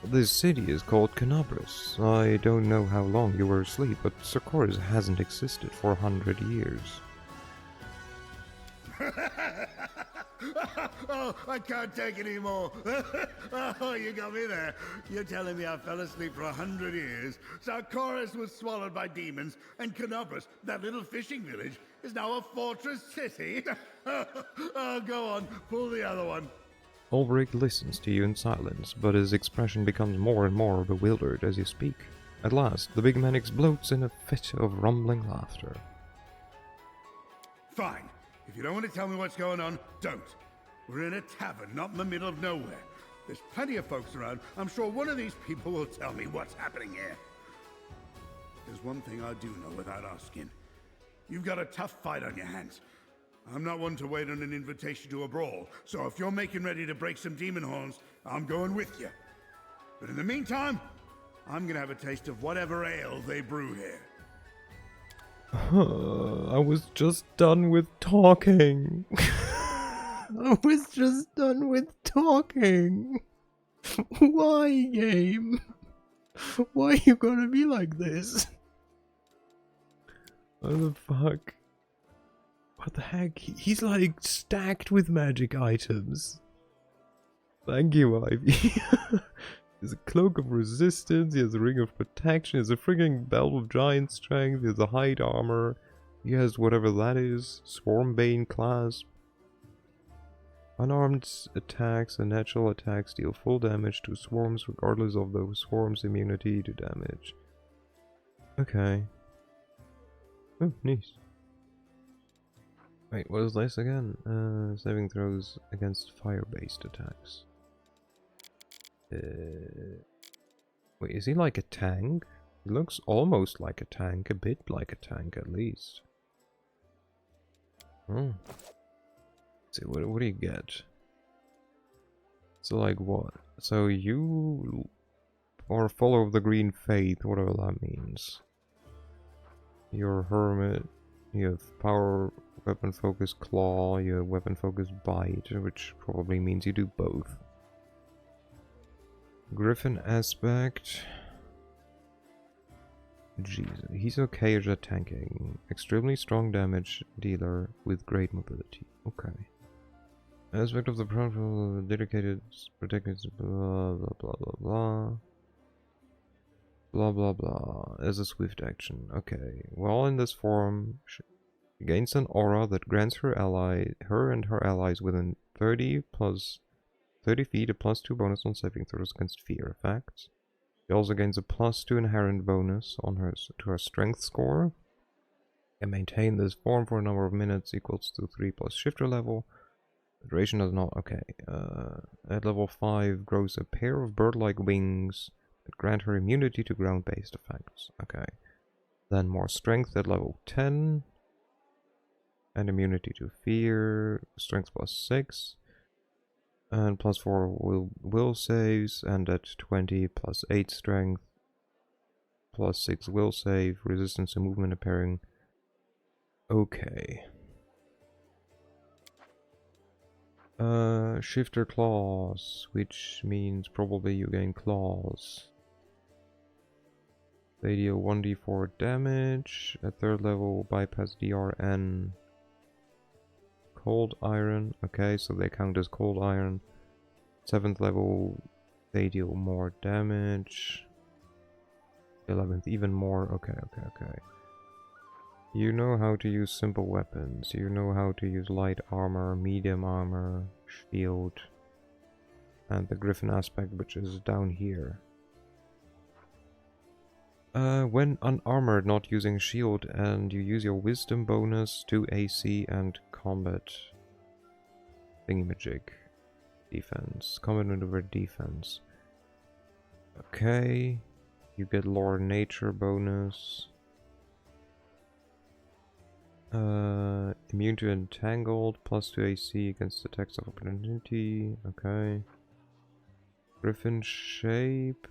This city is called Kenabres. I don't know how long you were asleep, but Sarkoris hasn't existed for 100 years. Oh, I can't take it anymore. Oh, you got me there. You're telling me I fell asleep for 100 years. Sarkoris was swallowed by demons, and Kenabres, that little fishing village, is now a fortress city. Oh, go on, pull the other one. Ulrich listens to you in silence, but his expression becomes more and more bewildered as you speak. At last, the big man explodes in a fit of rumbling laughter. Fine. If you don't want to tell me what's going on, don't. We're in a tavern, not in the middle of nowhere. There's plenty of folks around. I'm sure one of these people will tell me what's happening here. There's one thing I do know without asking. You've got a tough fight on your hands. I'm not one to wait on an invitation to a brawl, so if you're making ready to break some demon horns, I'm going with you. But in the meantime, I'm gonna have a taste of whatever ale they brew here. I was just done with talking. I was just done with talking. Why, game? Why are you gonna be like this? What the fuck? What the heck? He's like stacked with magic items. Thank you, Ivy. There's a cloak of resistance, he has a ring of protection, he has a frigging belt of giant strength, he has a hide armor, he has whatever that is, Swarmbane clasp. Unarmed attacks and natural attacks deal full damage to swarms regardless of the swarm's immunity to damage. Okay. Oh, nice. Wait, what is this again? Saving throws against fire-based attacks. Wait, is he like a tank? He looks almost like a tank, a bit like a tank at least. Oh. Let's see, what do you get? So like what? So you are follower of the green faith, whatever that means. You're a hermit, you have power, weapon focus claw, you have weapon focus bite, which probably means you do both. Griffin aspect. Jesus, he's okay at tanking. Extremely strong damage dealer with great mobility. Okay. Aspect of the protocol, dedicated, protected, blah blah blah blah blah. Blah blah blah. As a swift action. Okay. While in this form, she gains an aura that grants her and her allies within 30 feet a +2 bonus on saving throws against fear effects. She also gains a +2 inherent bonus on to her strength score. And maintain this form for a number of minutes equals to 3 plus shifter level. The duration does not. Okay. At level 5, grows a pair of bird-like wings that grant her immunity to ground-based effects. Okay. Then more strength at level 10. And immunity to fear. Strength +6. And +4 will saves, and at 20 +8 strength, +6 will save, resistance to movement appearing. Okay. Shifter claws, which means probably you gain claws. They deal 1d4 damage. At 3rd level, bypass DRN. Cold iron, okay, so they count as cold iron. 7th level, they deal more damage. 11th, even more. Okay. You know how to use simple weapons. You know how to use light armor, medium armor, shield, and the Griffin aspect, which is down here. When unarmored, not using shield, and you use your wisdom bonus to AC and combat thingamajig. Defense. Combat maneuver defense. Okay. You get lore nature bonus. Immune to entangled, +2 AC against attacks of opportunity. Okay. Griffin shape.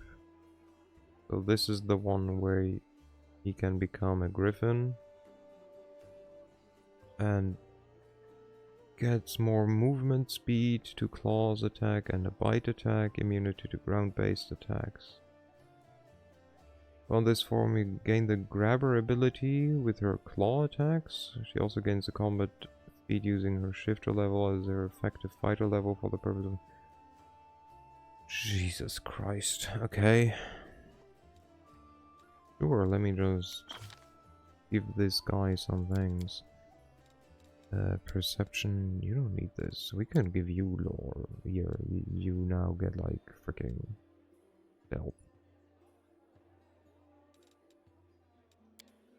So this is the one where he can become a griffin. And gets more movement speed to claws attack and a bite attack, immunity to ground-based attacks. On this form, you gain the grabber ability with her claw attacks. She also gains the combat speed using her shifter level as her effective fighter level for the purpose of... Jesus Christ. Okay. Sure, let me just give this guy some things. Perception, you don't need this. We can give you lore. Here, you now get like freaking stealth.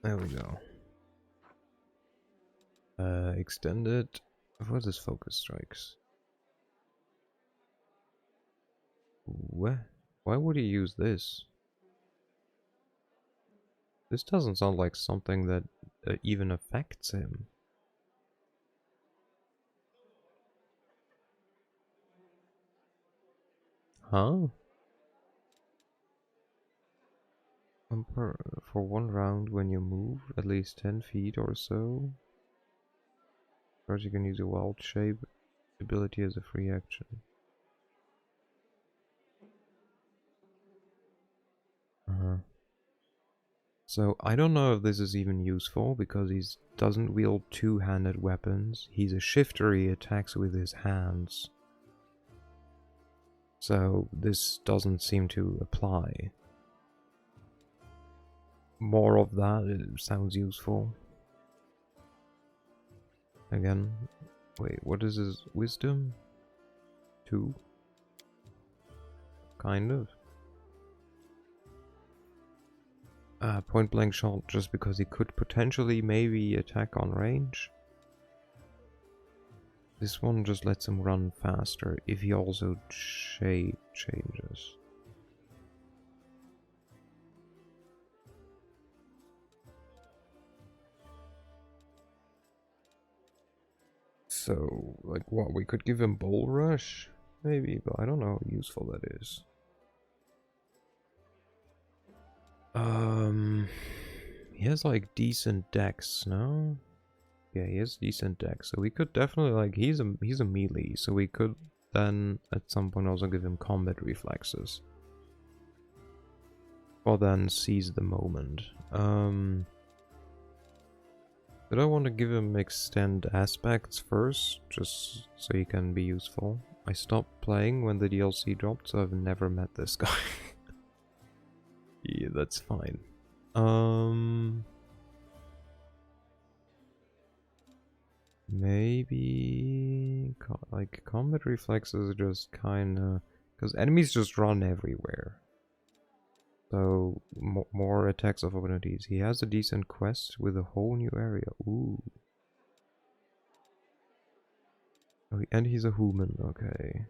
There we go. Extended. What is focus strikes? What? Why would he use this? This doesn't sound like something that even affects him. Huh? For one round when you move at least 10 feet or so. First you can use a wild shape ability as a free action. So I don't know if this is even useful because he doesn't wield two-handed weapons. He's a shifter, he attacks with his hands. So this doesn't seem to apply. More of that, it sounds useful. Again, wait, what is his wisdom? 2? Kind of. Point blank shot just because he could potentially maybe attack on range. This one just lets him run faster if he also shape changes. So, like what, we could give him Bull Rush? Maybe, but I don't know how useful that is. He has like decent dex, no? Yeah, he has decent dex, so we could definitely like he's a melee, so we could then at some point also give him combat reflexes. Or then seize the moment. Did I want to give him extend aspects first, just so he can be useful? I stopped playing when the DLC dropped, so I've never met this guy. Yeah, that's fine. Maybe like combat reflexes just kinda, because enemies just run everywhere. So more attacks of opportunities. He has a decent quest with a whole new area. Ooh. Oh, and he's a human. Okay.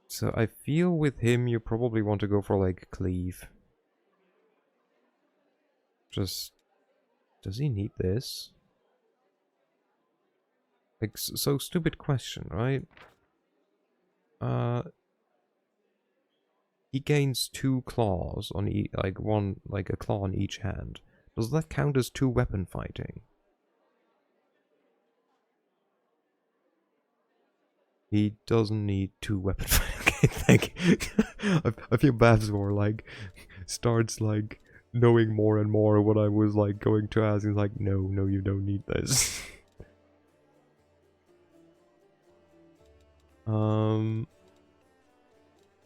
So I feel with him you probably want to go for like cleave. Just, does he need this? Like, so stupid question, right? He gains 2 claws on like a claw on each hand. Does that count as 2 weapon fighting? He doesn't need 2 weapon fighting. Okay, thank you. I feel Babs more like starts like knowing more and more what I was like going to ask. He's like, no, you don't need this.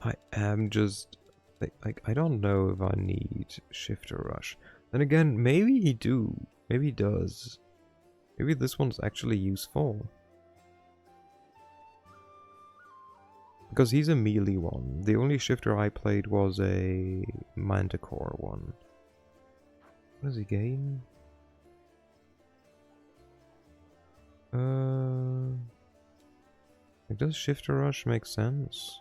I am just Like, I don't know if I need Shifter Rush. Then again, maybe he do. Maybe he does. Maybe this one's actually useful. Because he's a melee one. The only shifter I played was a Manticore one. What does he gain? Like, does Shifter Rush make sense?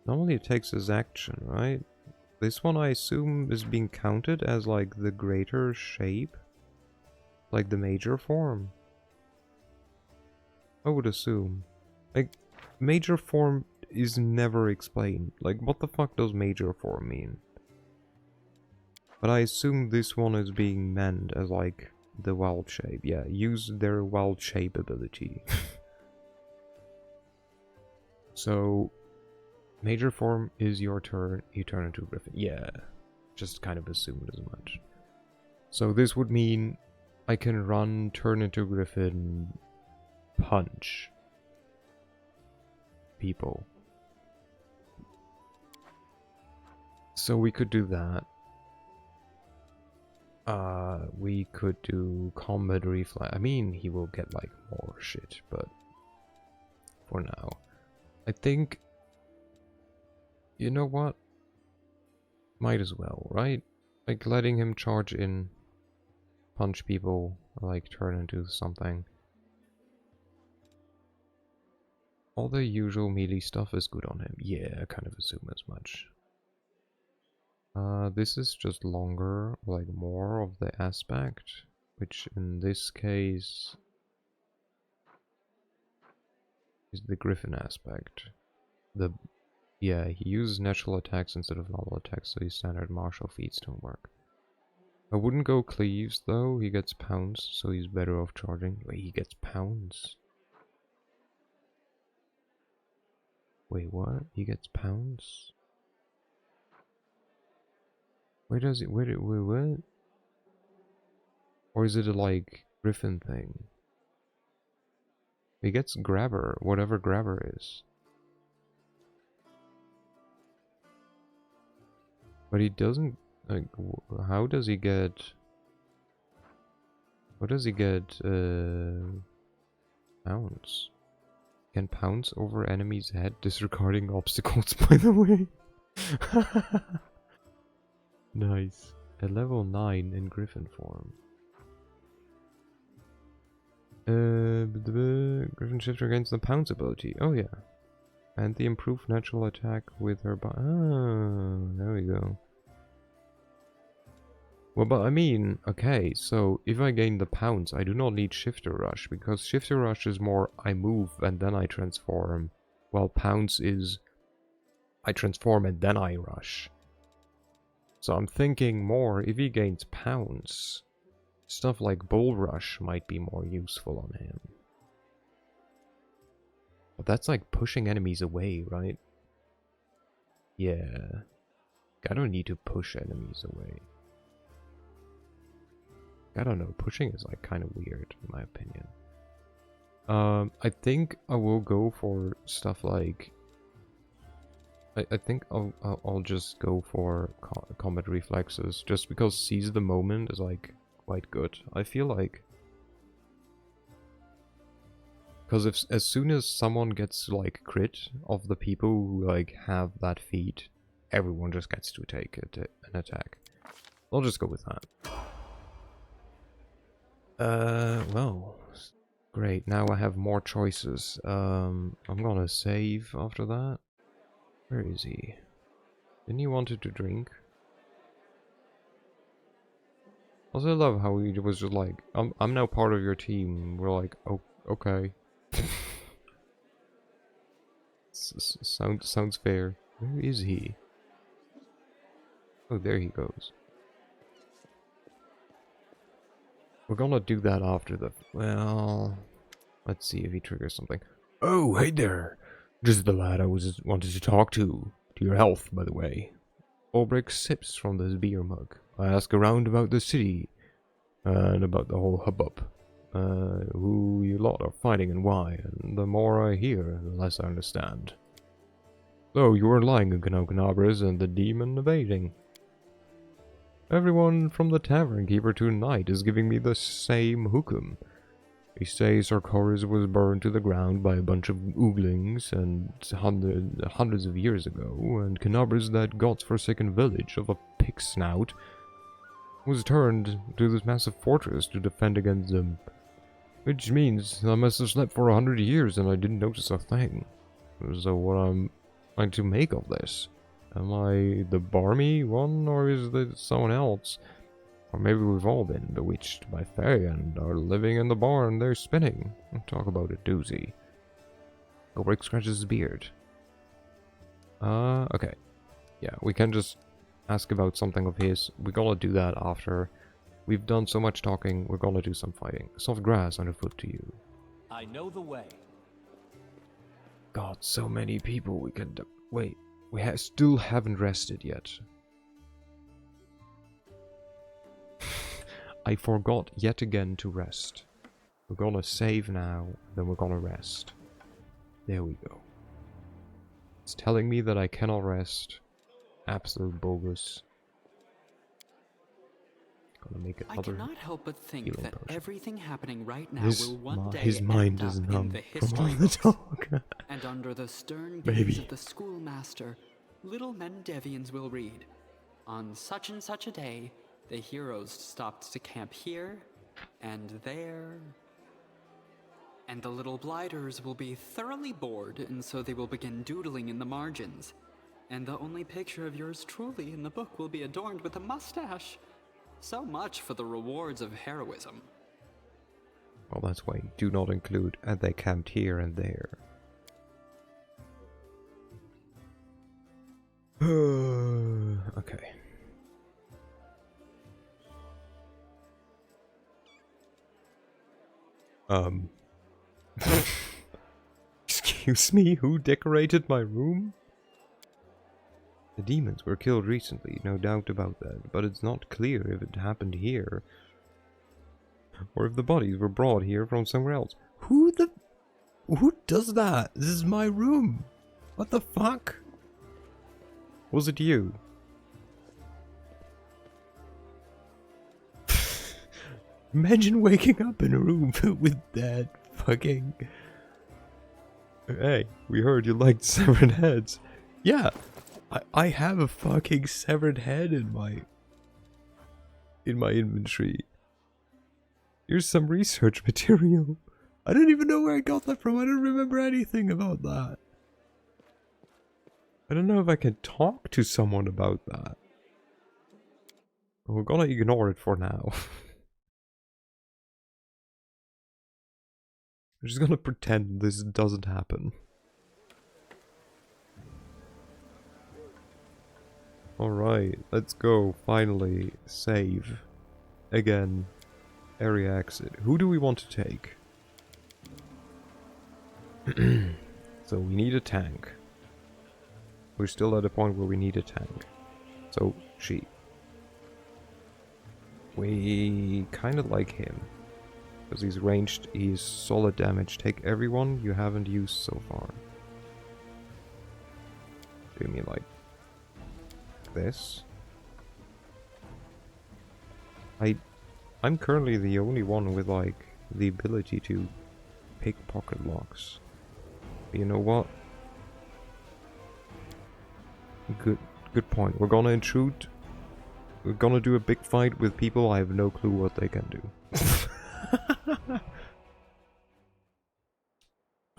Normally it takes his action, right? This one I assume is being counted as like the greater shape? Like the major form? I would assume. Like, major form is never explained. Like, what the fuck does major form mean? But I assume this one is being meant as like the wild shape. Yeah, use their wild shape ability. So, major form is your turn, you turn into a griffin. Yeah, just kind of assumed as much. So this would mean I can run, turn into griffin, punch people. So we could do that. We could do combat reflex. I mean, he will get like more shit, but for now, I think, you know what? Might as well, right? Like letting him charge in, punch people, like turn into something. All the usual melee stuff is good on him. Yeah, I kind of assume as much. This is just longer, like more of the aspect, which in this case is the griffin aspect. Yeah, he uses natural attacks instead of normal attacks, so his standard martial feats don't work. I wouldn't go cleaves though, he gets pounds, so he's better off charging. Wait, he gets pounds? Wait, what? He gets pounds? Where does it, wait, what? Or is it a, like, griffin thing? He gets grabber, whatever grabber is. But he doesn't, like, how does he get... What does he get, pounds? Can pounce over enemy's head, disregarding obstacles, by the way. Nice. At level 9 in griffin form. Griffin shifter gains the pounce ability. Oh yeah. And the improved natural attack with her there we go. Well, but I mean, okay, so if I gain the pounce, I do not need Shifter Rush, because Shifter Rush is more I move and then I transform, while pounce is I transform and then I rush. So I'm thinking more, if he gains pounce, stuff like Bull Rush might be more useful on him. But that's like pushing enemies away, right? Yeah. I don't need to push enemies away. I don't know, pushing is like kind of weird in my opinion. I think I will go for stuff like... I think I'll just go for combat reflexes, just because seize the moment is like quite good. I feel like... Because if as soon as someone gets like crit of the people who like have that feat, everyone just gets to take an attack. I'll just go with that. Well, great. Now I have more choices. I'm gonna save after that. Where is he? Didn't he wanted to drink? Also, I love how he was just like, I'm now part of your team. We're like, oh, okay. Sounds fair. Where is he? Oh, there he goes. We're gonna do that after the... Well... Let's see if he triggers something. Oh, hey there! This is the lad I wanted to talk to. To your health, by the way. Ulbrich sips from this beer mug. I ask around about the city. And about the whole hubbub. Who you lot are fighting and why. And the more I hear, the less I understand. So, you were lying, Kenabres, and the demon evading. Everyone from the tavern keeper tonight is giving me the same hukum. They say Sarkoris was burned to the ground by a bunch of ooglings and hundreds of years ago, and Kenabres, that god's-forsaken village of a pig snout, was turned to this massive fortress to defend against them. Which means I must have slept for 100 years and I didn't notice a thing. So what am I to make of this? Am I the barmy one, or is it someone else? Or maybe we've all been bewitched by Fae and are living in the barn they're spinning. Talk about a doozy. Ulbrich scratches his beard. Okay. Yeah, we can just ask about something of his. We're gonna do that after. We've done so much talking, we're gonna do some fighting. Soft grass underfoot to you. I know the way. God, so many people we can do. Wait, we still haven't rested yet. I forgot yet again to rest. We're gonna save now, then we're gonna rest. There we go. It's telling me that I cannot rest. Absolute bogus. Gonna make I another cannot help but think healing that potion. everything happening right now will one day His mind end is up in numb the from all history the books. talk. And under the stern Maybe. gaze of the schoolmaster, little Mendevians will read, on such and such a day, the heroes stopped to camp here and there. And the little blighters will be thoroughly bored, and so they will begin doodling in the margins. And the only picture of yours truly in the book will be adorned with a mustache. So much for the rewards of heroism. Well, that's why you do not include and they camped here and there. Okay. Excuse me, who decorated my room? The demons were killed recently, no doubt about that, but it's not clear if it happened here, or if the bodies were brought here from somewhere else. Who does that? This is my room. What the fuck? Was it you? Imagine waking up in a room filled with dead fucking... Hey, we heard you liked severed heads. Yeah, I have a fucking severed head in my inventory. Here's some research material. I don't even know where I got that from. I don't remember anything about that. I don't know if I can talk to someone about that. We're gonna ignore it for now. I'm just gonna pretend this doesn't happen. Alright, let's go. Finally, save. Again. Area exit. Who do we want to take? So we need a tank. We're still at a point where we need a tank. So, she. We kind of like him. Because he's ranged, he's solid damage. Take everyone you haven't used so far. Do me like this. I'm currently the only one with like the ability to pickpocket locks. But you know what? Good point. We're gonna intrude. We're gonna do a big fight with people I have no clue what they can do.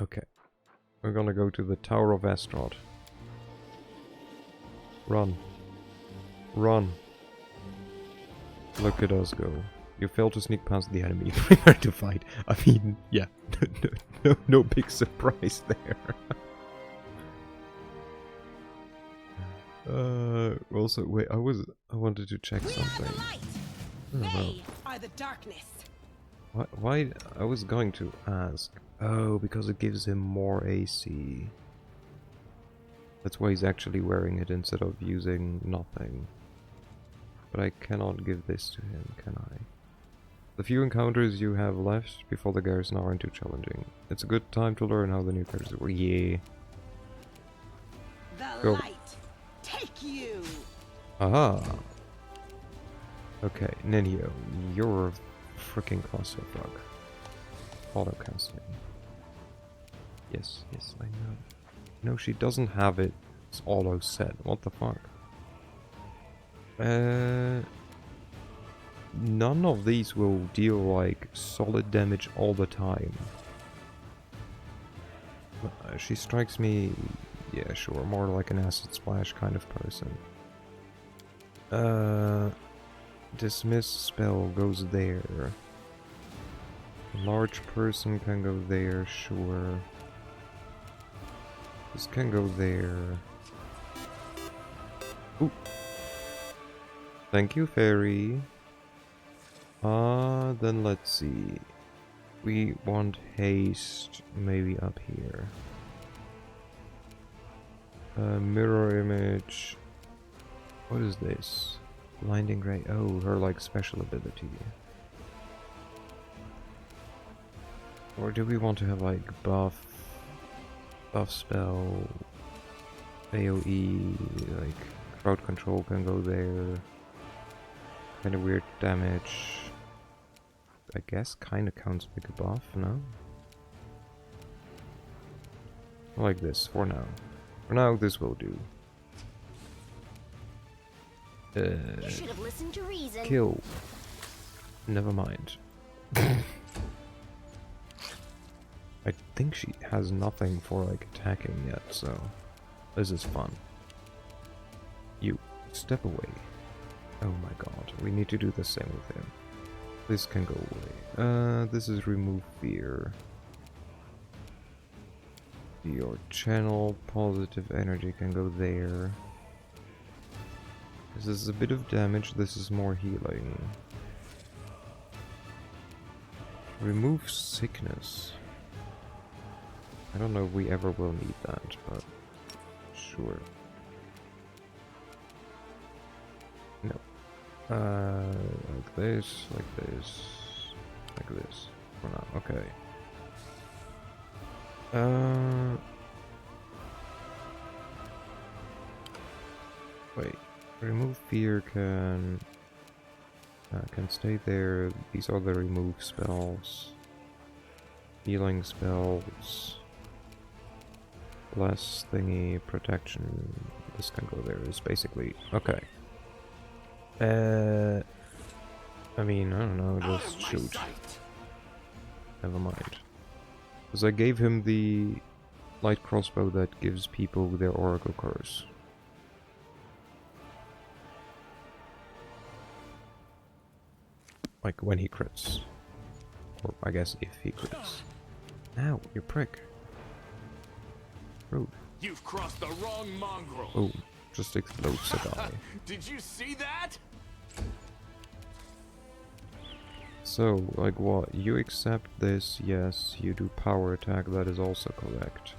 Okay. We're gonna go to the Tower of Astrod. Run. Run. Look at us go. You failed to sneak past the enemy. Prepare to fight. I mean, yeah. No big surprise there. Also, wait, I wanted to check something. They are the darkness. Why? I was going to ask. Oh, because it gives him more AC. That's why he's actually wearing it instead of using nothing. But I cannot give this to him, can I? The few encounters you have left before the garrison aren't too challenging. It's a good time to learn how the new characters work. Yeah. The Go. light take you. Aha! Okay, Ninio, you're a freaking clusterfuck. Auto casting. Yes, yes, I know. No, she doesn't have it. It's auto set. What the fuck? None of these will deal like solid damage all the time. She strikes me, yeah, sure, more like an acid splash kind of person. Dismiss spell goes there. A large person can go there, sure. This can go there. Ooh. Thank you, fairy. Then let's see. We want haste maybe up here. Mirror image. What is this? Blinding ray. Oh, her like special ability. Or do we want to have like buff spell, AoE, like crowd control can go there. Kind of weird damage. I guess kind of counts like a buff, no? I like this for now. For now, this will do. You should have listened to reason. Kill. Never mind. I think she has nothing for like attacking yet, so this is fun. You step away. Oh my god, we need to do the same with him. This can go away. This is remove fear. Your channel positive energy can go there. This is a bit of damage, this is more healing. Remove sickness. I don't know if we ever will need that, but sure. No. Like this, like this, like this. For now, okay. Wait. Remove fear can stay there. These are the remove spells. Healing spells. Less thingy, protection. This can go there. It's basically okay. I mean, I don't know, just shoot. Never mind. Because I gave him the light crossbow that gives people their Oracle Curse. Like when he crits. Or I guess if he crits. Ow, you prick. Rude. You've crossed the wrong mongrel. Oh, just explodes a guy. Did you see that? So, like what? You accept this, yes. You do power attack, that is also correct.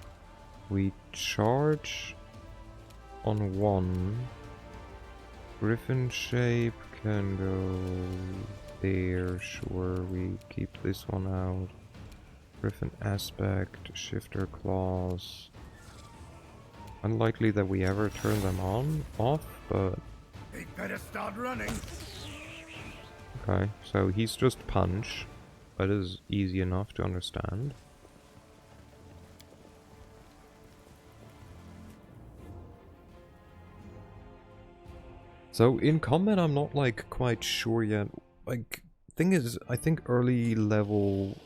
We charge on one. Griffin shape can go there, sure. We keep this one out. Griffin aspect, shifter claws. Unlikely that we ever turn them off, but... They better start running. Okay, so he's just punch. That is easy enough to understand. So in combat I'm not like quite sure yet. Like, thing is, I think early level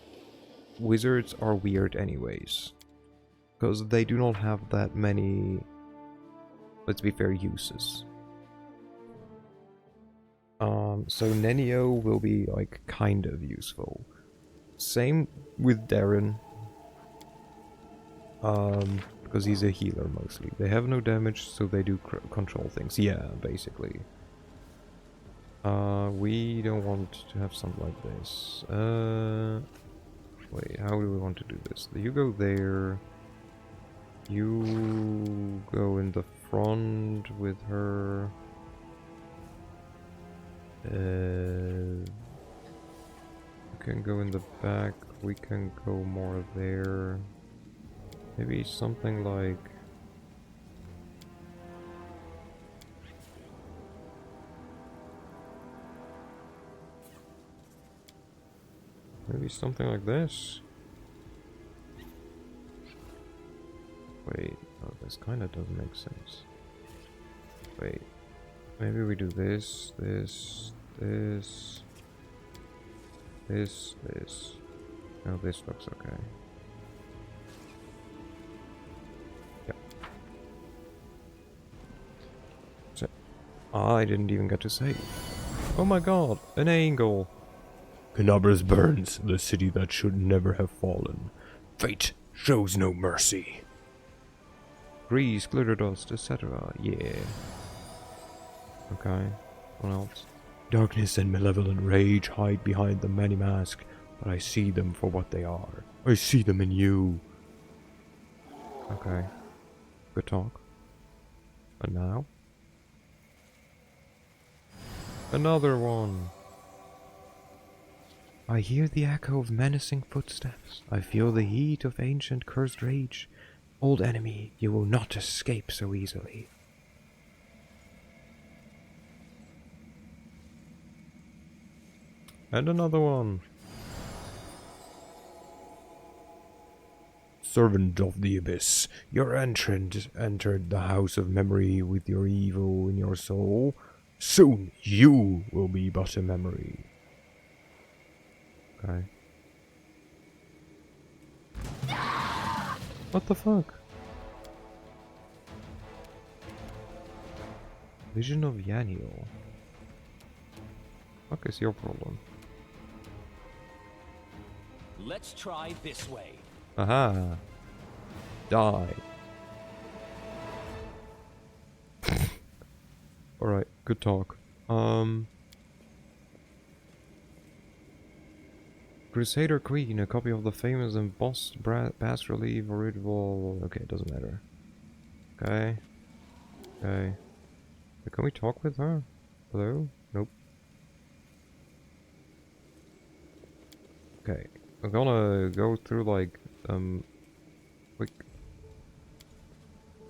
wizards are weird anyways. Because they do not have that many, let's be fair, uses. So Nenio will be like kind of useful. Same with Darren. Because he's a healer mostly. They have no damage, so they do control things. Yeah, basically. We don't want to have something like this. Wait, how do we want to do this? You go there. You go in the front with her. You can go in the back. We can go more there. Maybe something like Maybe something like this? Wait, oh, this kinda doesn't make sense. Wait, maybe we do this, this, this, this, this. Oh, this looks okay. Yep. So, I didn't even get to save. Oh my god, an angle! Kenabres burns, the city that should never have fallen. Fate shows no mercy. Grease, glitter dust, etc. Yeah. Okay. What else? Darkness and malevolent rage hide behind the many masks, but I see them for what they are. I see them in you. Okay. Good talk. And now? Another one. I hear the echo of menacing footsteps. I feel the heat of ancient cursed rage. Old enemy, you will not escape so easily. And another one. Servant of the Abyss, your entrant entered the house of memory with your evil in your soul. Soon you will be but a memory. Okay. What the fuck? Vision of Yaniel. What is your problem? Let's try this way. Aha. Die. Alright, good talk. Crusader Queen, a copy of the famous embossed bas-relief original. Okay, it doesn't matter. Okay. Okay. Can we talk with her? Hello? Nope. Okay. I'm gonna go through like quick.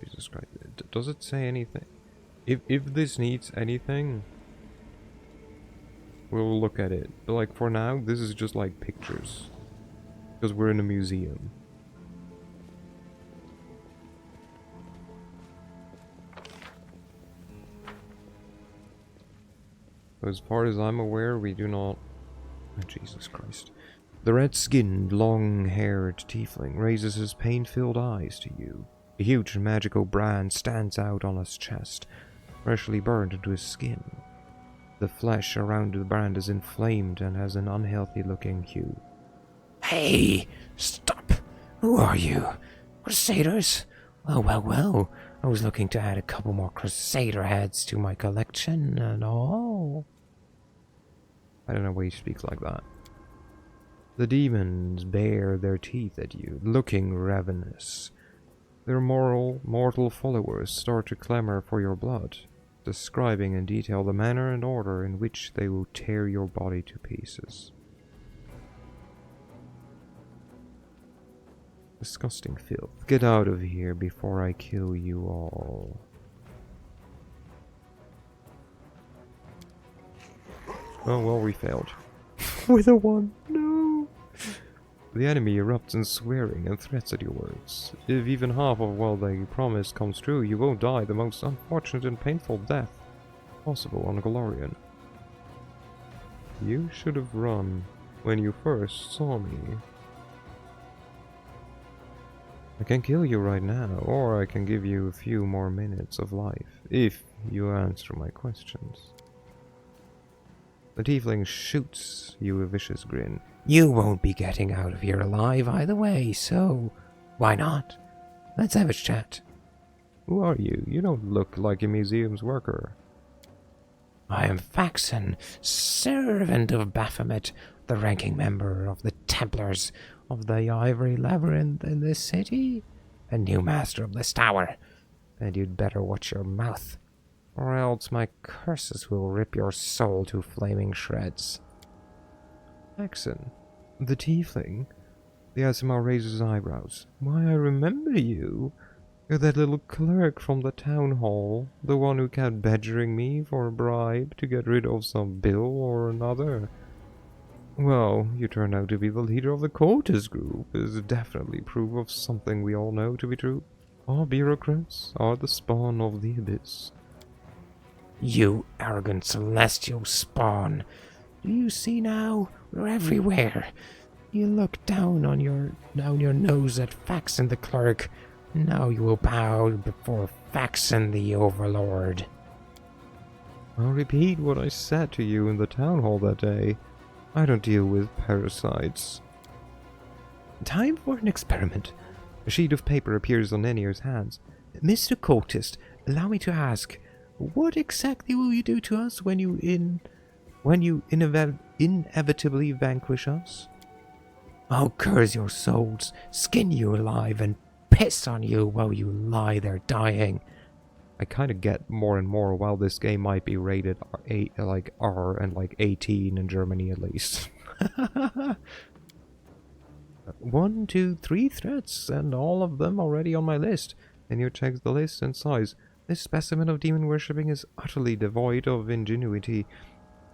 Jesus Christ. Does it say anything? If this needs anything, we'll look at it. But like for now, this is just like pictures. Because we're in a museum. As far as I'm aware, we do not... Oh, Jesus Christ. The red-skinned, long-haired tiefling raises his pain-filled eyes to you. A huge magical brand stands out on his chest, freshly burned into his skin. The flesh around the brand is inflamed and has an unhealthy-looking hue. Hey! Stop! Who are you? Crusaders? Oh, well. I was looking to add a couple more Crusader heads to my collection and all. I don't know why he speaks like that. The demons bare their teeth at you, looking ravenous. Their mortal followers start to clamor for your blood, describing in detail the manner and order in which they will tear your body to pieces. Disgusting filth. Get out of here before I kill you all. Oh well, we failed. With a 1. No! The enemy erupts in swearing and threats at your words. If even half of what they promise comes true, you will die the most unfortunate and painful death possible on Golarion. You should have run when you first saw me. I can kill you right now, or I can give you a few more minutes of life, if you answer my questions. The tiefling shoots you a vicious grin. You won't be getting out of here alive either way, so why not? Let's have a chat. Who are you? You don't look like a museum's worker. I am Faxon, servant of Baphomet, the ranking member of the Templars of the Ivory Labyrinth in this city, a new master of this tower, and you'd better watch your mouth, or else my curses will rip your soul to flaming shreds. Faxon, the tiefling? The Asimar raises his eyebrows. Why, I remember you. You're that little clerk from the town hall, the one who kept badgering me for a bribe to get rid of some bill or another. Well, you turn out to be the leader of the cultist group is definitely proof of something we all know to be true. All bureaucrats are the spawn of the abyss. You arrogant celestial spawn. Do you see now? We're everywhere. You look down your nose at Faxon the clerk. Now you will bow before Faxon the overlord. I'll repeat what I said to you in the town hall that day. I don't deal with parasites. Time for an experiment. A sheet of paper appears on Enier's hands. Mr. Cultist, allow me to ask, what exactly will you do to us when you inevitably vanquish us? I'll curse your souls, skin you alive, and piss on you while you lie there dying. I kind of get more and more while this game might be rated R and like 18 in Germany at least. 1, 2, 3 threats, and all of them already on my list. And you checks the list and sighs. This specimen of demon worshipping is utterly devoid of ingenuity.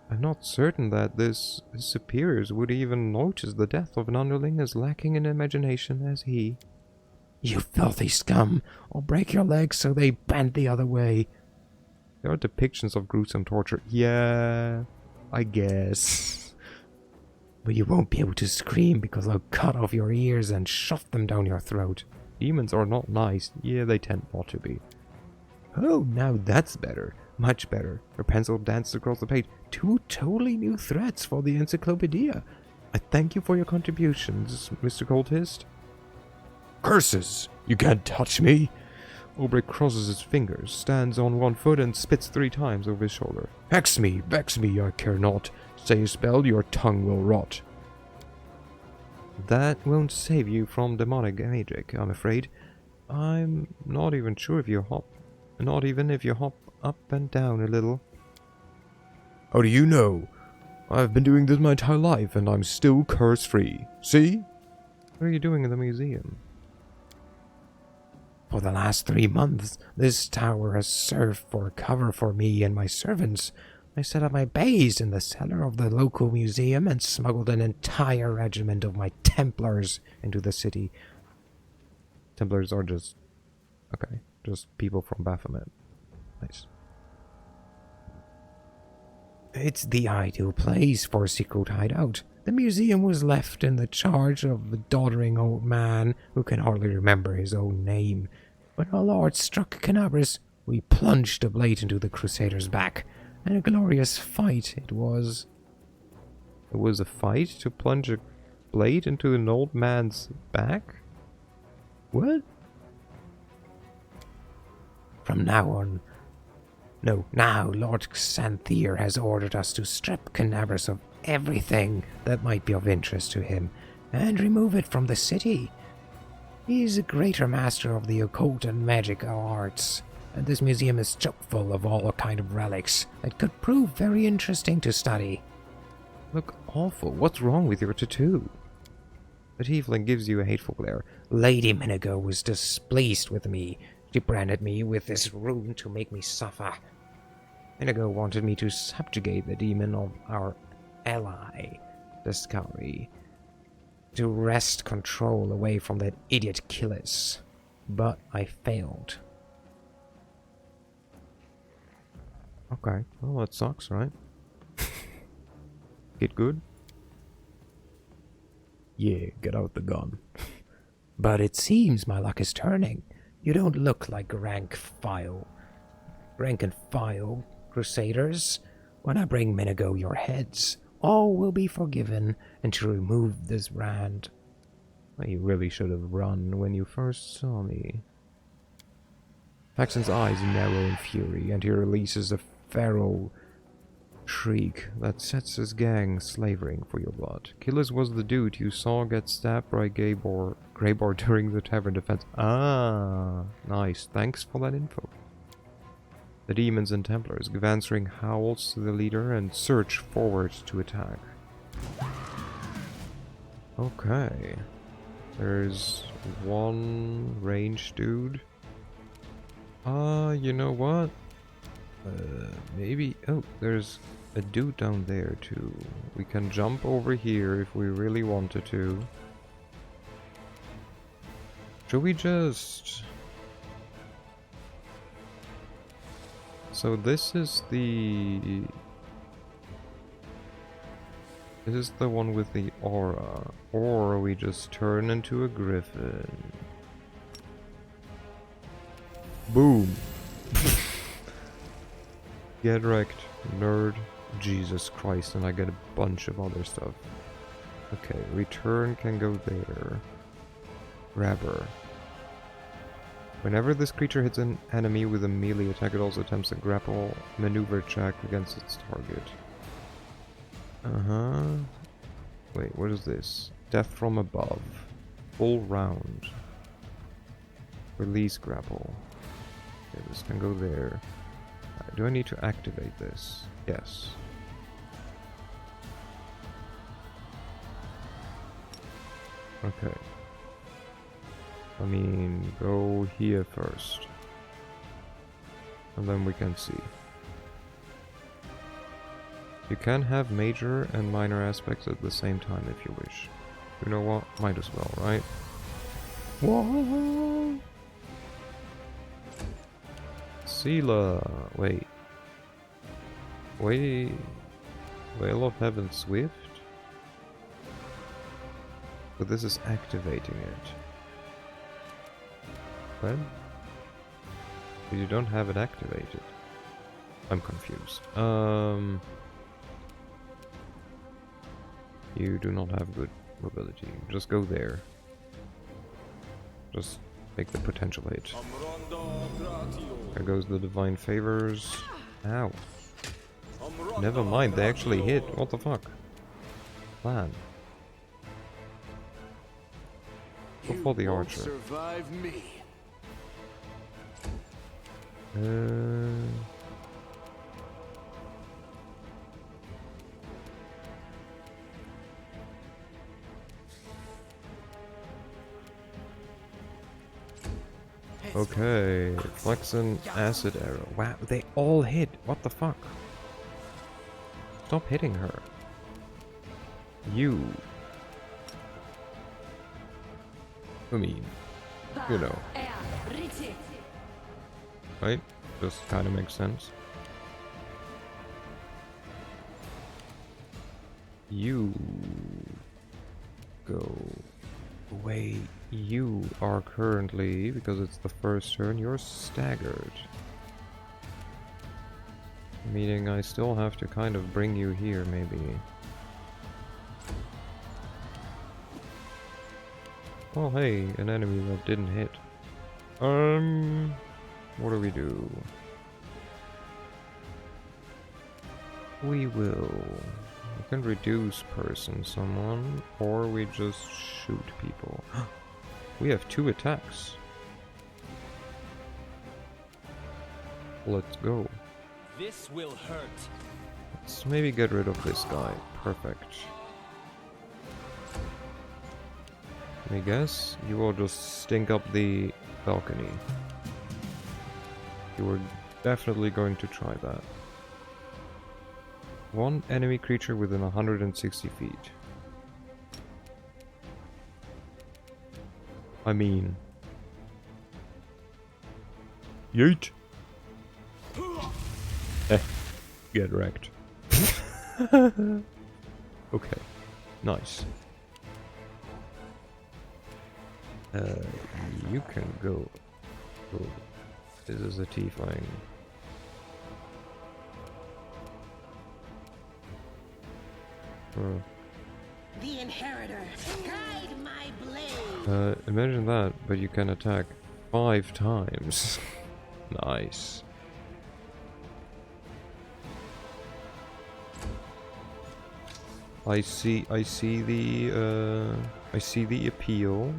I'm not certain that his superiors would even notice the death of an underling as lacking in imagination as he. You filthy scum! I'll break your legs so they bend the other way. There are depictions of gruesome torture. Yeah, I guess. But you won't be able to scream because I'll cut off your ears and shove them down your throat. Demons are not nice. Yeah, they tend not to be. Oh, now that's better. Much better. Her pencil danced across the page. 2 totally new threats for the encyclopedia. I thank you for your contributions, Mr. Cultist. Curses! You can't touch me! Ulbrich crosses his fingers, stands on one foot, and spits 3 times over his shoulder. Vex me, I care not. Say a spell, your tongue will rot. That won't save you from demonic magic, I'm afraid. I'm not even sure if you hop. Not even if you hop up and down a little. How do you know? I've been doing this my entire life, and I'm still curse-free. See? What are you doing in the museum? For the last 3 months, this tower has served for cover for me and my servants. I set up my base in the cellar of the local museum and smuggled an entire regiment of my Templars into the city. Templars are just... okay, just people from Baphomet. Nice. It's the ideal place for a secret hideout. The museum was left in the charge of a doddering old man who can hardly remember his own name. When our Lord struck Kenabres, we plunged a blade into the Crusader's back, and a glorious fight it was. It was a fight to plunge a blade into an old man's back? What? From now on... now Lord Xanthier has ordered us to strip Kenabres of everything that might be of interest to him, and remove it from the city. He is a greater master of the occult and magical arts, and this museum is chock full of all kind of relics that could prove very interesting to study. Look awful. What's wrong with your tattoo? The tiefling gives you a hateful glare. Lady Minigo was displeased with me. She branded me with this rune to make me suffer. Minigo wanted me to subjugate the demon of our ally, the Scoury, to wrest control away from that idiot Killis. But I failed. Okay, well that sucks, right? Get good? Yeah, get out the gun. But it seems my luck is turning. You don't look like rank and file crusaders. When I bring Minigo your heads, all will be forgiven, and to remove this brand. Well, you really should have run when you first saw me. Faxon's eyes narrow in fury, and he releases a feral shriek that sets his gang slavering for your blood. Killis was the dude you saw get stabbed by Greybor during the tavern defense. Ah, nice. Thanks for that info. The demons and Templars give answering howls to the leader and surge forward to attack. Okay. There's one ranged dude. You know what? Maybe... oh, there's a dude down there too. We can jump over here if we really wanted to. Should we just... So this is the... This is the one with the aura. Or we just turn into a griffin. Boom! Get wrecked, nerd. Jesus Christ, and I get a bunch of other stuff. Okay, return can go there. Grabber. Whenever this creature hits an enemy with a melee attack, it also attempts a grapple maneuver check against its target. Wait, what is this? Death from above. Full round. Release grapple. Okay, this can go there. Do I need to activate this? Yes. Okay. I mean, go here first. And then we can see. You can have major and minor aspects at the same time if you wish. You know what? Might as well, right? Whoa! Sela! Wait. Veil of Heaven Swift? But this is activating it. What? But you don't have it activated. I'm confused. You do not have good mobility. Just go there. Just make the potential hit. There goes the Divine Favors. Ow. Never mind, they actually hit. What the fuck? Plan. Go for the archer. Survive me. Okay, Flexen Acid Arrow. Wow, they all hit. What the fuck? Stop hitting her. You. I mean, you know. Right? Just kind of makes sense. You go away. You are currently, because it's the first turn, you're staggered. Meaning I still have to kind of bring you here, maybe. Oh hey, an enemy that didn't hit. What do we do? We can reduce someone, or we just shoot people. We have 2 attacks. Let's go. This will hurt. Let's maybe get rid of this guy. Perfect. I guess you will just stink up the balcony. You were definitely going to try that. 1 enemy creature within 160 feet. I mean... Yeet! Get wrecked. Okay, nice. You can go. Oh, this is a tiefling. The Inheritor, guide my blade. Imagine that, but you can attack 5 times. Nice. I see the appeal.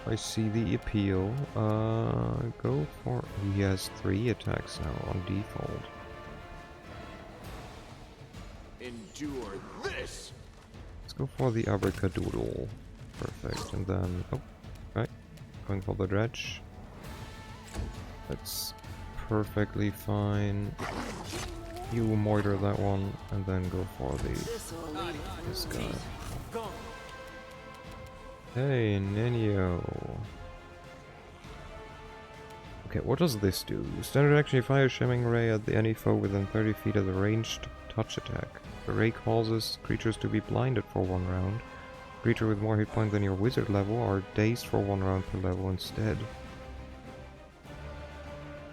I see the appeal. Go for... He has 3 attacks now on default. Endure this. Let's go for the abracadabra. Perfect. And then... Oh, right. Going for the dredge. That's perfectly fine. You moiter that one, and then go for this guy. Hey, Nenio. Okay, what does this do? Standard action, you fire a shimmering ray at any foe within 30 feet of the ranged touch attack. The ray causes creatures to be blinded for 1 round. Creature with more hit points than your wizard level are dazed for 1 round per level instead.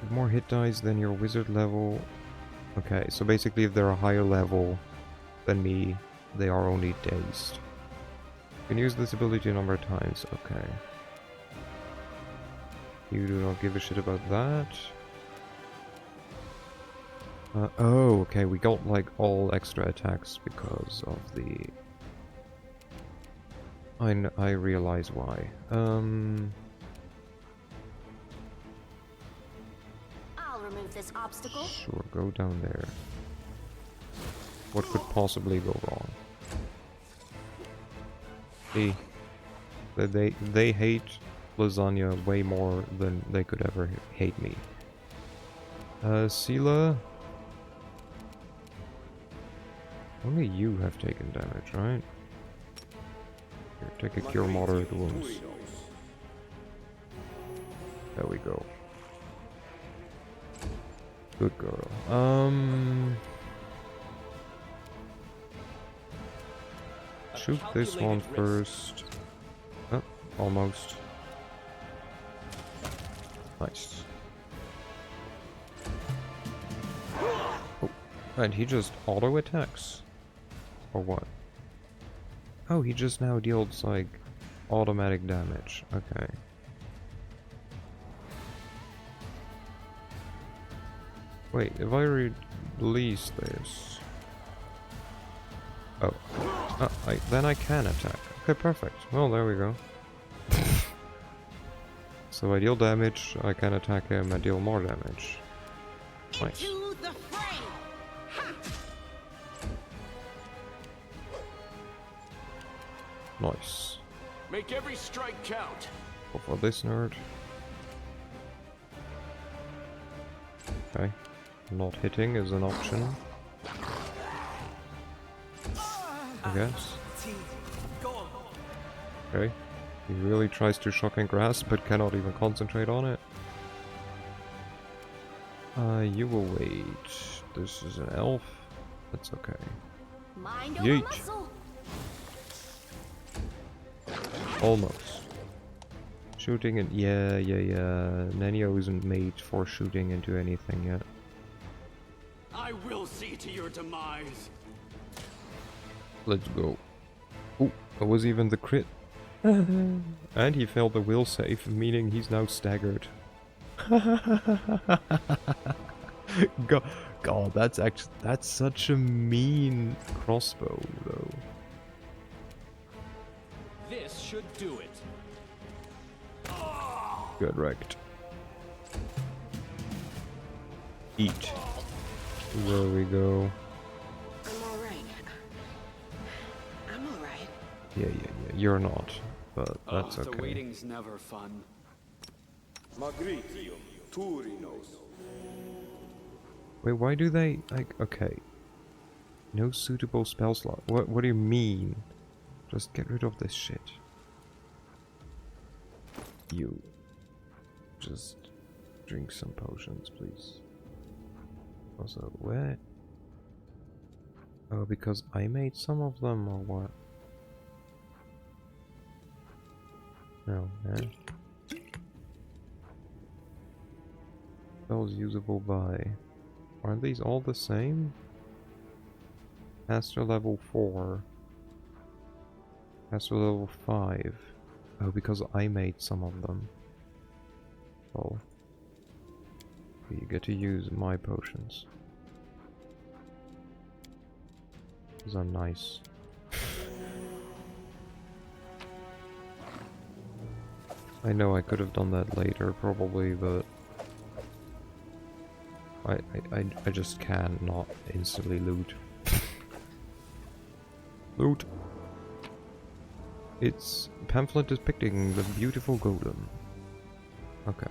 With more hit dice than your wizard level... Okay, so basically if they're a higher level than me, they are only dazed. You can use this ability a number of times, okay. You do not give a shit about that. Oh, okay, we got like all extra attacks because of the... I realize why. I'll remove this obstacle. Sure, go down there. What could possibly go wrong? See, they hate lasagna way more than they could ever hate me. Sela? Only you have taken damage, right? Here, take a cure moderate wounds. There we go. Good girl. Shoot this one first. Oh, almost. Nice. Oh, and he just auto attacks? Or what? Oh, he just now deals like automatic damage. Okay. Wait, if I release this... Oh. Then I can attack. Okay, perfect. Well, there we go. So I deal damage, I can attack him, I deal more damage. Nice. Into the fray. Ha! Nice. Make every strike count. Go for this nerd. Okay. Not hitting is an option. I guess. Okay. He really tries to shock and grasp, but cannot even concentrate on it. You will wait. This is an elf. That's okay. Mind over Yeet. muscle. Almost. Shooting and yeah. Nenio isn't made for shooting into anything yet. I will see to your demise. Let's go. Oh, that was even the crit. And he failed the will save, meaning he's now staggered. God, that's such a mean crossbow, though. This should do it. Good wrecked. Eat. There we go. I'm alright. I'm alright. Yeah. You're not, but that's The okay. waiting's never fun. Wait, why do they like? Okay. No suitable spell slot. What do you mean? Just get rid of this shit. You. Just drink some potions, please. Also, where? Oh, because I made some of them, or what? No, man. Spells usable by... Aren't these all the same? Master level 4. Master level 5. Oh, because I made some of them. Oh. You get to use my potions. These are nice. I know I could have done that later, probably, but... I just can't not instantly loot. Loot! It's pamphlet depicting the beautiful golem. Okay.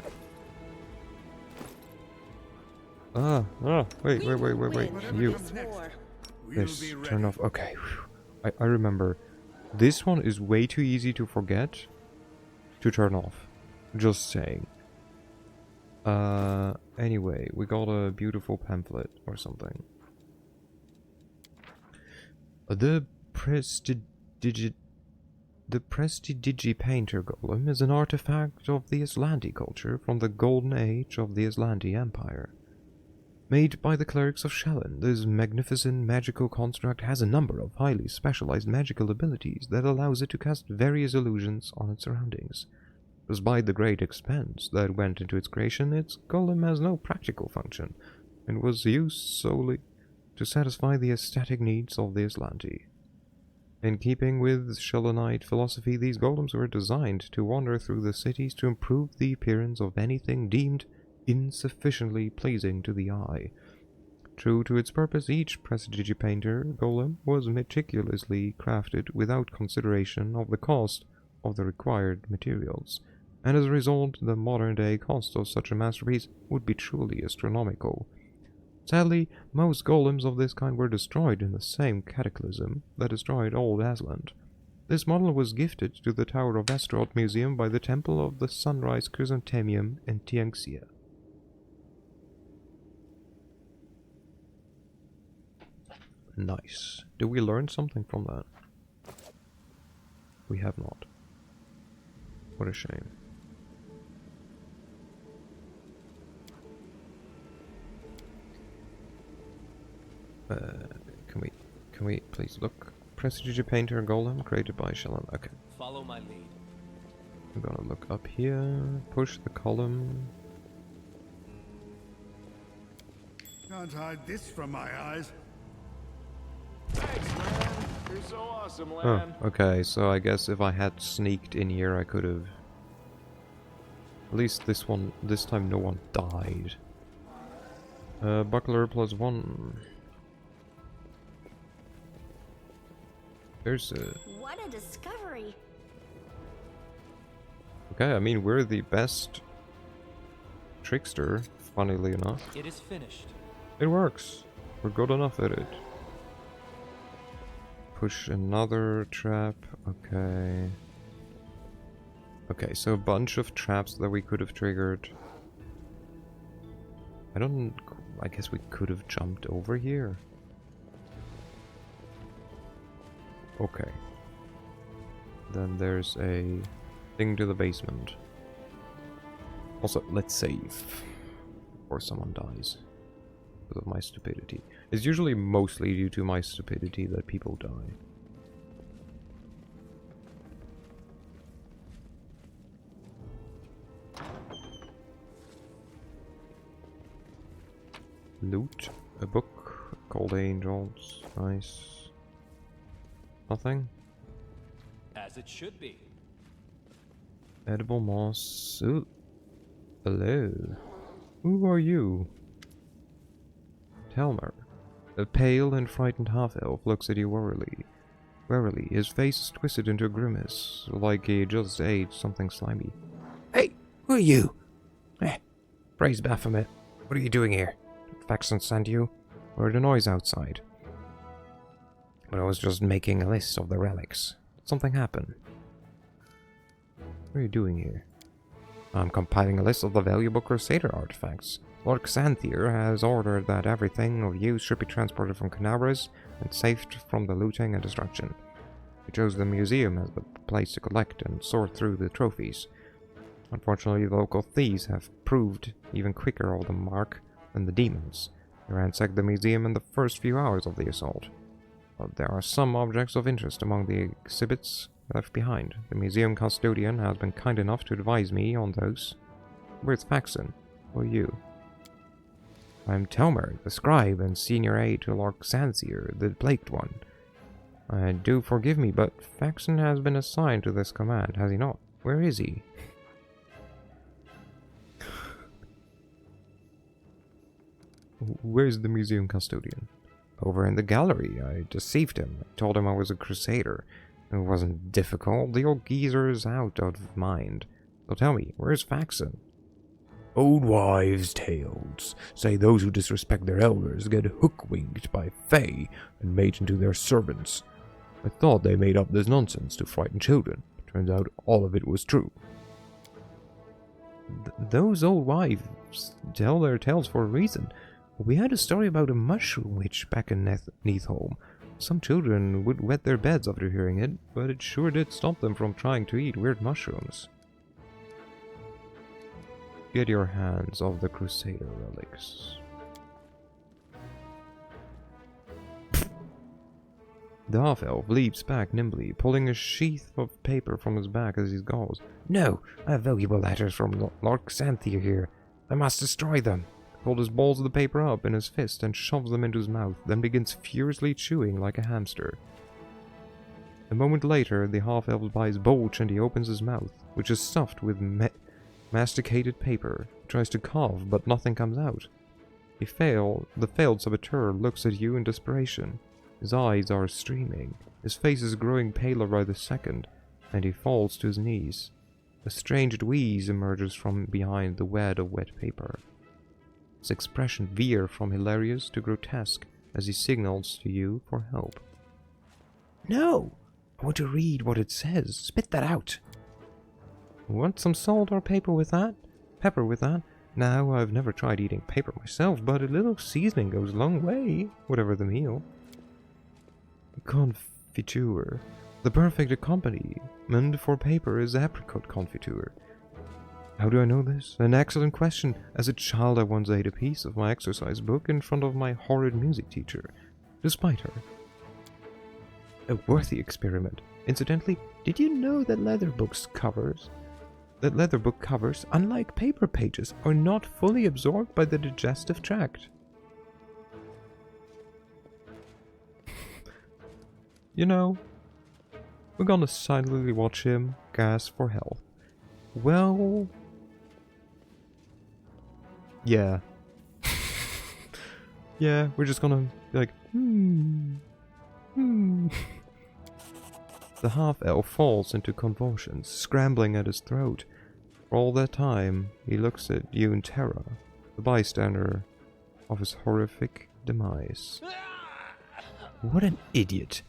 Wait. Whatever You. comes next, we'll This, be ready. turn off. Okay. Whew. I remember. This one is way too easy to forget to turn off. Just saying. Anyway, we got a beautiful pamphlet or something. The Prestidigitator Painter Golem is an artifact of the Islandi culture from the Golden Age of the Islandi Empire. Made by the clerics of Shallan, this magnificent magical construct has a number of highly specialized magical abilities that allows it to cast various illusions on its surroundings. Despite the great expense that went into its creation, its golem has no practical function, and was used solely to satisfy the aesthetic needs of the Islandi. In keeping with Shallanite philosophy, these golems were designed to wander through the cities to improve the appearance of anything deemed insufficiently pleasing to the eye. True to its purpose, each Prestidigitator golem was meticulously crafted without consideration of the cost of the required materials, and as a result, the modern-day cost of such a masterpiece would be truly astronomical. Sadly, most golems of this kind were destroyed in the same cataclysm that destroyed old Aslan. This model was gifted to the Tower of Astaroth Museum by the Temple of the Sunrise Chrysanthemum in Tianxia. Nice. Do we learn something from that? We have not. What a shame. Can we please look? Prestidigitator Painter Golem created by Shallan. Okay. Follow my lead. I'm gonna look up here, push the column. Can't hide this from my eyes. Thanks, man. You're so awesome, Oh, Lan. okay, so I guess if I had sneaked in here I could have. At least this time no one died. Buckler +1. There's a... What a discovery. Okay, I mean, we're the best trickster, funnily enough. It is finished. It works. We're good enough at it. Push another trap. Okay. Okay, so a bunch of traps that we could have triggered. I guess we could have jumped over here. Okay. Then there's a thing to the basement. Also, let's save before someone dies because of my stupidity. It's usually mostly due to my stupidity that people die. Loot. A book called Angels. Nice. Nothing? As it should be. Edible moss. Ooh. Hello. Who are you? Telmer. A pale and frightened half-elf looks at you warily. Warily, his face is twisted into a grimace, like he just ate something slimy. Hey, who are you? Praise Baphomet. What are you doing here? Did Faxon send you? I heard a noise outside. But I was just making a list of the relics. Did something happen? What are you doing here? I'm compiling a list of the valuable Crusader artifacts. Lord Xanthier has ordered that everything of use should be transported from Kenabres and saved from the looting and destruction. We chose the museum as the place to collect and sort through the trophies. Unfortunately, the local thieves have proved even quicker of the mark than the demons. They ransacked the museum in the first few hours of the assault. But there are some objects of interest among the exhibits left behind. The museum custodian has been kind enough to advise me on those. Where's Faxon? Who are you? I'm Telmer, the scribe and senior aide to Lord Xanthier, the Plagued One. Do forgive me, but Faxon has been assigned to this command, has he not? Where is he? Where's the museum custodian? Over in the gallery. I deceived him. I told him I was a crusader. It wasn't difficult. The old geezer is out of mind. So tell me, where's Faxon? Old wives' tales say those who disrespect their elders get hook-winked by fae and made into their servants. I thought they made up this nonsense to frighten children. Turns out all of it was true. Those old wives tell their tales for a reason. We had a story about a mushroom witch back in Neathholm. Some children would wet their beds after hearing it, but it sure did stop them from trying to eat weird mushrooms. Get your hands off the Crusader relics. The half-elf leaps back nimbly, pulling a sheath of paper from his back as he goes. No, I have valuable letters from Lord Xanthir here. I must destroy them. Coldus balls the paper up in his fist and shoves them into his mouth, then begins furiously chewing like a hamster. A moment later, the half-elf's eyes bulge and he opens his mouth, which is stuffed with masticated paper. He tries to cough, but nothing comes out. The failed saboteur looks at you in desperation. His eyes are streaming, his face is growing paler by the second, and he falls to his knees. A strange wheeze emerges from behind the wad of wet paper. His expression veers from hilarious to grotesque as he signals to you for help. No! I want to read what it says. Spit that out. Want some salt or pepper with that? Now, I've never tried eating paper myself, but a little seasoning goes a long way, whatever the meal. Confiture. The perfect accompaniment for paper is apricot confiture. How do I know this? An excellent question. As a child, I once ate a piece of my exercise book in front of my horrid music teacher, despite her. A worthy experiment. Incidentally, did you know that leather book covers, unlike paper pages, are not fully absorbed by the digestive tract? You know, we're gonna silently watch him gasp for help. Well, yeah. Yeah, we're just gonna be like, The half-elf falls into convulsions, scrambling at his throat. For all that time, he looks at you in terror, the bystander of his horrific demise. What an idiot!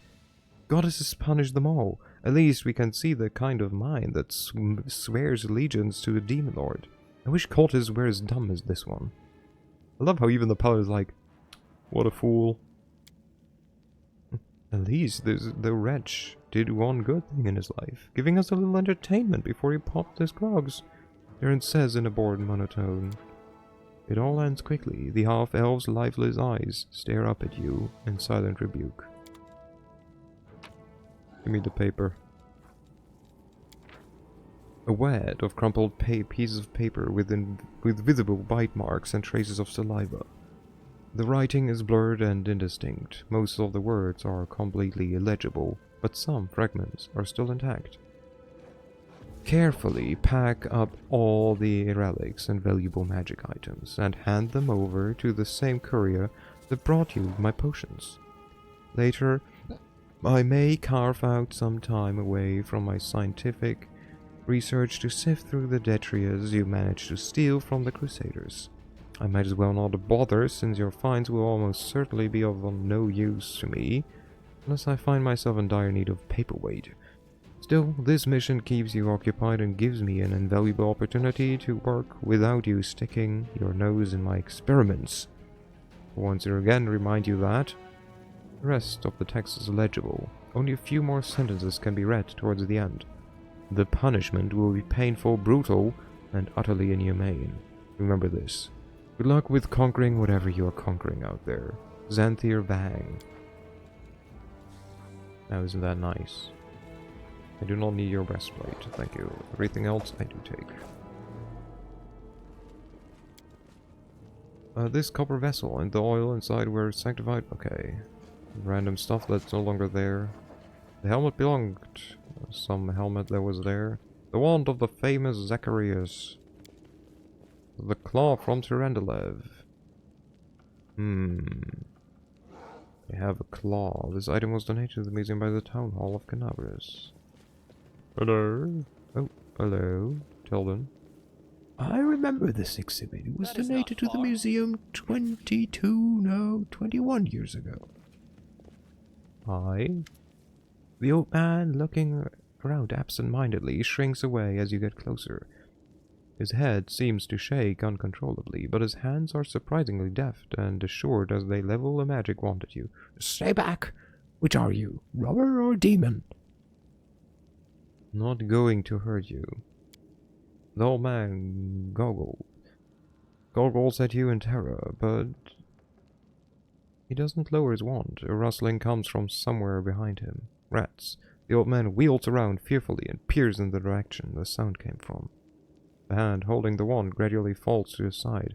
Goddesses punish them all. At least we can see the kind of mind that swears allegiance to a demon lord. I wish cultists were as dumb as this one. I love how even the paladin's like, what a fool. At least the wretch did one good thing in his life, giving us a little entertainment before he popped his clogs. Darren says in a bored monotone. It all ends quickly. The half-elf's lifeless eyes stare up at you in silent rebuke. Give me the paper. A wad of crumpled pieces of paper with visible bite marks and traces of saliva. The writing is blurred and indistinct. Most of the words are completely illegible, but some fragments are still intact. Carefully pack up all the relics and valuable magic items and hand them over to the same courier that brought you my potions. Later, I may carve out some time away from my scientific research to sift through the detritus you managed to steal from the Crusaders. I might as well not bother, since your finds will almost certainly be of no use to me, unless I find myself in dire need of paperweight. Still, this mission keeps you occupied and gives me an invaluable opportunity to work without you sticking your nose in my experiments. I want to again remind you that the rest of the text is illegible. Only a few more sentences can be read towards the end. The punishment will be painful, brutal, and utterly inhumane. Remember this. Good luck with conquering whatever you are conquering out there. Xanthir Bang. Now isn't that nice? I do not need your breastplate, thank you. Everything else I do take. This copper vessel and the oil inside were sanctified. Okay. Random stuff that's no longer there. The helmet belonged. Some helmet that was there. The wand of the famous Zacharias. The claw from Tyrandalev. I have a claw. This item was donated to the museum by the town hall of Kenabres. Hello? Oh, hello. Tilden. I remember this exhibit. It was That is not donated to the far. museum 21 years ago. Aye. The old man, looking around absent-mindedly, shrinks away as you get closer. His head seems to shake uncontrollably, but his hands are surprisingly deft and assured as they level a magic wand at you. Stay back! Which are you, robber or demon? Not going to hurt you. The old man goggles at you in terror, but he doesn't lower his wand. A rustling comes from somewhere behind him. Rats. The old man wheels around fearfully and peers in the direction the sound came from. The hand holding the wand gradually falls to his side.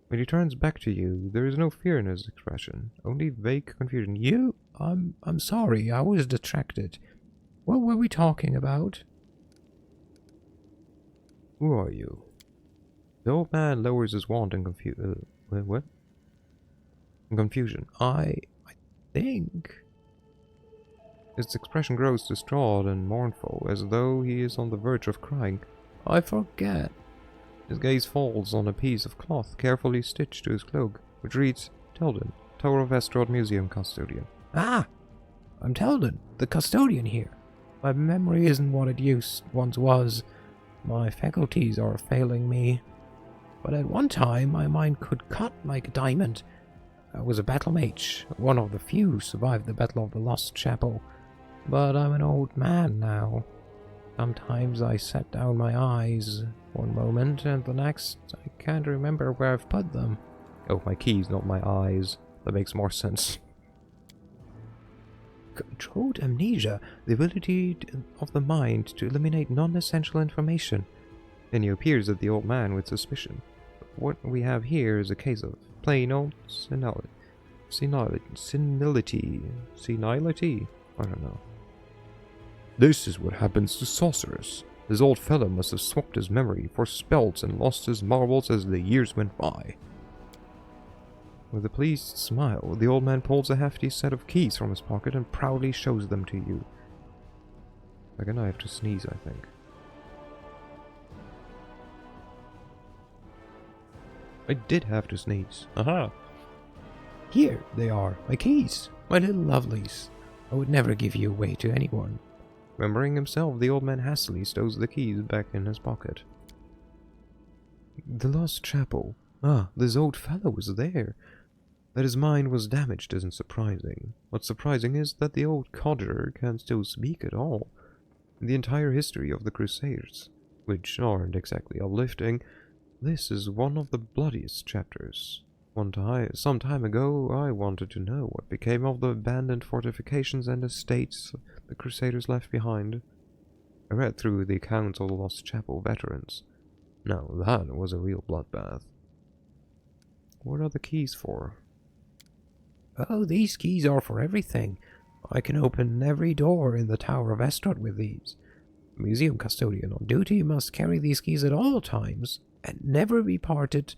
When he turns back to you, there is no fear in his expression, only vague confusion. You? I'm sorry, I was distracted. What were we talking about? Who are you? The old man lowers his wand in what? In confusion. I think... His expression grows distraught and mournful, as though he is on the verge of crying. I forget. His gaze falls on a piece of cloth carefully stitched to his cloak, which reads, Teldon, Tower of Estrad Museum Custodian. Ah! I'm Teldon, the custodian here. My memory isn't what it once was. My faculties are failing me. But at one time, my mind could cut like a diamond. I was a battle mage, one of the few who survived the Battle of the Lost Chapel. But I'm an old man now. Sometimes I set down my eyes one moment, and the next I can't remember where I've put them. Oh, my keys, not my eyes. That makes more sense. Controlled amnesia, the ability of the mind to eliminate non-essential information. And he appears at the old man with suspicion. What we have here is a case of plain old senility. I don't know. This is what happens to sorcerers. This old fellow must have swapped his memory for spells and lost his marbles as the years went by. With a pleased smile, the old man pulls a hefty set of keys from his pocket and proudly shows them to you. Again, I have to sneeze, I think. I did have to sneeze. Aha! Here they are, my keys, my little lovelies. I would never give you away to anyone. Remembering himself, the old man hastily stows the keys back in his pocket. The Lost Chapel. Ah, this old fellow was there. That his mind was damaged isn't surprising. What's surprising is that the old codger can still speak at all. In the entire history of the Crusades, which aren't exactly uplifting, this is one of the bloodiest chapters. Some time ago, I wanted to know what became of the abandoned fortifications and estates the Crusaders left behind. I read through the accounts of the Lost Chapel veterans. Now that was a real bloodbath. What are the keys for? Oh, these keys are for everything. I can open every door in the Tower of Estrad with these. The museum custodian on duty must carry these keys at all times, and never be parted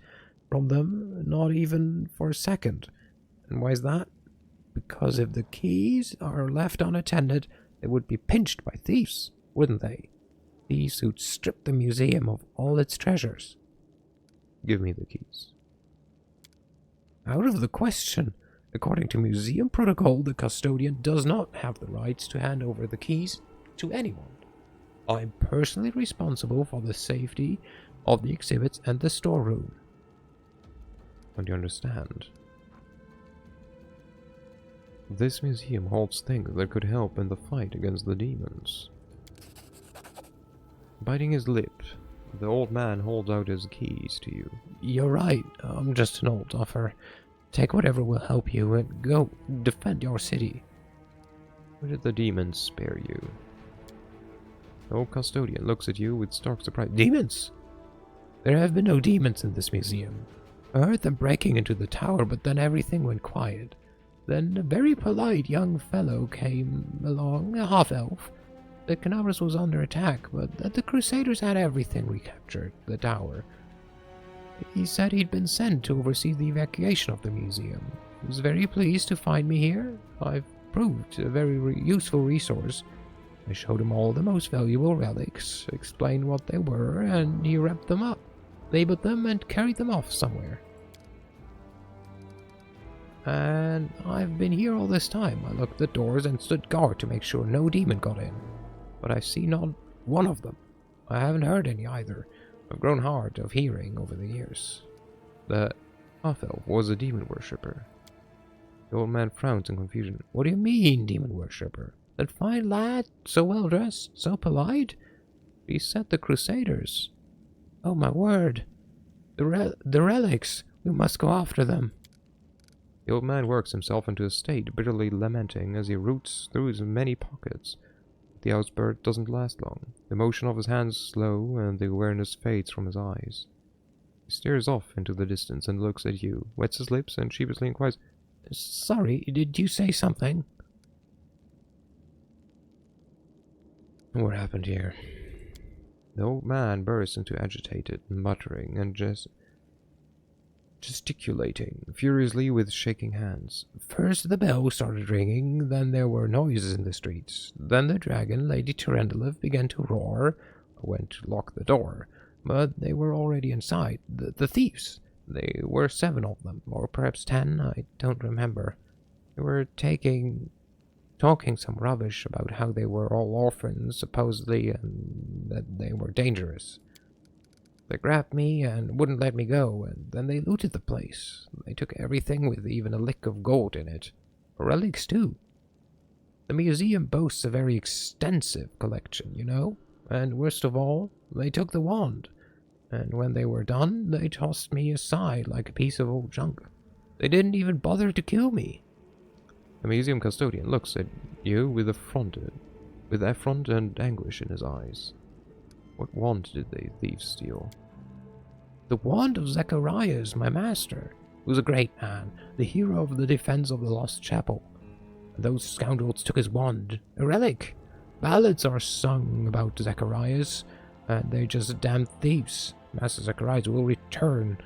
from them, not even for a second. And why is that? Because if the keys are left unattended, they would be pinched by thieves, wouldn't they? Thieves who'd strip the museum of all its treasures. Give me the keys. Out of the question. According to museum protocol, the custodian does not have the rights to hand over the keys to anyone. I'm personally responsible for the safety of the exhibits and the storeroom. Don't you understand? This museum holds things that could help in the fight against the demons. Biting his lip, the old man holds out his keys to you. You're right, I'm just an old duffer. Take whatever will help you and go defend your city. Or did the demons spare you? The old custodian looks at you with stark surprise. Demons? There have been no demons in this museum. I heard them breaking into the tower, but then everything went quiet. Then a very polite young fellow came along, a half-elf. The Kenabres was under attack, but the Crusaders had everything recaptured, the tower. He said he'd been sent to oversee the evacuation of the museum. He was very pleased to find me here. I've proved a very useful resource. I showed him all the most valuable relics, explained what they were, and he wrapped them up. labeled them, and carried them off somewhere. And I've been here all this time. I looked at the doors and stood guard to make sure no demon got in. But I see not one of them. I haven't heard any either. I've grown hard of hearing over the years. The half-elf was a demon worshipper. The old man frowned in confusion. What do you mean, demon worshipper? That fine lad, so well dressed, so polite? He said the Crusaders. Oh my word. The relics. We must go after them. The old man works himself into a state, bitterly lamenting as he roots through his many pockets. The outburst doesn't last long. The motion of his hands slow, and the awareness fades from his eyes. He stares off into the distance and looks at you, wets his lips, and sheepishly inquires, Sorry, did you say something? What happened here? The old man bursts into agitated muttering and gesticulating furiously with shaking hands. First the bell started ringing, then there were noises in the streets. Then the dragon, Lady Tyrendelev, began to roar. I went to lock the door, but they were already inside. The thieves. There were 7 of them, or perhaps 10, I don't remember. They were talking some rubbish about how they were all orphans, supposedly, and that they were dangerous. They grabbed me and wouldn't let me go, and then they looted the place. They took everything with even a lick of gold in it. Relics, too. The museum boasts a very extensive collection, you know? And worst of all, they took the wand. And when they were done, they tossed me aside like a piece of old junk. They didn't even bother to kill me. The museum custodian looks at you with affront and anguish in his eyes. What wand did the thieves steal? The wand of Zacharias, my master, who was a great man, the hero of the defense of the lost chapel. And those scoundrels took his wand, a relic. Ballads are sung about Zacharias, and they're just damned thieves. Master Zacharias will return,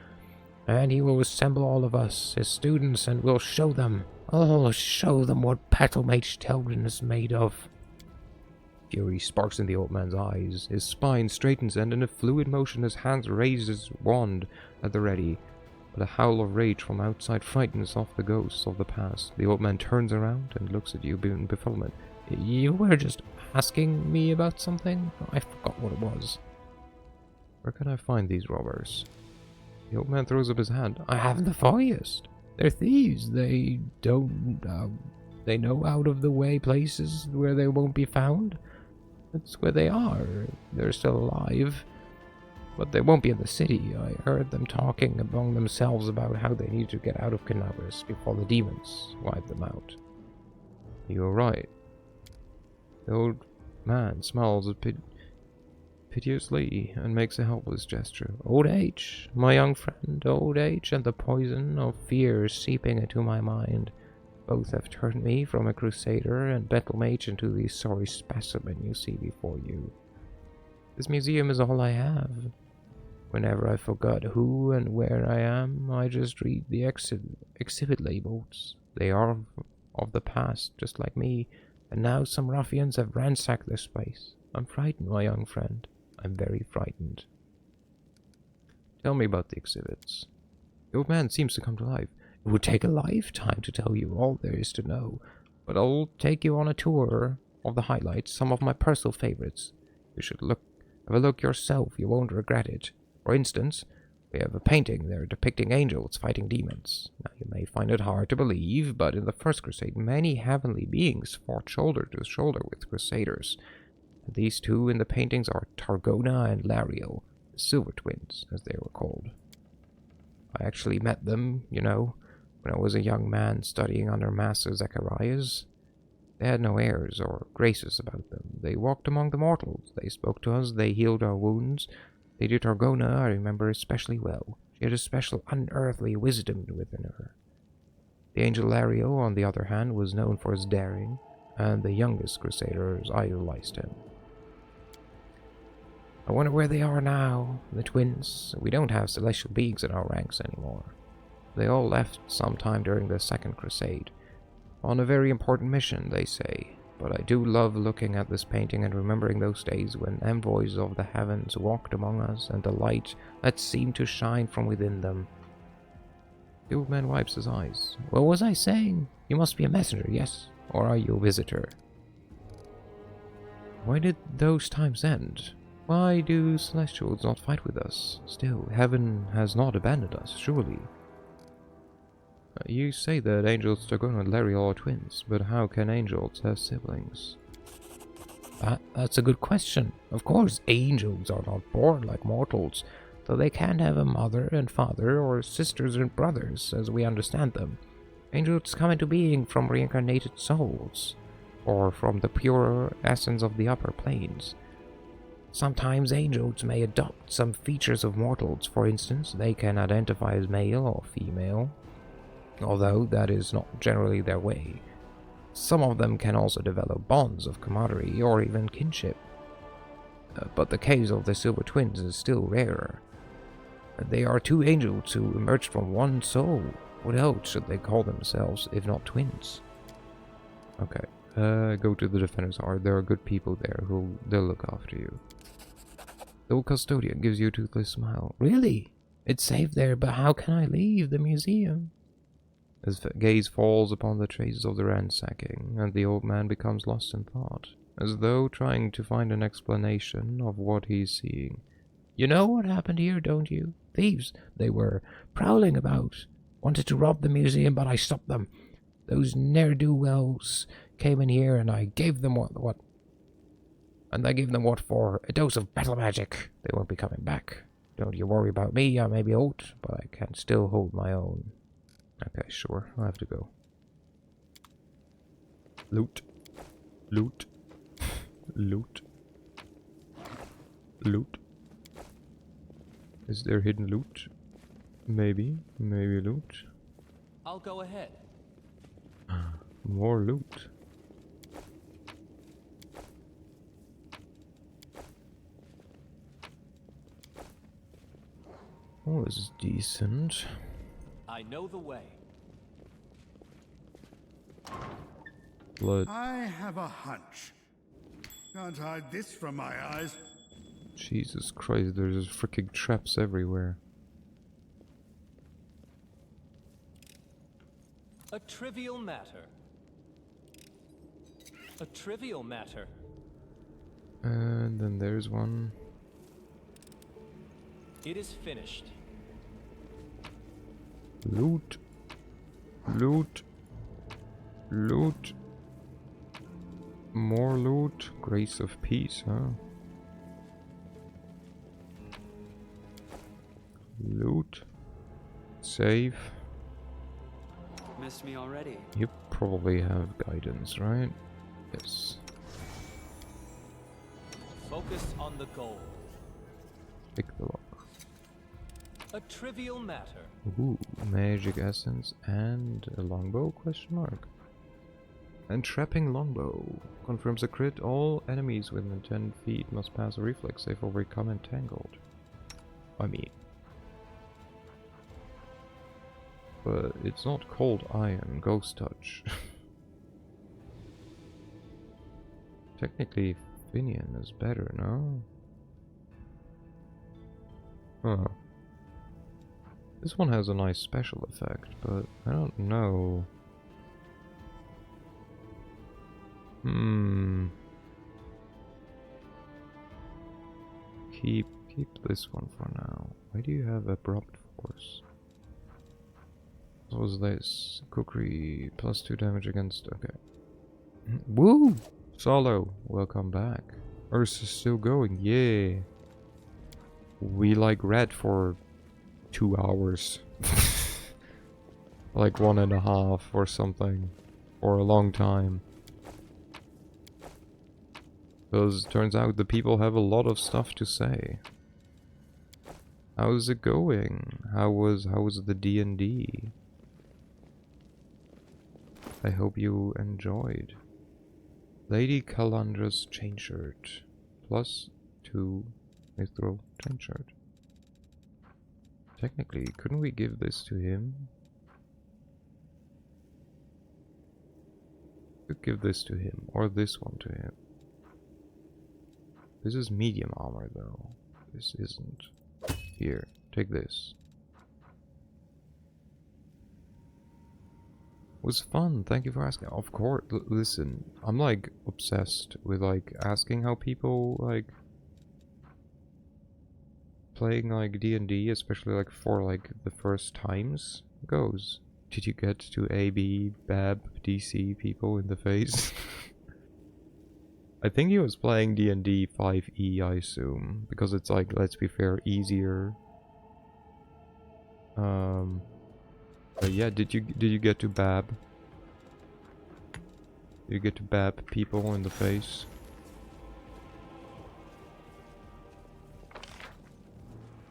and he will assemble all of us, his students, and we'll show them. Oh, show them what Battlemage Telvin is made of. Fury sparks in the old man's eyes. His spine straightens, and in a fluid motion his hands raise his wand at the ready. But a howl of rage from outside frightens off the ghosts of the past. The old man turns around and looks at you in befuddlement. You were just asking me about something? I forgot what it was. Where can I find these robbers? The old man throws up his hand. I haven't the foggiest. They're thieves. They know out of the way places where they won't be found. That's where they are. They're still alive. But they won't be in the city. I heard them talking among themselves about how they need to get out of Kenabres before the demons wipe them out. You're right. The old man smiles piteously and makes a helpless gesture. Old age, my young friend, old age and the poison of fear seeping into my mind. Both have turned me from a crusader and battle mage into the sorry specimen you see before you. This museum is all I have. Whenever I forgot who and where I am, I just read the exhibit labels. They are of the past, just like me, and now some ruffians have ransacked this place. I'm frightened, my young friend. I'm very frightened. Tell me about the exhibits. The old man seems to come to life. It would take a lifetime to tell you all there is to know, but I'll take you on a tour of the highlights, some of my personal favorites. You should have a look yourself, you won't regret it. For instance, we have a painting there depicting angels fighting demons. Now, you may find it hard to believe, but in the First Crusade, many heavenly beings fought shoulder to shoulder with crusaders. And these two in the paintings are Targona and Lariel, the Silver Twins, as they were called. I actually met them, you know, when I was a young man studying under Master Zacharias. They had no airs or graces about them. They walked among the mortals. They spoke to us. They healed our wounds. Lady Targona I remember especially well. She had a special unearthly wisdom within her. The angel Lariel, on the other hand, was known for his daring, and the youngest crusaders idolized him. I wonder where they are now, the twins. We don't have celestial beings in our ranks anymore. They all left sometime during the Second Crusade. On a very important mission, they say. but I do love looking at this painting and remembering those days when envoys of the heavens walked among us and the light that seemed to shine from within them. The old man wipes his eyes. What was I saying? You must be a messenger, yes? Or are you a visitor? Why did those times end? Why do celestials not fight with us? Still, heaven has not abandoned us, surely. You say that angels Dragon and Lariel are twins, but how can angels have siblings? That's a good question. Of course, angels are not born like mortals, though they can have a mother and father, or sisters and brothers, as we understand them. Angels come into being from reincarnated souls, or from the purer essence of the upper planes. Sometimes angels may adopt some features of mortals. For instance, they can identify as male or female, although that is not generally their way. Some of them can also develop bonds of camaraderie or even kinship. But the case of the Silver Twins is still rarer. They are two angels who emerged from one soul. What else should they call themselves if not twins? Okay, go to the Defender's Heart. There are good people there they'll look after you. The old custodian gives you a toothless smile. Really? It's safe there, but how can I leave the museum? His gaze falls upon the traces of the ransacking, and the old man becomes lost in thought, as though trying to find an explanation of what he's seeing. You know what happened here, don't you? Thieves, they were, prowling about. Wanted to rob the museum, but I stopped them. Those ne'er-do-wells came in here, and I gave them what? And I gave them what for? A dose of battle magic. They won't be coming back. Don't you worry about me. I may be old, but I can still hold my own. Okay, sure. I'll have to go. Loot. Loot. Loot. Loot. Is there hidden loot? Maybe. Maybe loot. I'll go ahead. More loot. Oh, this is decent. I know the way. Blood. I have a hunch. Can't hide this from my eyes. Jesus Christ, there's freaking traps everywhere. A trivial matter. A trivial matter. And then there's one. It is finished. Loot. Loot. Loot. More loot. Grace of peace, huh? Loot. Save. Missed me already. You probably have guidance, right? Yes. Focus on the goal. Pick the lock. A trivial matter. Ooh, magic essence and a longbow? Question mark. Entrapping longbow confirms a crit. All enemies within 10 feet must pass a reflex save or become entangled. I mean, but it's not called iron. Ghost touch. Technically, Finian is better, no? Huh. This one has a nice special effect, but I don't know. Keep this one for now. Why do you have abrupt force? What was this? Cookery, +2 damage against... okay. Woo! Solo, welcome back. Earth is still going, yeah. We like read for 2 hours. Like 1.5 or something. For a long time. Because it turns out the people have a lot of stuff to say. How's it going? How was the D&D? I hope you enjoyed. Lady Calandra's chain shirt. +2 mithril chain shirt. Technically, couldn't we give this to him? Could give this to him, or this one to him. This is medium armor though. This isn't. Here, take this. It was fun, thank you for asking. Of course, listen, I'm like obsessed with like asking how people like playing like D&D, especially like for like the first times goes. Did you get to AB, BAB, DC people in the face? I think he was playing D&D 5e, I assume, because it's like, let's be fair, easier. But yeah, did you get to BAB? Did you get to BAB people in the face?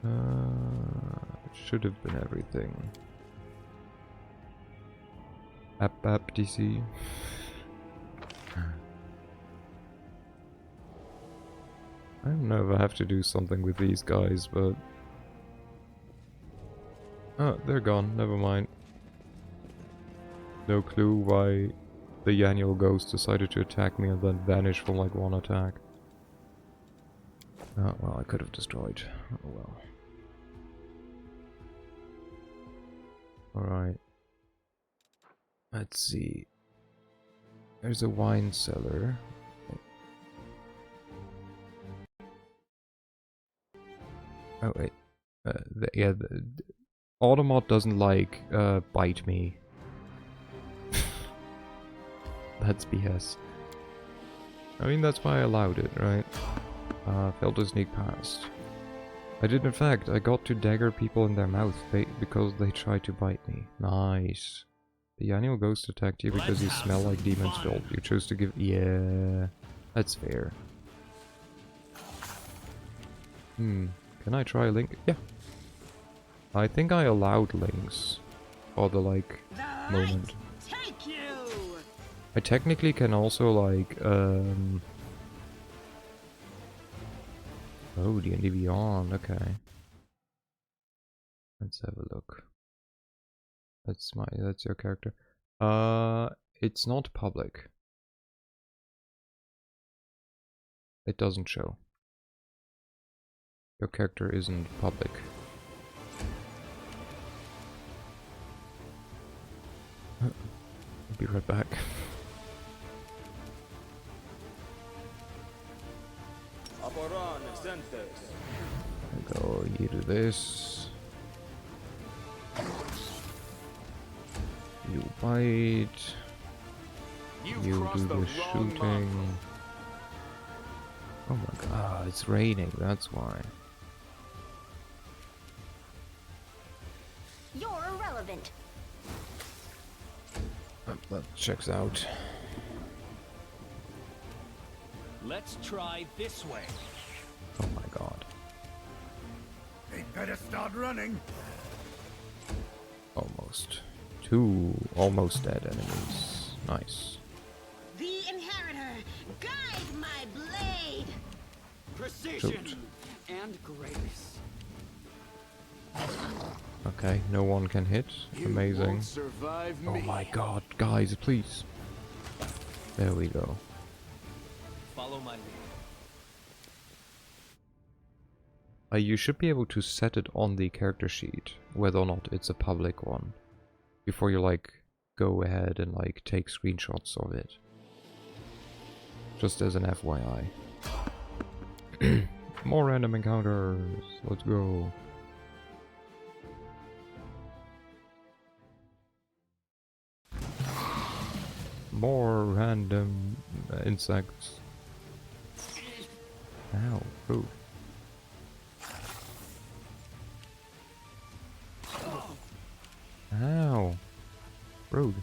It should have been everything. App DC. I don't know if I have to do something with these guys, but... Oh, they're gone, never mind. No clue why the annual ghost decided to attack me and then vanish from like one attack. Oh, well, I could have destroyed. Oh well. Alright. Let's see. There's a wine cellar. Oh wait. Automat doesn't like bite me. That's BS. I mean, that's why I allowed it, right? Failed to sneak past. I did, in fact. I got to dagger people in their mouth because they tried to bite me. Nice. The annual ghost attacked you because you smell like demon's filth. You chose to give... Yeah, that's fair. Can I try Link? Yeah. I think I allowed links for the, like, moment. Take you! I technically can also, like, Oh, D&D Beyond, okay. Let's have a look. That's your character. It's not public. It doesn't show. Your character isn't public. I'll be right back. Go, you do this. You bite. You do the shooting. Oh my god, it's raining, that's why. You're irrelevant. That checks out. Let's try this way. Oh my god. They'd better start running. Almost. Two almost dead enemies. Nice. The Inheritor, guide my blade! Precision Shoot. and grace. Okay, no one can hit. Amazing. Won't survive Oh me. my god, guys, please. There we go. Follow my lead. You should be able to set it on the character sheet, whether or not it's a public one, before you like go ahead and like take screenshots of it. Just as an FYI. More random encounters. Let's go. More random insects. Ow. Ooh. Ow. Rude.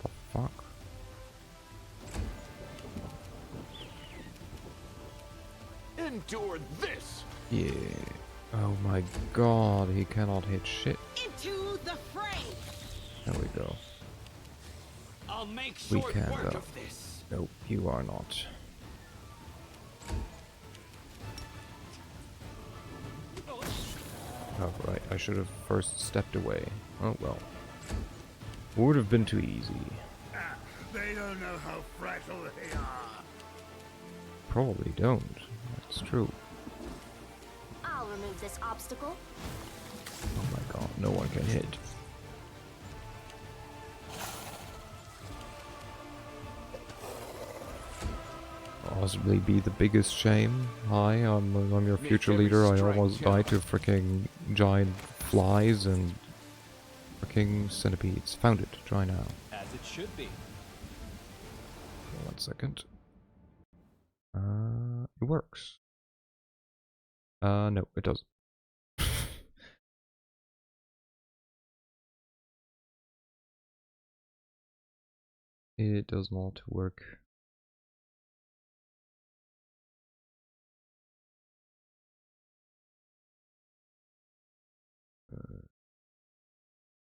What the fuck? Endure this. Yeah. Oh my god, he cannot hit shit. Into the fray! There we go. I'll make We short can, work though. of this. Nope, you are not. Oh right, I should have first stepped away. Oh well. Would have been too easy. Ah, they don't know how fragile they are. Probably don't. That's true. I'll remove this obstacle. Oh my god, no one can hit. Possibly be the biggest shame. Hi, I'm your future leader. I almost died to freaking giant flies and freaking centipedes. Found it. Try now. As it should be. 1 second. It works. No, it doesn't. It does not work.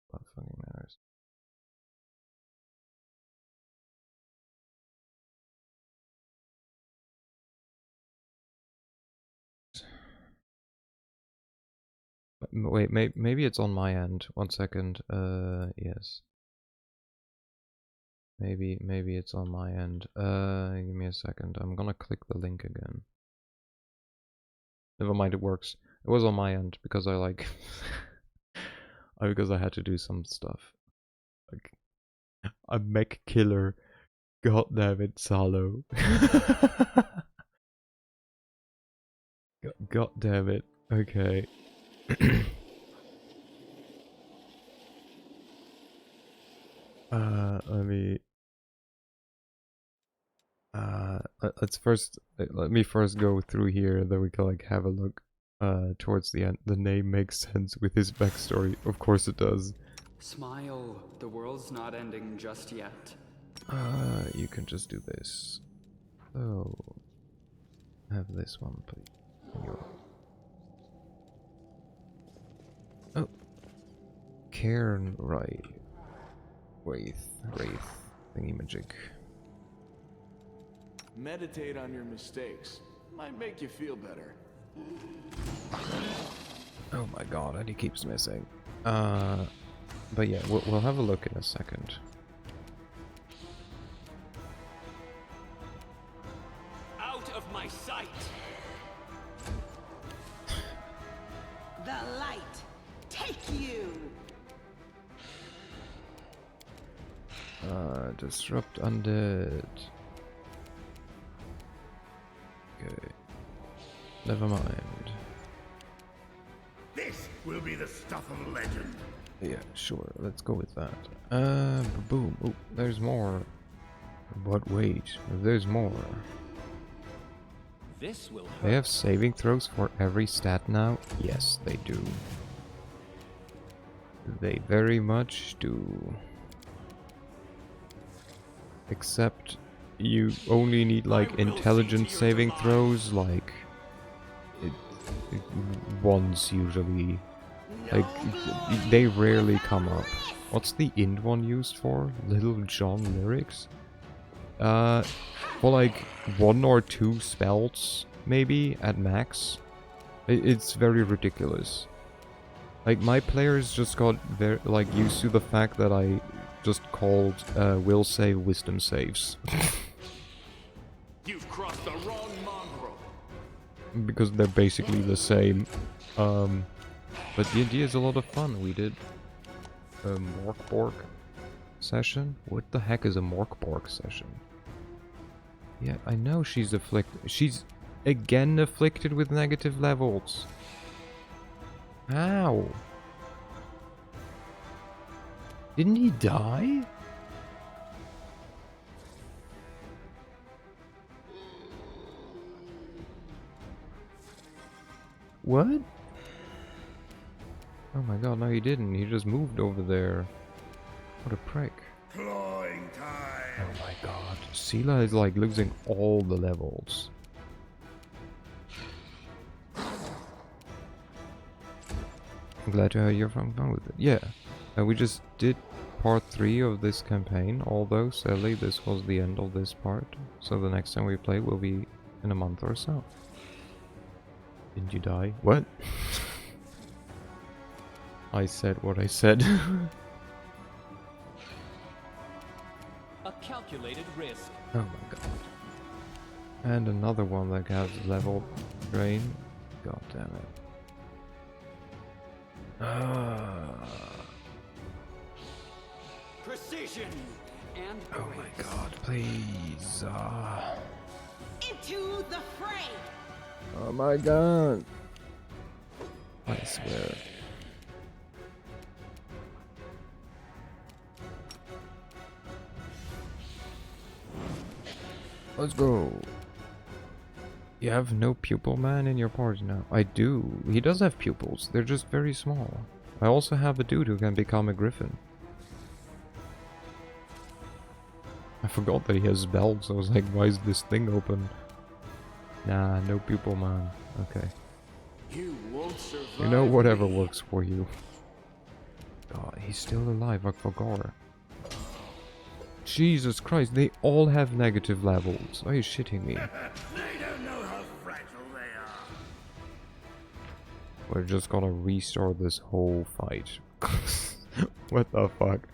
What fucking matters? Wait, maybe it's on my end. 1 second. Yes. Maybe it's on my end. Give me a second. I'm gonna click the link again. Never mind, it works. It was on my end because I like because I had to do some stuff. Like a mech killer. God damn it, Salo. God damn it. Okay. Let me let me first go through here, then we can like have a look towards the end. The name makes sense with his backstory. Of course it does. Smile, the world's not ending just yet. You can just do this. So have this one, please. Oh, Cairn, right? Wraith, thingy-majig. Meditate on your mistakes. Might make you feel better. Oh my god, and he keeps missing. But yeah, we'll have a look in a second. Out of my sight! The light, take you! Disrupt undead. Okay. Never mind. This will be the stuff of legend. Yeah, sure. Let's go with that. Boom. Oh, there's more. But wait, there's more. This will hurt. They have saving throws for every stat now? Yes, they do. They very much do. Except you only need like intelligence saving throws, like once usually. Like they rarely come up. What's the int one used for? Little John lyrics? For like 1 or 2 spells, maybe at max. It's very ridiculous. Like my players just got very like used to the fact that I just called will save wisdom saves. You've crossed the wrong mongrel. Because they're basically the same. But D&D is a lot of fun. We did a Morkborg session. What the heck is a Morkborg session? Yeah, I know she's afflicted. She's again afflicted with negative levels. How? Didn't he die? What? Oh my god, no he didn't. He just moved over there. What a prick. Clawing time. Oh my god. Sela is like losing all the levels. I'm glad to hear you're having fun with it. Yeah. We just did part 3 of this campaign, although sadly this was the end of this part. So the next time we play will be in a month or so. Didn't you die? What? I said what I said. calculated risk. Oh my god. And another one that has level drain. God damn it. Precision and Oh my god, please. Into the fray! Oh my god. I swear. Let's go. You have no pupil man in your party now. I do. He does have pupils. They're just very small. I also have a dude who can become a griffin. I forgot that he has belts. I was like, why is this thing open? Nah, no pupil man. Okay. You won't survive. You know, whatever works for you. God, he's still alive. I forgot. Jesus Christ, they all have negative levels. Are you shitting me? They don't know how fragile they are. We're just gonna restart this whole fight. What the fuck?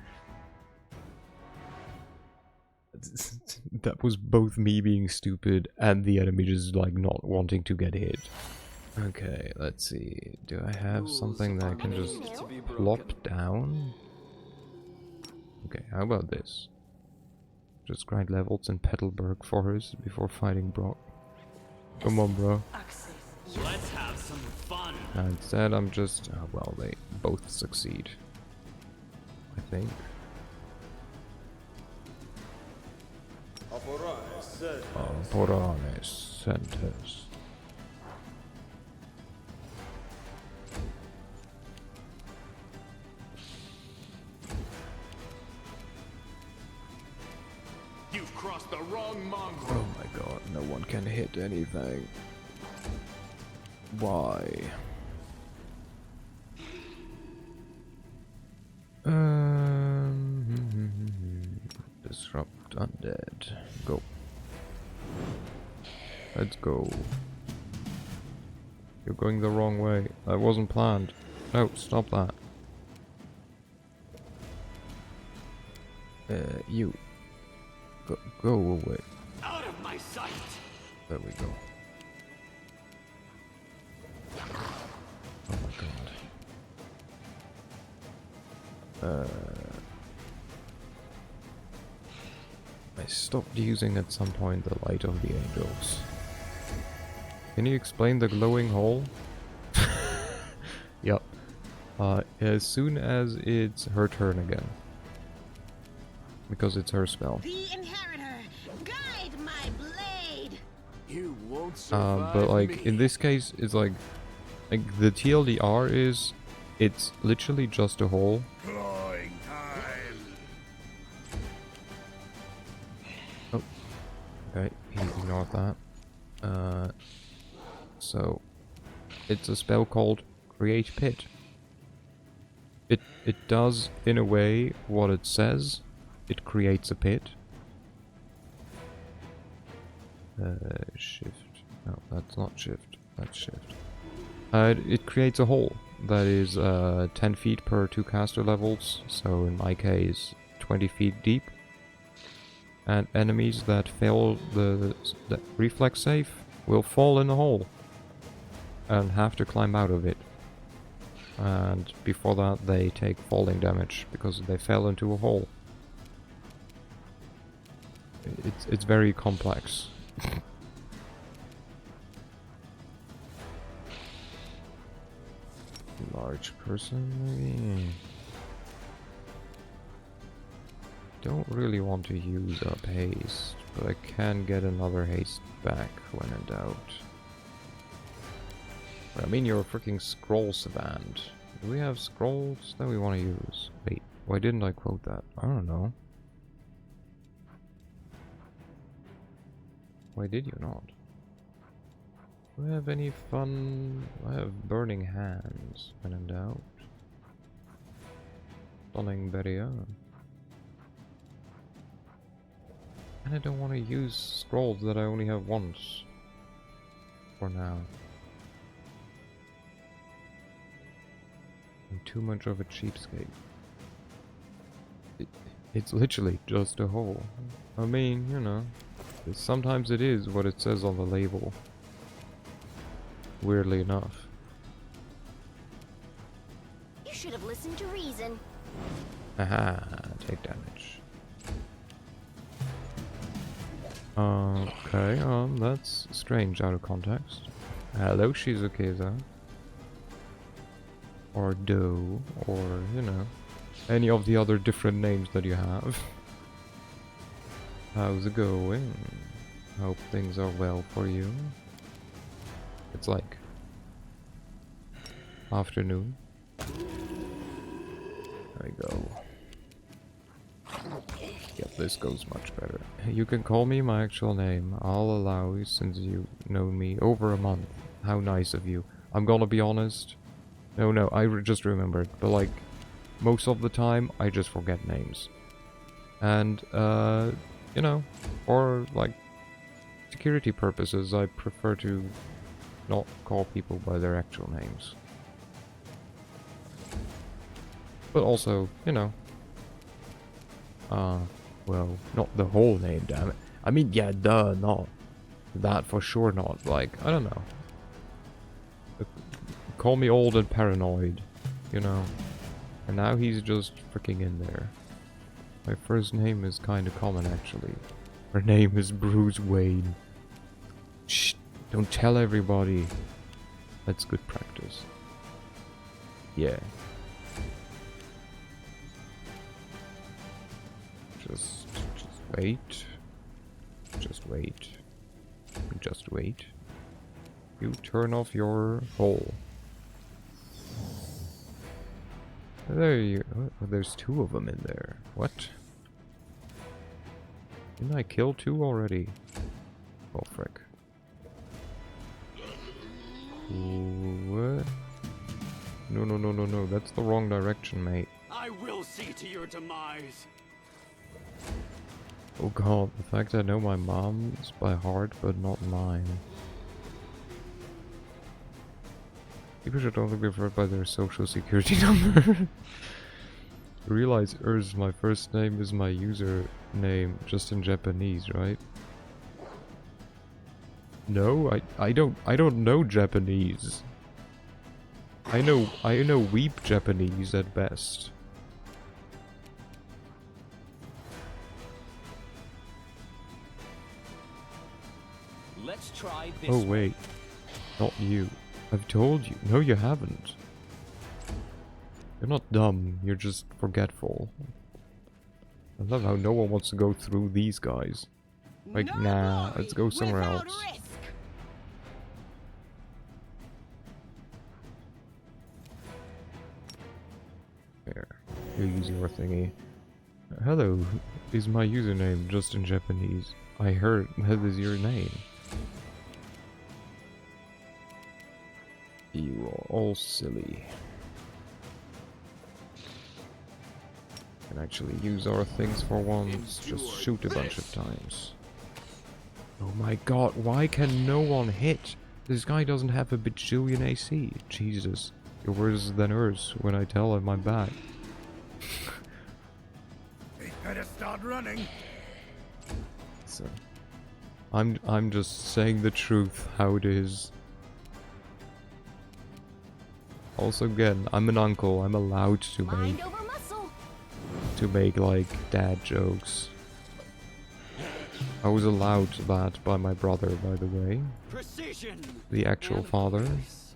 That was both me being stupid and the enemy just like not wanting to get hit. Okay, let's see. Do I have something that I can just plop down? Okay, how about this? Just grind levels in Petalburg Forest before fighting Brock. Come on, bro. let's have some fun. Instead, I'm just... well, they both succeed. I think. Aporanes Centers. You've crossed the wrong mongrel. Oh my god, no one can hit anything. Why? Disrupt undead. Go. Let's go. You're going the wrong way. That wasn't planned. No, stop that. You. Go away. Out of my sight. There we go. Oh my god. I stopped using at some point the light of the angels. Can you explain the glowing hole? Yep. As soon as it's her turn again. Because it's her spell. The inheritor, guide my blade! You won't survive. But like me. in this case, it's like the TLDR is it's literally just a hole. Clawing time. Oh, okay, he ignored that. So it's a spell called Create Pit. It does in a way what it says. It creates a pit. Shift. No, that's not shift. That's shift. It creates a hole that is 10 feet per 2 caster levels. So in my case, 20 feet deep. And enemies that fail the reflex save will fall in the hole and have to climb out of it. And before that, they take falling damage because they fell into a hole. It's very complex. Large person, maybe? Don't really want to use up haste, but I can get another haste back when in doubt. But I mean, you're a freaking scroll savant. Do we have scrolls that we want to use? Wait, why didn't I quote that? I don't know. Why did you not? Do I have any fun? I have burning hands when in doubt. Stunning barrier. And I don't want to use scrolls that I only have once. For now. I'm too much of a cheapskate. It's literally just a hole. I mean, you know, sometimes it is what it says on the label. Weirdly enough. You should have listened to reason. Aha, take damage. Okay, that's strange out of context. Hello, Shizukiza. Or Do, or, you know, any of the other different names that you have. How's it going? Hope things are well for you. It's like afternoon. There we go. Yep, this goes much better. You can call me my actual name. I'll allow you since you've known me over a month. How nice of you. I'm gonna be honest. No, I just remembered. But like, most of the time, I just forget names. And, you know, for like, security purposes, I prefer to not call people by their actual names. But also, you know, well, not the whole name, damn it. I mean, yeah, duh, not. That for sure not. Like, I don't know. Call me old and paranoid, you know. And now he's just freaking in there. My first name is kinda common, actually. Her name is Bruce Wayne. Shh, don't tell everybody. That's good practice. Yeah. Just wait. Just wait. Just wait. You turn off your hole. There you... Oh, there's two of them in there. What? Didn't I kill two already? Oh, frick. What? No. That's the wrong direction, mate. I will see to your demise. Oh god, the fact I know my mom's by heart, but not mine. People should only be referred by their social security number. Realize Urz, my first name is my username, just in Japanese, right? No, I don't know Japanese. I know weep Japanese at best. Let's try this. Oh wait, not you. I've told you. No, you haven't. You're not dumb, you're just forgetful. I love how no one wants to go through these guys. Like, No nah, glory let's go somewhere without else. risk. Here, you use your thingy. Hello, is my username just in Japanese? I heard that is your name. You are all silly. Can actually use our things for once. Just shoot a bunch of times. Oh my god, why can no one hit? This guy doesn't have a bajillion AC. Jesus, you're worse than hers when I tell him I'm back. They better start running. So, I'm just saying the truth, how it is. Also, again, I'm an uncle. I'm allowed to Mind over muscle. make like dad jokes. I was allowed that by my brother, by the way. Precision. The actual and father. grace.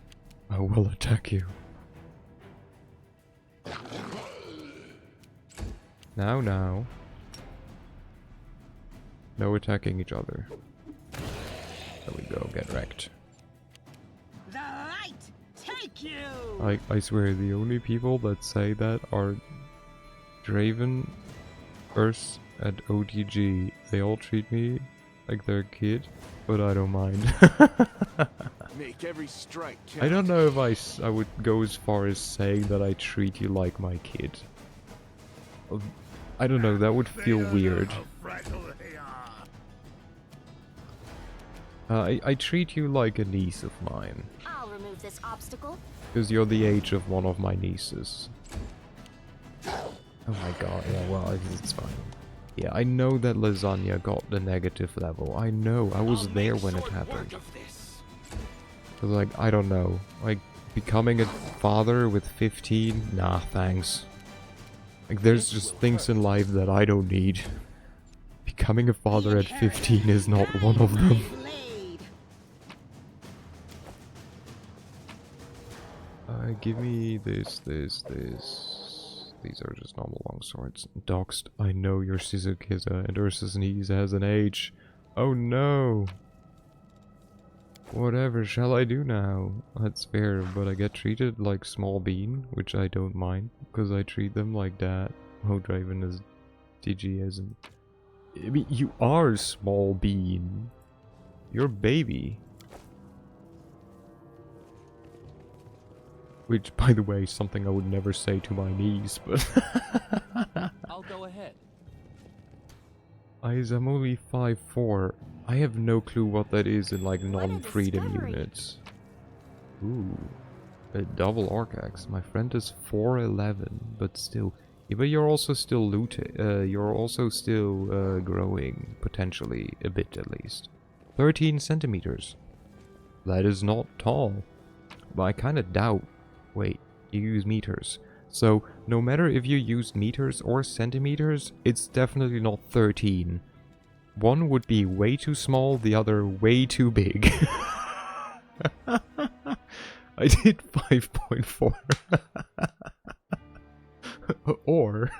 I will attack you. Now. No attacking each other. There we go, get wrecked. The light take you. I swear, the only people that say that are Draven, Urs, and OTG. They all treat me like they're a kid, but I don't mind. Make every strike count. I don't know if I would go as far as saying that I treat you like my kid. I don't know, that would feel They don't know weird. how fragile they are. I treat you like a niece of mine, I'll remove this obstacle. because you're the age of one of my nieces. Oh my god, yeah, well, it's fine. Yeah, I know that lasagna got the negative level. I know, I was there when it happened. Cause like, I don't know. Like, becoming a father with 15? Nah, thanks. Like, there's just things in life that I don't need. Becoming a father at 15 is not one of them. Give me this. These are just normal longswords. Doxed, I know your Shizukiza and Ursa's niece has an age. Oh no! Whatever shall I do now? That's fair, but I get treated like small bean, which I don't mind, because I treat them like that. Oh, Draven is DG isn't. I mean, you are small bean. You're baby. Which, by the way, is something I would never say to my niece, but... I'll go ahead. I'm only 5'4". I have no clue what that is in, like, What a non-freedom discovery. units. Ooh. A double arc axe. My friend is 4'11", but still... Yeah, but you're also still looting. You're also still growing, potentially, a bit at least. 13 centimeters. That is not tall. But I kind of doubt... Wait, you use meters. So, no matter if you use meters or centimeters, it's definitely not 13. One would be way too small, the other way too big. I did 5.4. Or...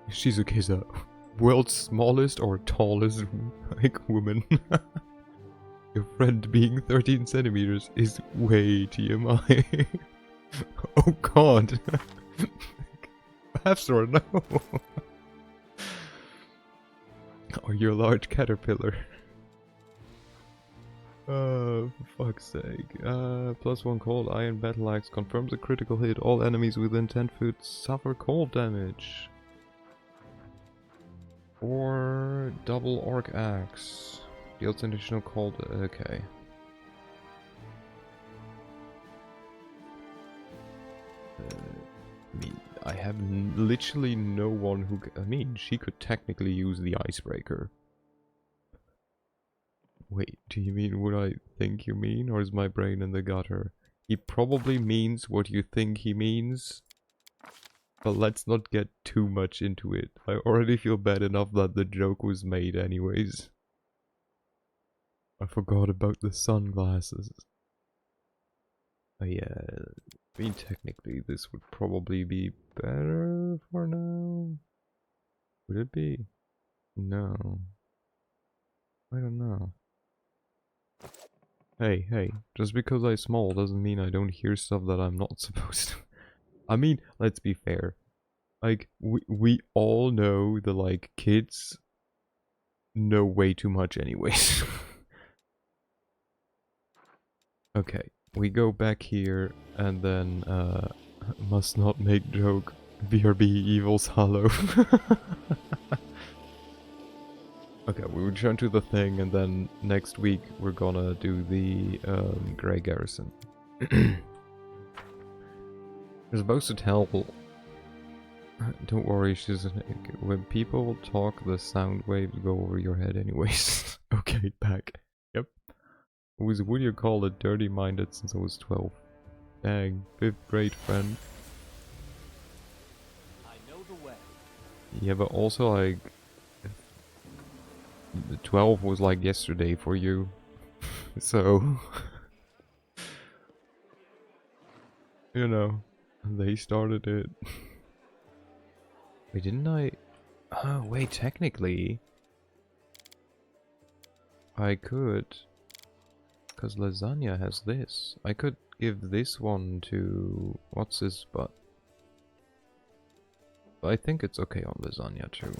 Shizukiza. World's smallest or tallest like woman. Your friend being 13 centimeters is way TMI. Oh god. Perhaps or no. Are you a large caterpillar? For fuck's sake. +1 cold iron battle axe confirms a critical hit. All enemies within 10 feet suffer cold damage. Or double arc axe. Deals additional cold. Okay. I mean, I have literally no one who. I mean, she could technically use the icebreaker. Wait, do you mean what I think you mean, or is my brain in the gutter? He probably means what you think he means. But let's not get too much into it. I already feel bad enough that the joke was made anyways. I forgot about the sunglasses. Oh yeah, I mean technically this would probably be better for now. Would it be? No. I don't know. Hey, just because I'm small doesn't mean I don't hear stuff that I'm not supposed to. I mean, let's be fair. Like, we all know the, like, kids know way too much anyways. Okay, we go back here, and then, must not make joke. BRB evil's hollow. Okay, we return to the thing, and then next week we're gonna do the, Grey Garrison. You're supposed to tell... Don't worry, when people talk, the sound waves go over your head anyways. Okay, back. Yep. What do you call it? Dirty-minded since I was 12. Dang, 5th grade friend. I know the way. Yeah, but also, like... 12 was like yesterday for you. So... you know, they started it. Wait, didn't I... Oh, wait, technically... I could... Because lasagna has this. I could give this one to... What's this but? I think it's okay on lasagna too.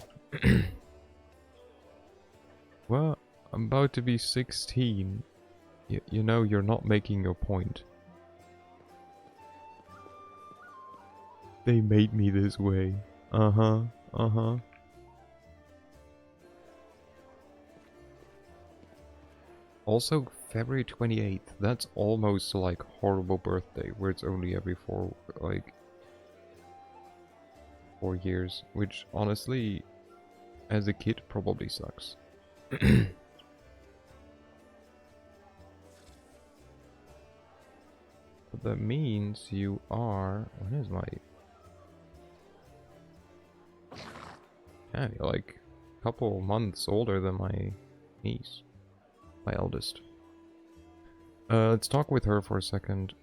Well, I'm about to be 16. You know, you're not making your point. They made me this way. Uh-huh. Also, February 28th. That's almost like horrible birthday, where it's only every 4 years, which honestly, as a kid, probably sucks. But that means you are... When is my... Yeah, you're like a couple months older than my niece. My eldest. Let's talk with her for a second.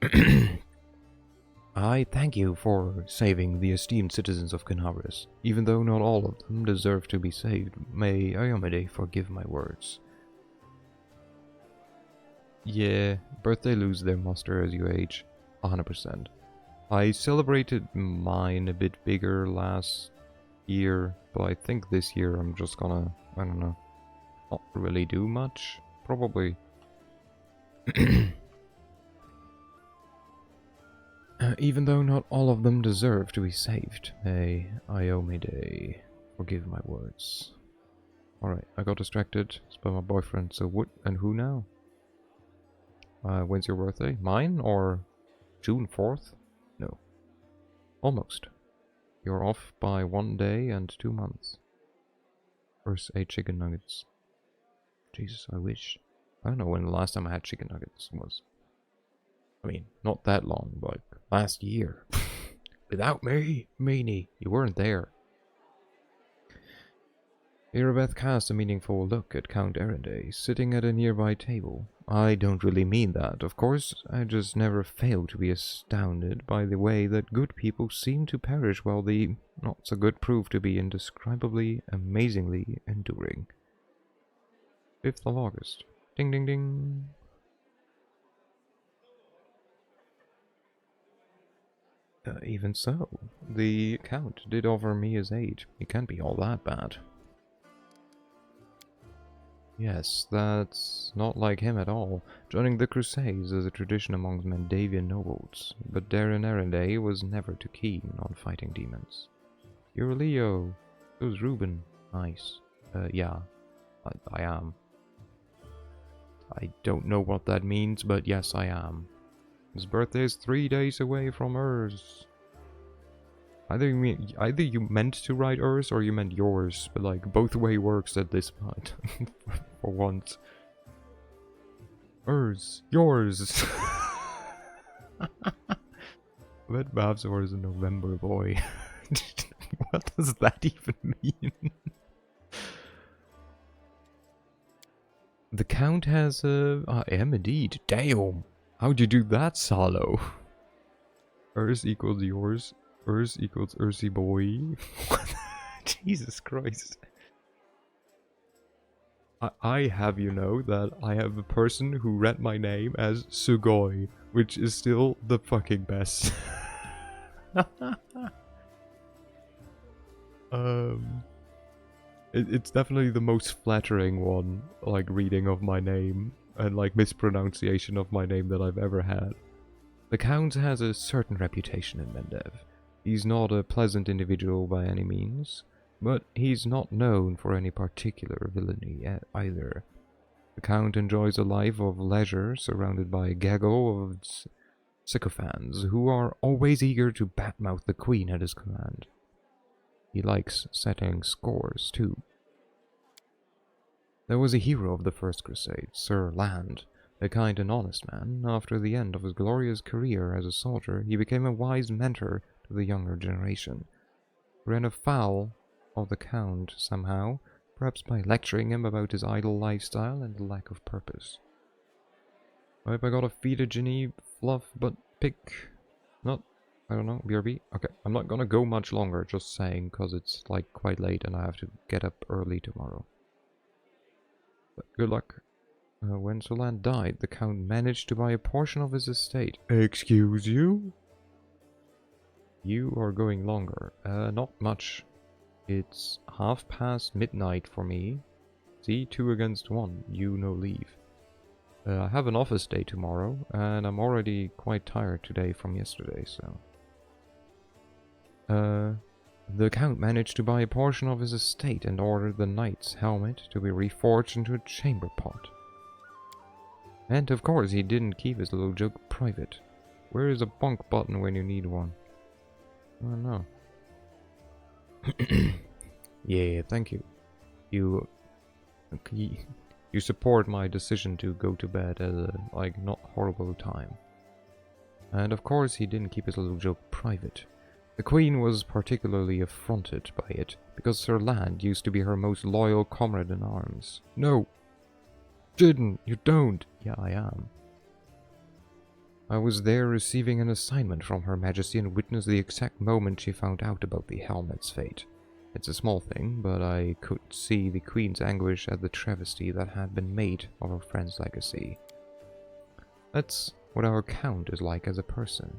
I thank you for saving the esteemed citizens of Kenabres. Even though not all of them deserve to be saved, may Ayomide forgive my words. Yeah, birthday lose their muster as you age. 100%. I celebrated mine a bit bigger last year, but I think this year I'm just gonna, I don't know, not really do much. Probably. Even though not all of them deserve to be saved, may Ayomide forgive my words. Alright, I got distracted. It's by my boyfriend, so what and who now? When's your birthday? Mine or June 4th? No. Almost. You're off by 1 day and 2 months. First 8 chicken nuggets. Jesus, I wish. I don't know when the last time I had chicken nuggets was. I mean, not that long, but last year. Without me, meanie, you weren't there. Irabeth cast a meaningful look at Count Erende, sitting at a nearby table. I don't really mean that, of course. I just never fail to be astounded by the way that good people seem to perish while the not-so-good prove to be indescribably, amazingly enduring. 5th of August. Ding ding ding. Even so, the Count did offer me his aid. It can't be all that bad. Yes, that's not like him at all. Joining the Crusades is a tradition among Mendavian nobles, but Darren Erende was never too keen on fighting demons. You're Leo. So's Reuben. Nice. Yeah, I am. I don't know what that means, but yes, I am. His birthday is 3 days away from hers. Either you meant to write hers or you meant yours, but like both way works at this point. For once. Hers. Yours. But Babsor is a November boy. What does that even mean? The Count has a... I am indeed. Damn. How'd you do that, Salo? Hers equals yours. Hers equals Ursi boy. Jesus Christ. I have you know that I have a person who read my name as Sugoi, which is still the fucking best. It's definitely the most flattering one, like, reading of my name and, like, mispronunciation of my name that I've ever had. The Count has a certain reputation in Mendev. He's not a pleasant individual by any means, but he's not known for any particular villainy either. The Count enjoys a life of leisure surrounded by a gaggle of sycophants who are always eager to badmouth the Queen at his command. He likes settling scores, too. There was a hero of the First Crusade, Sir Land, a kind and honest man. After the end of his glorious career as a soldier, he became a wise mentor to the younger generation. He ran afoul of the Count somehow, perhaps by lecturing him about his idle lifestyle and lack of purpose. I hope I got a feed a Ginny fluff, but pick... Not... I don't know, BRB? Okay, I'm not gonna go much longer, just saying, because it's, like, quite late and I have to get up early tomorrow. But good luck. When Solan died, the Count managed to buy a portion of his estate. Excuse you? You are going longer. Not much. It's midnight for me. See, 2 against 1. You no leave. I have an office day tomorrow, and I'm already quite tired today from yesterday, so... The Count managed to buy a portion of his estate and ordered the knight's helmet to be reforged into a chamber pot. And of course, he didn't keep his little joke private. Where is a bunk button when you need one? I don't know. Yeah, thank you. You support my decision to go to bed at a, like, not horrible time. And of course, he didn't keep his little joke private. The Queen was particularly affronted by it, because Sir Land used to be her most loyal comrade in arms. No! Didn't! You don't! Yeah, I am. I was there receiving an assignment from Her Majesty and witnessed the exact moment she found out about the helmet's fate. It's a small thing, but I could see the Queen's anguish at the travesty that had been made of her friend's legacy. That's what our Count is like as a person.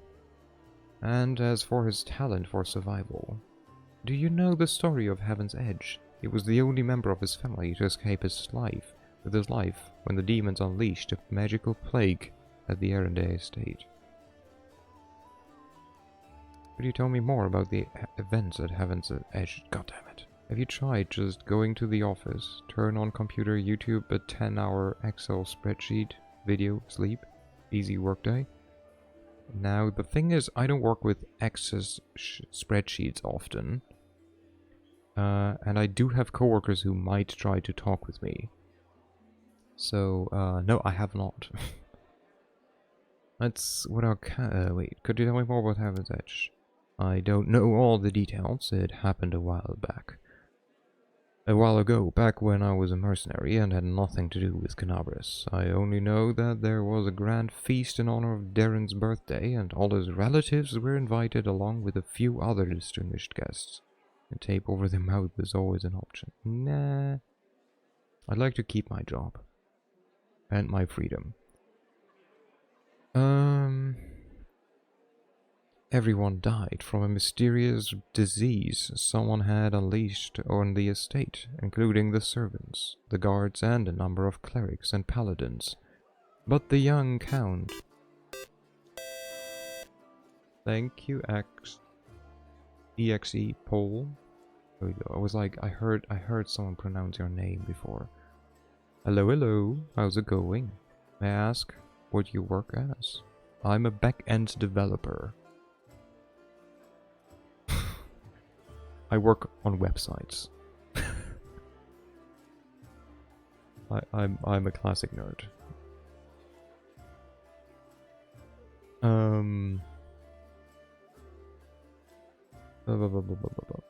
And as for his talent for survival, do you know the story of Heaven's Edge? He was the only member of his family to escape with his life when the demons unleashed a magical plague at the Erendale estate. Could you tell me more about the events at Heaven's Edge? God damn it. Have you tried just going to the office, turn on computer, YouTube, a 10-hour Excel spreadsheet, video, sleep, easy workday? Now, the thing is, I don't work with Access spreadsheets often. And I do have coworkers who might try to talk with me. So, no, I have not. That's what our wait, could you tell me more about Heaven's Edge? I don't know all the details. It happened a while back. A while ago, back when I was a mercenary and had nothing to do with Kenabres. I only know that there was a grand feast in honor of Darren's birthday, and all his relatives were invited along with a few other distinguished guests. And tape over the mouth is always an option. Nah. I'd like to keep my job. And my freedom. Everyone died from a mysterious disease someone had unleashed on the estate, including the servants, the guards, and a number of clerics and paladins. But the young Count... Thank you, EXE Paul. There we go. I was like, I heard someone pronounce your name before. Hello, hello. How's it going? May I ask what you work as? I'm a back-end developer. I work on websites. I'm a classic nerd.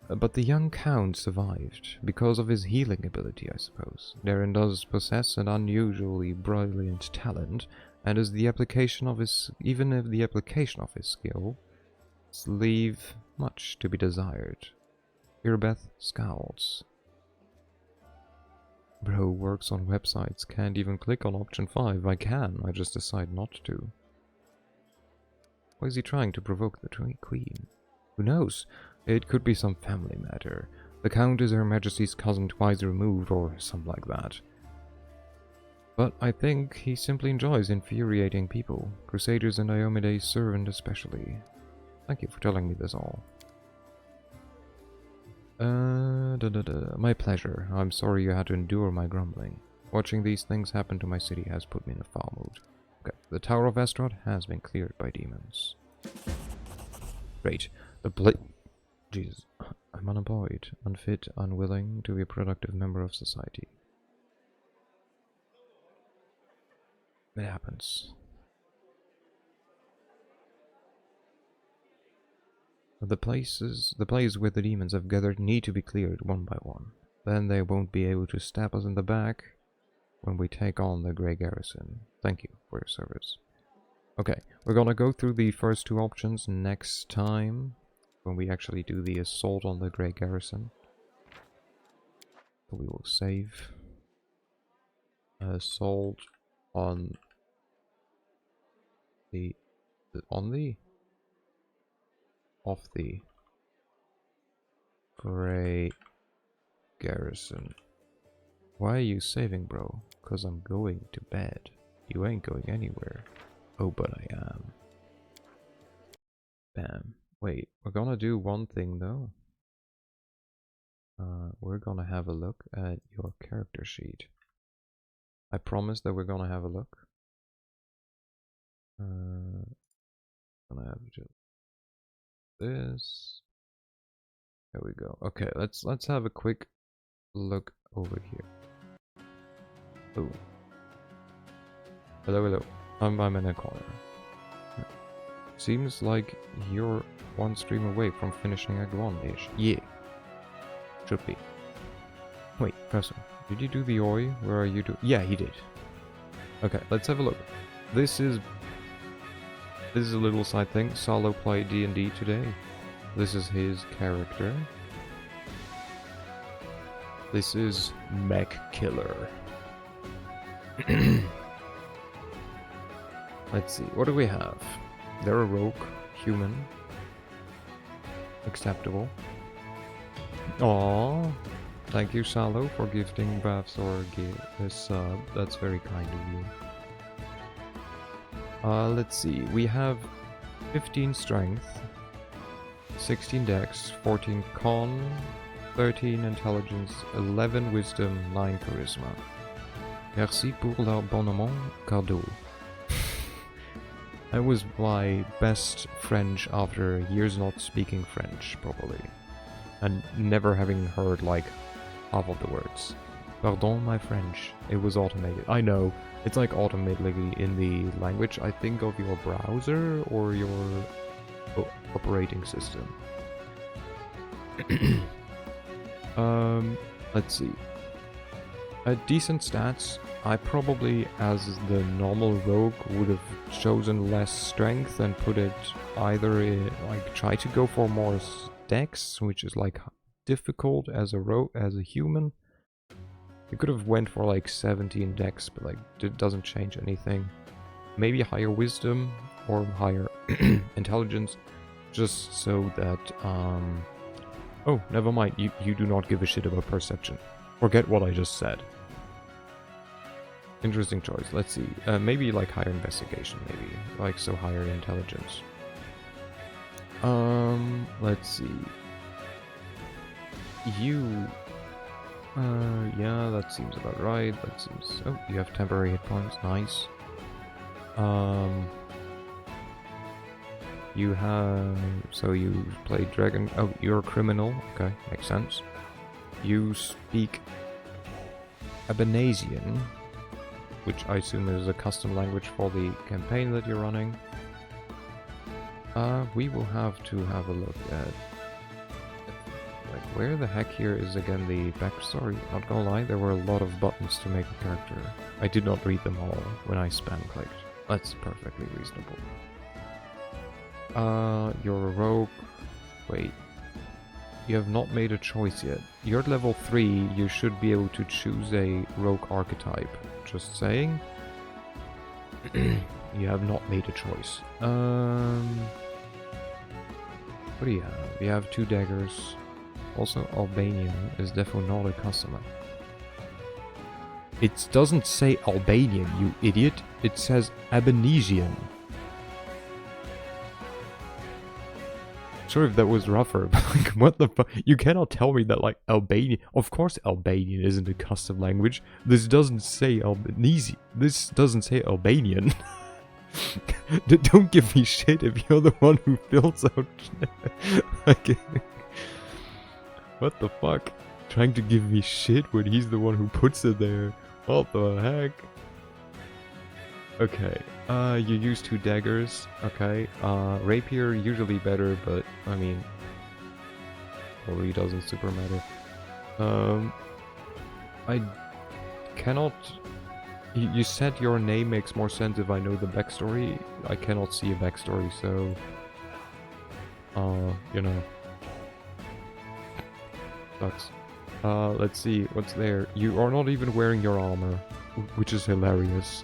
But the young Count survived because of his healing ability, I suppose. Darren does possess an unusually brilliant talent, and as the application of his, even if the application of his skill leave much to be desired. Irbeth scowls. Bro works on websites, can't even click on option 5. I can, I just decide not to. Why is he trying to provoke the Queen? Who knows? It could be some family matter. The Count is Her Majesty's cousin twice removed, or something like that. But I think he simply enjoys infuriating people, Crusaders and Iomede's servant especially. Thank you for telling me this all. My pleasure. I'm sorry you had to endure my grumbling. Watching these things happen to my city has put me in a foul mood. Okay, the Tower of Estrad has been cleared by demons. Great. Jesus. I'm unemployed, unfit, unwilling to be a productive member of society. It happens. The places where the demons have gathered need to be cleared one by one. Then they won't be able to stab us in the back when we take on the Grey Garrison. Thank you for your service. Okay, we're gonna go through the first two options next time, when we actually do the assault on the Grey Garrison. So we will save. Assault on the... of the Grey Garrison. Why are you saving, bro? Cause I'm going to bed. You ain't going anywhere. Oh, but I am. Bam. Wait, we're gonna do one thing though. We're gonna have a look at your character sheet. I promise that we're gonna have a look. Gonna have to do this. There we go. Okay, let's have a quick look over here. Oh. Hello, hello. I'm in a corner. Seems like you're one stream away from finishing Act 1-ish. Yeah. Should be. Wait, Professor, did you do the Oi? Where are you doing? Yeah, he did. Okay, let's have a look. This is a little side thing. Salo played D&D today. This is his character. This is Mech Killer. Let's see, what do we have? They're a rogue, human. Acceptable. Aww. Thank you, Salo, for gifting Bavsor a sub. That's very kind of you. Let's see, we have 15 strength, 16 dex, 14 con, 13 intelligence, 11 wisdom, 9 charisma. Merci pour l'abonnement cadeau. That was my best French after years not speaking French, probably. And never having heard, like, half of the words. Pardon my French. It was automated. I know. It's like automatically in the language, I think, of your browser or your operating system. Let's see. Decent stats. I probably, as the normal rogue, would have chosen less strength and put it either in, like, try to go for more dex, which is like difficult as a rogue, as a human. You could have went for like 17 dex, but like it doesn't change anything. Maybe higher wisdom or higher intelligence, just so that oh, never mind. You do not give a shit about perception. Forget what I just said. Interesting choice. Let's see. Maybe like higher investigation, maybe. Like, so higher intelligence. Let's see. You... yeah, that seems about right. That seems... Oh, you have temporary hit points. Nice. You have... So you play dragon... Oh, you're a criminal. Okay, makes sense. You speak Abanasian, which I assume is a custom language for the campaign that you're running. We will have to have a look at... Like, where the heck here is again the backstory? Not gonna lie, there were a lot of buttons to make a character. I did not read them all when I spam clicked. That's perfectly reasonable. You're a rogue. Wait. You have not made a choice yet. You're at level 3, you should be able to choose a rogue archetype. Just saying. You have not made a choice. What do you have? You have 2 daggers. Also, Albanian is definitely not a customer. It doesn't say Albanian, you idiot. It says Abanesian. Sorry if that was rougher, but like, what the fuck? You cannot tell me that, like, Albanian... Of course Albanian isn't a custom language. This doesn't say Albanese. This doesn't say Albanian. Don't give me shit if you're the one who fills out... Like, what the fuck? Trying to give me shit when he's the one who puts it there. What the heck? Okay, you use 2 daggers, okay, rapier usually better, but, I mean, probably doesn't super matter. I cannot, you said your name makes more sense if I know the backstory. I cannot see a backstory, so, you know, sucks. Let's see, what's there? You are not even wearing your armor, which is hilarious.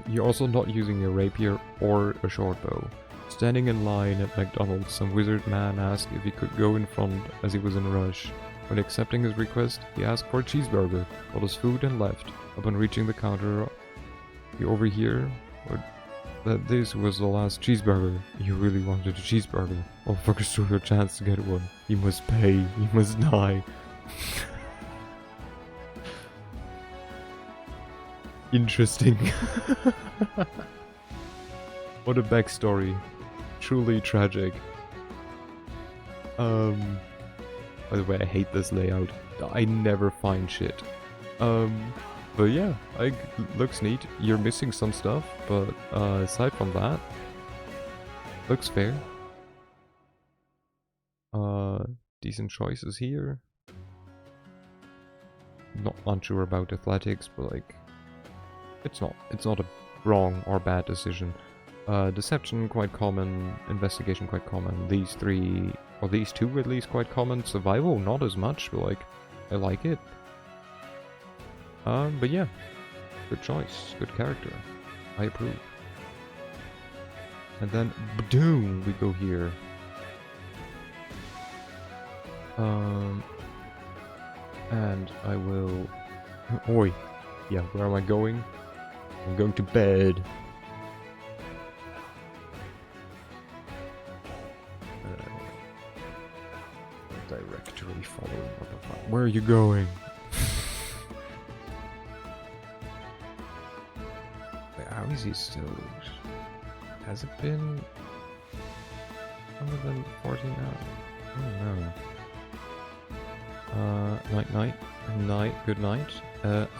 You're also not using a rapier or a short bow. Standing in line at McDonald's, some wizard man asked if he could go in front as he was in a rush. When accepting his request, he asked for a cheeseburger, got his food and left. Upon reaching the counter, he overheard that this was the last cheeseburger. You really wanted a cheeseburger. Well, fuckers threw your chance to get one. You must pay. You must die. interesting. What a backstory. Truly tragic. By the way, I hate this layout. I never find shit. But yeah, looks neat. You're missing some stuff, but aside from that, looks fair. Decent choices here. Not unsure about athletics, but like, it's not a wrong or bad decision. Deception quite common, investigation quite common. These three, or these two at least, quite common. Survival not as much, but like, I like it. But yeah, good choice, good character. I approve. And then, boom, we go here. And I will... Oi! Yeah, where am I going? I'm going to bed. Directory following, what the fuck? Where are you going? Wait, how is he still... Has it been... longer than 14 hours? Oh no. Night, good night.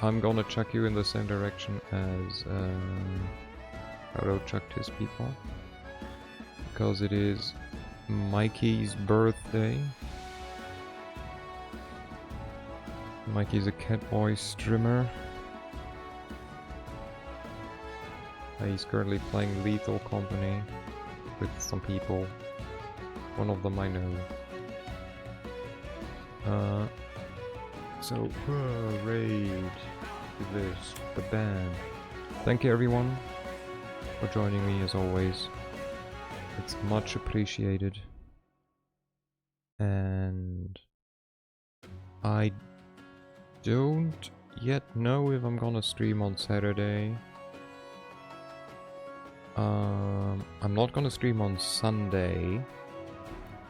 I'm gonna chuck you in the same direction as Frodo chucked his people. Because it is Mikey's birthday. Mikey's a Catboy streamer. He's currently playing Lethal Company with some people. One of them I know. So, raid to this, the band. Thank you everyone for joining me as always. It's much appreciated. And I don't yet know if I'm gonna stream on Saturday. I'm not gonna stream on Sunday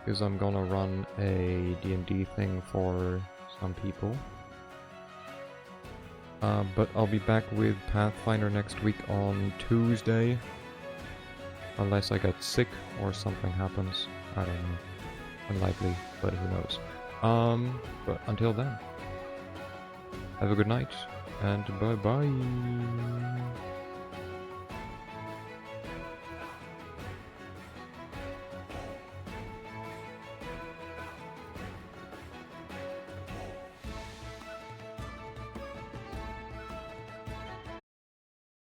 because I'm gonna run a D&D thing for some people. But I'll be back with Pathfinder next week on Tuesday. Unless I get sick or something happens. I don't know. Unlikely, but who knows. But until then, have a good night and bye bye.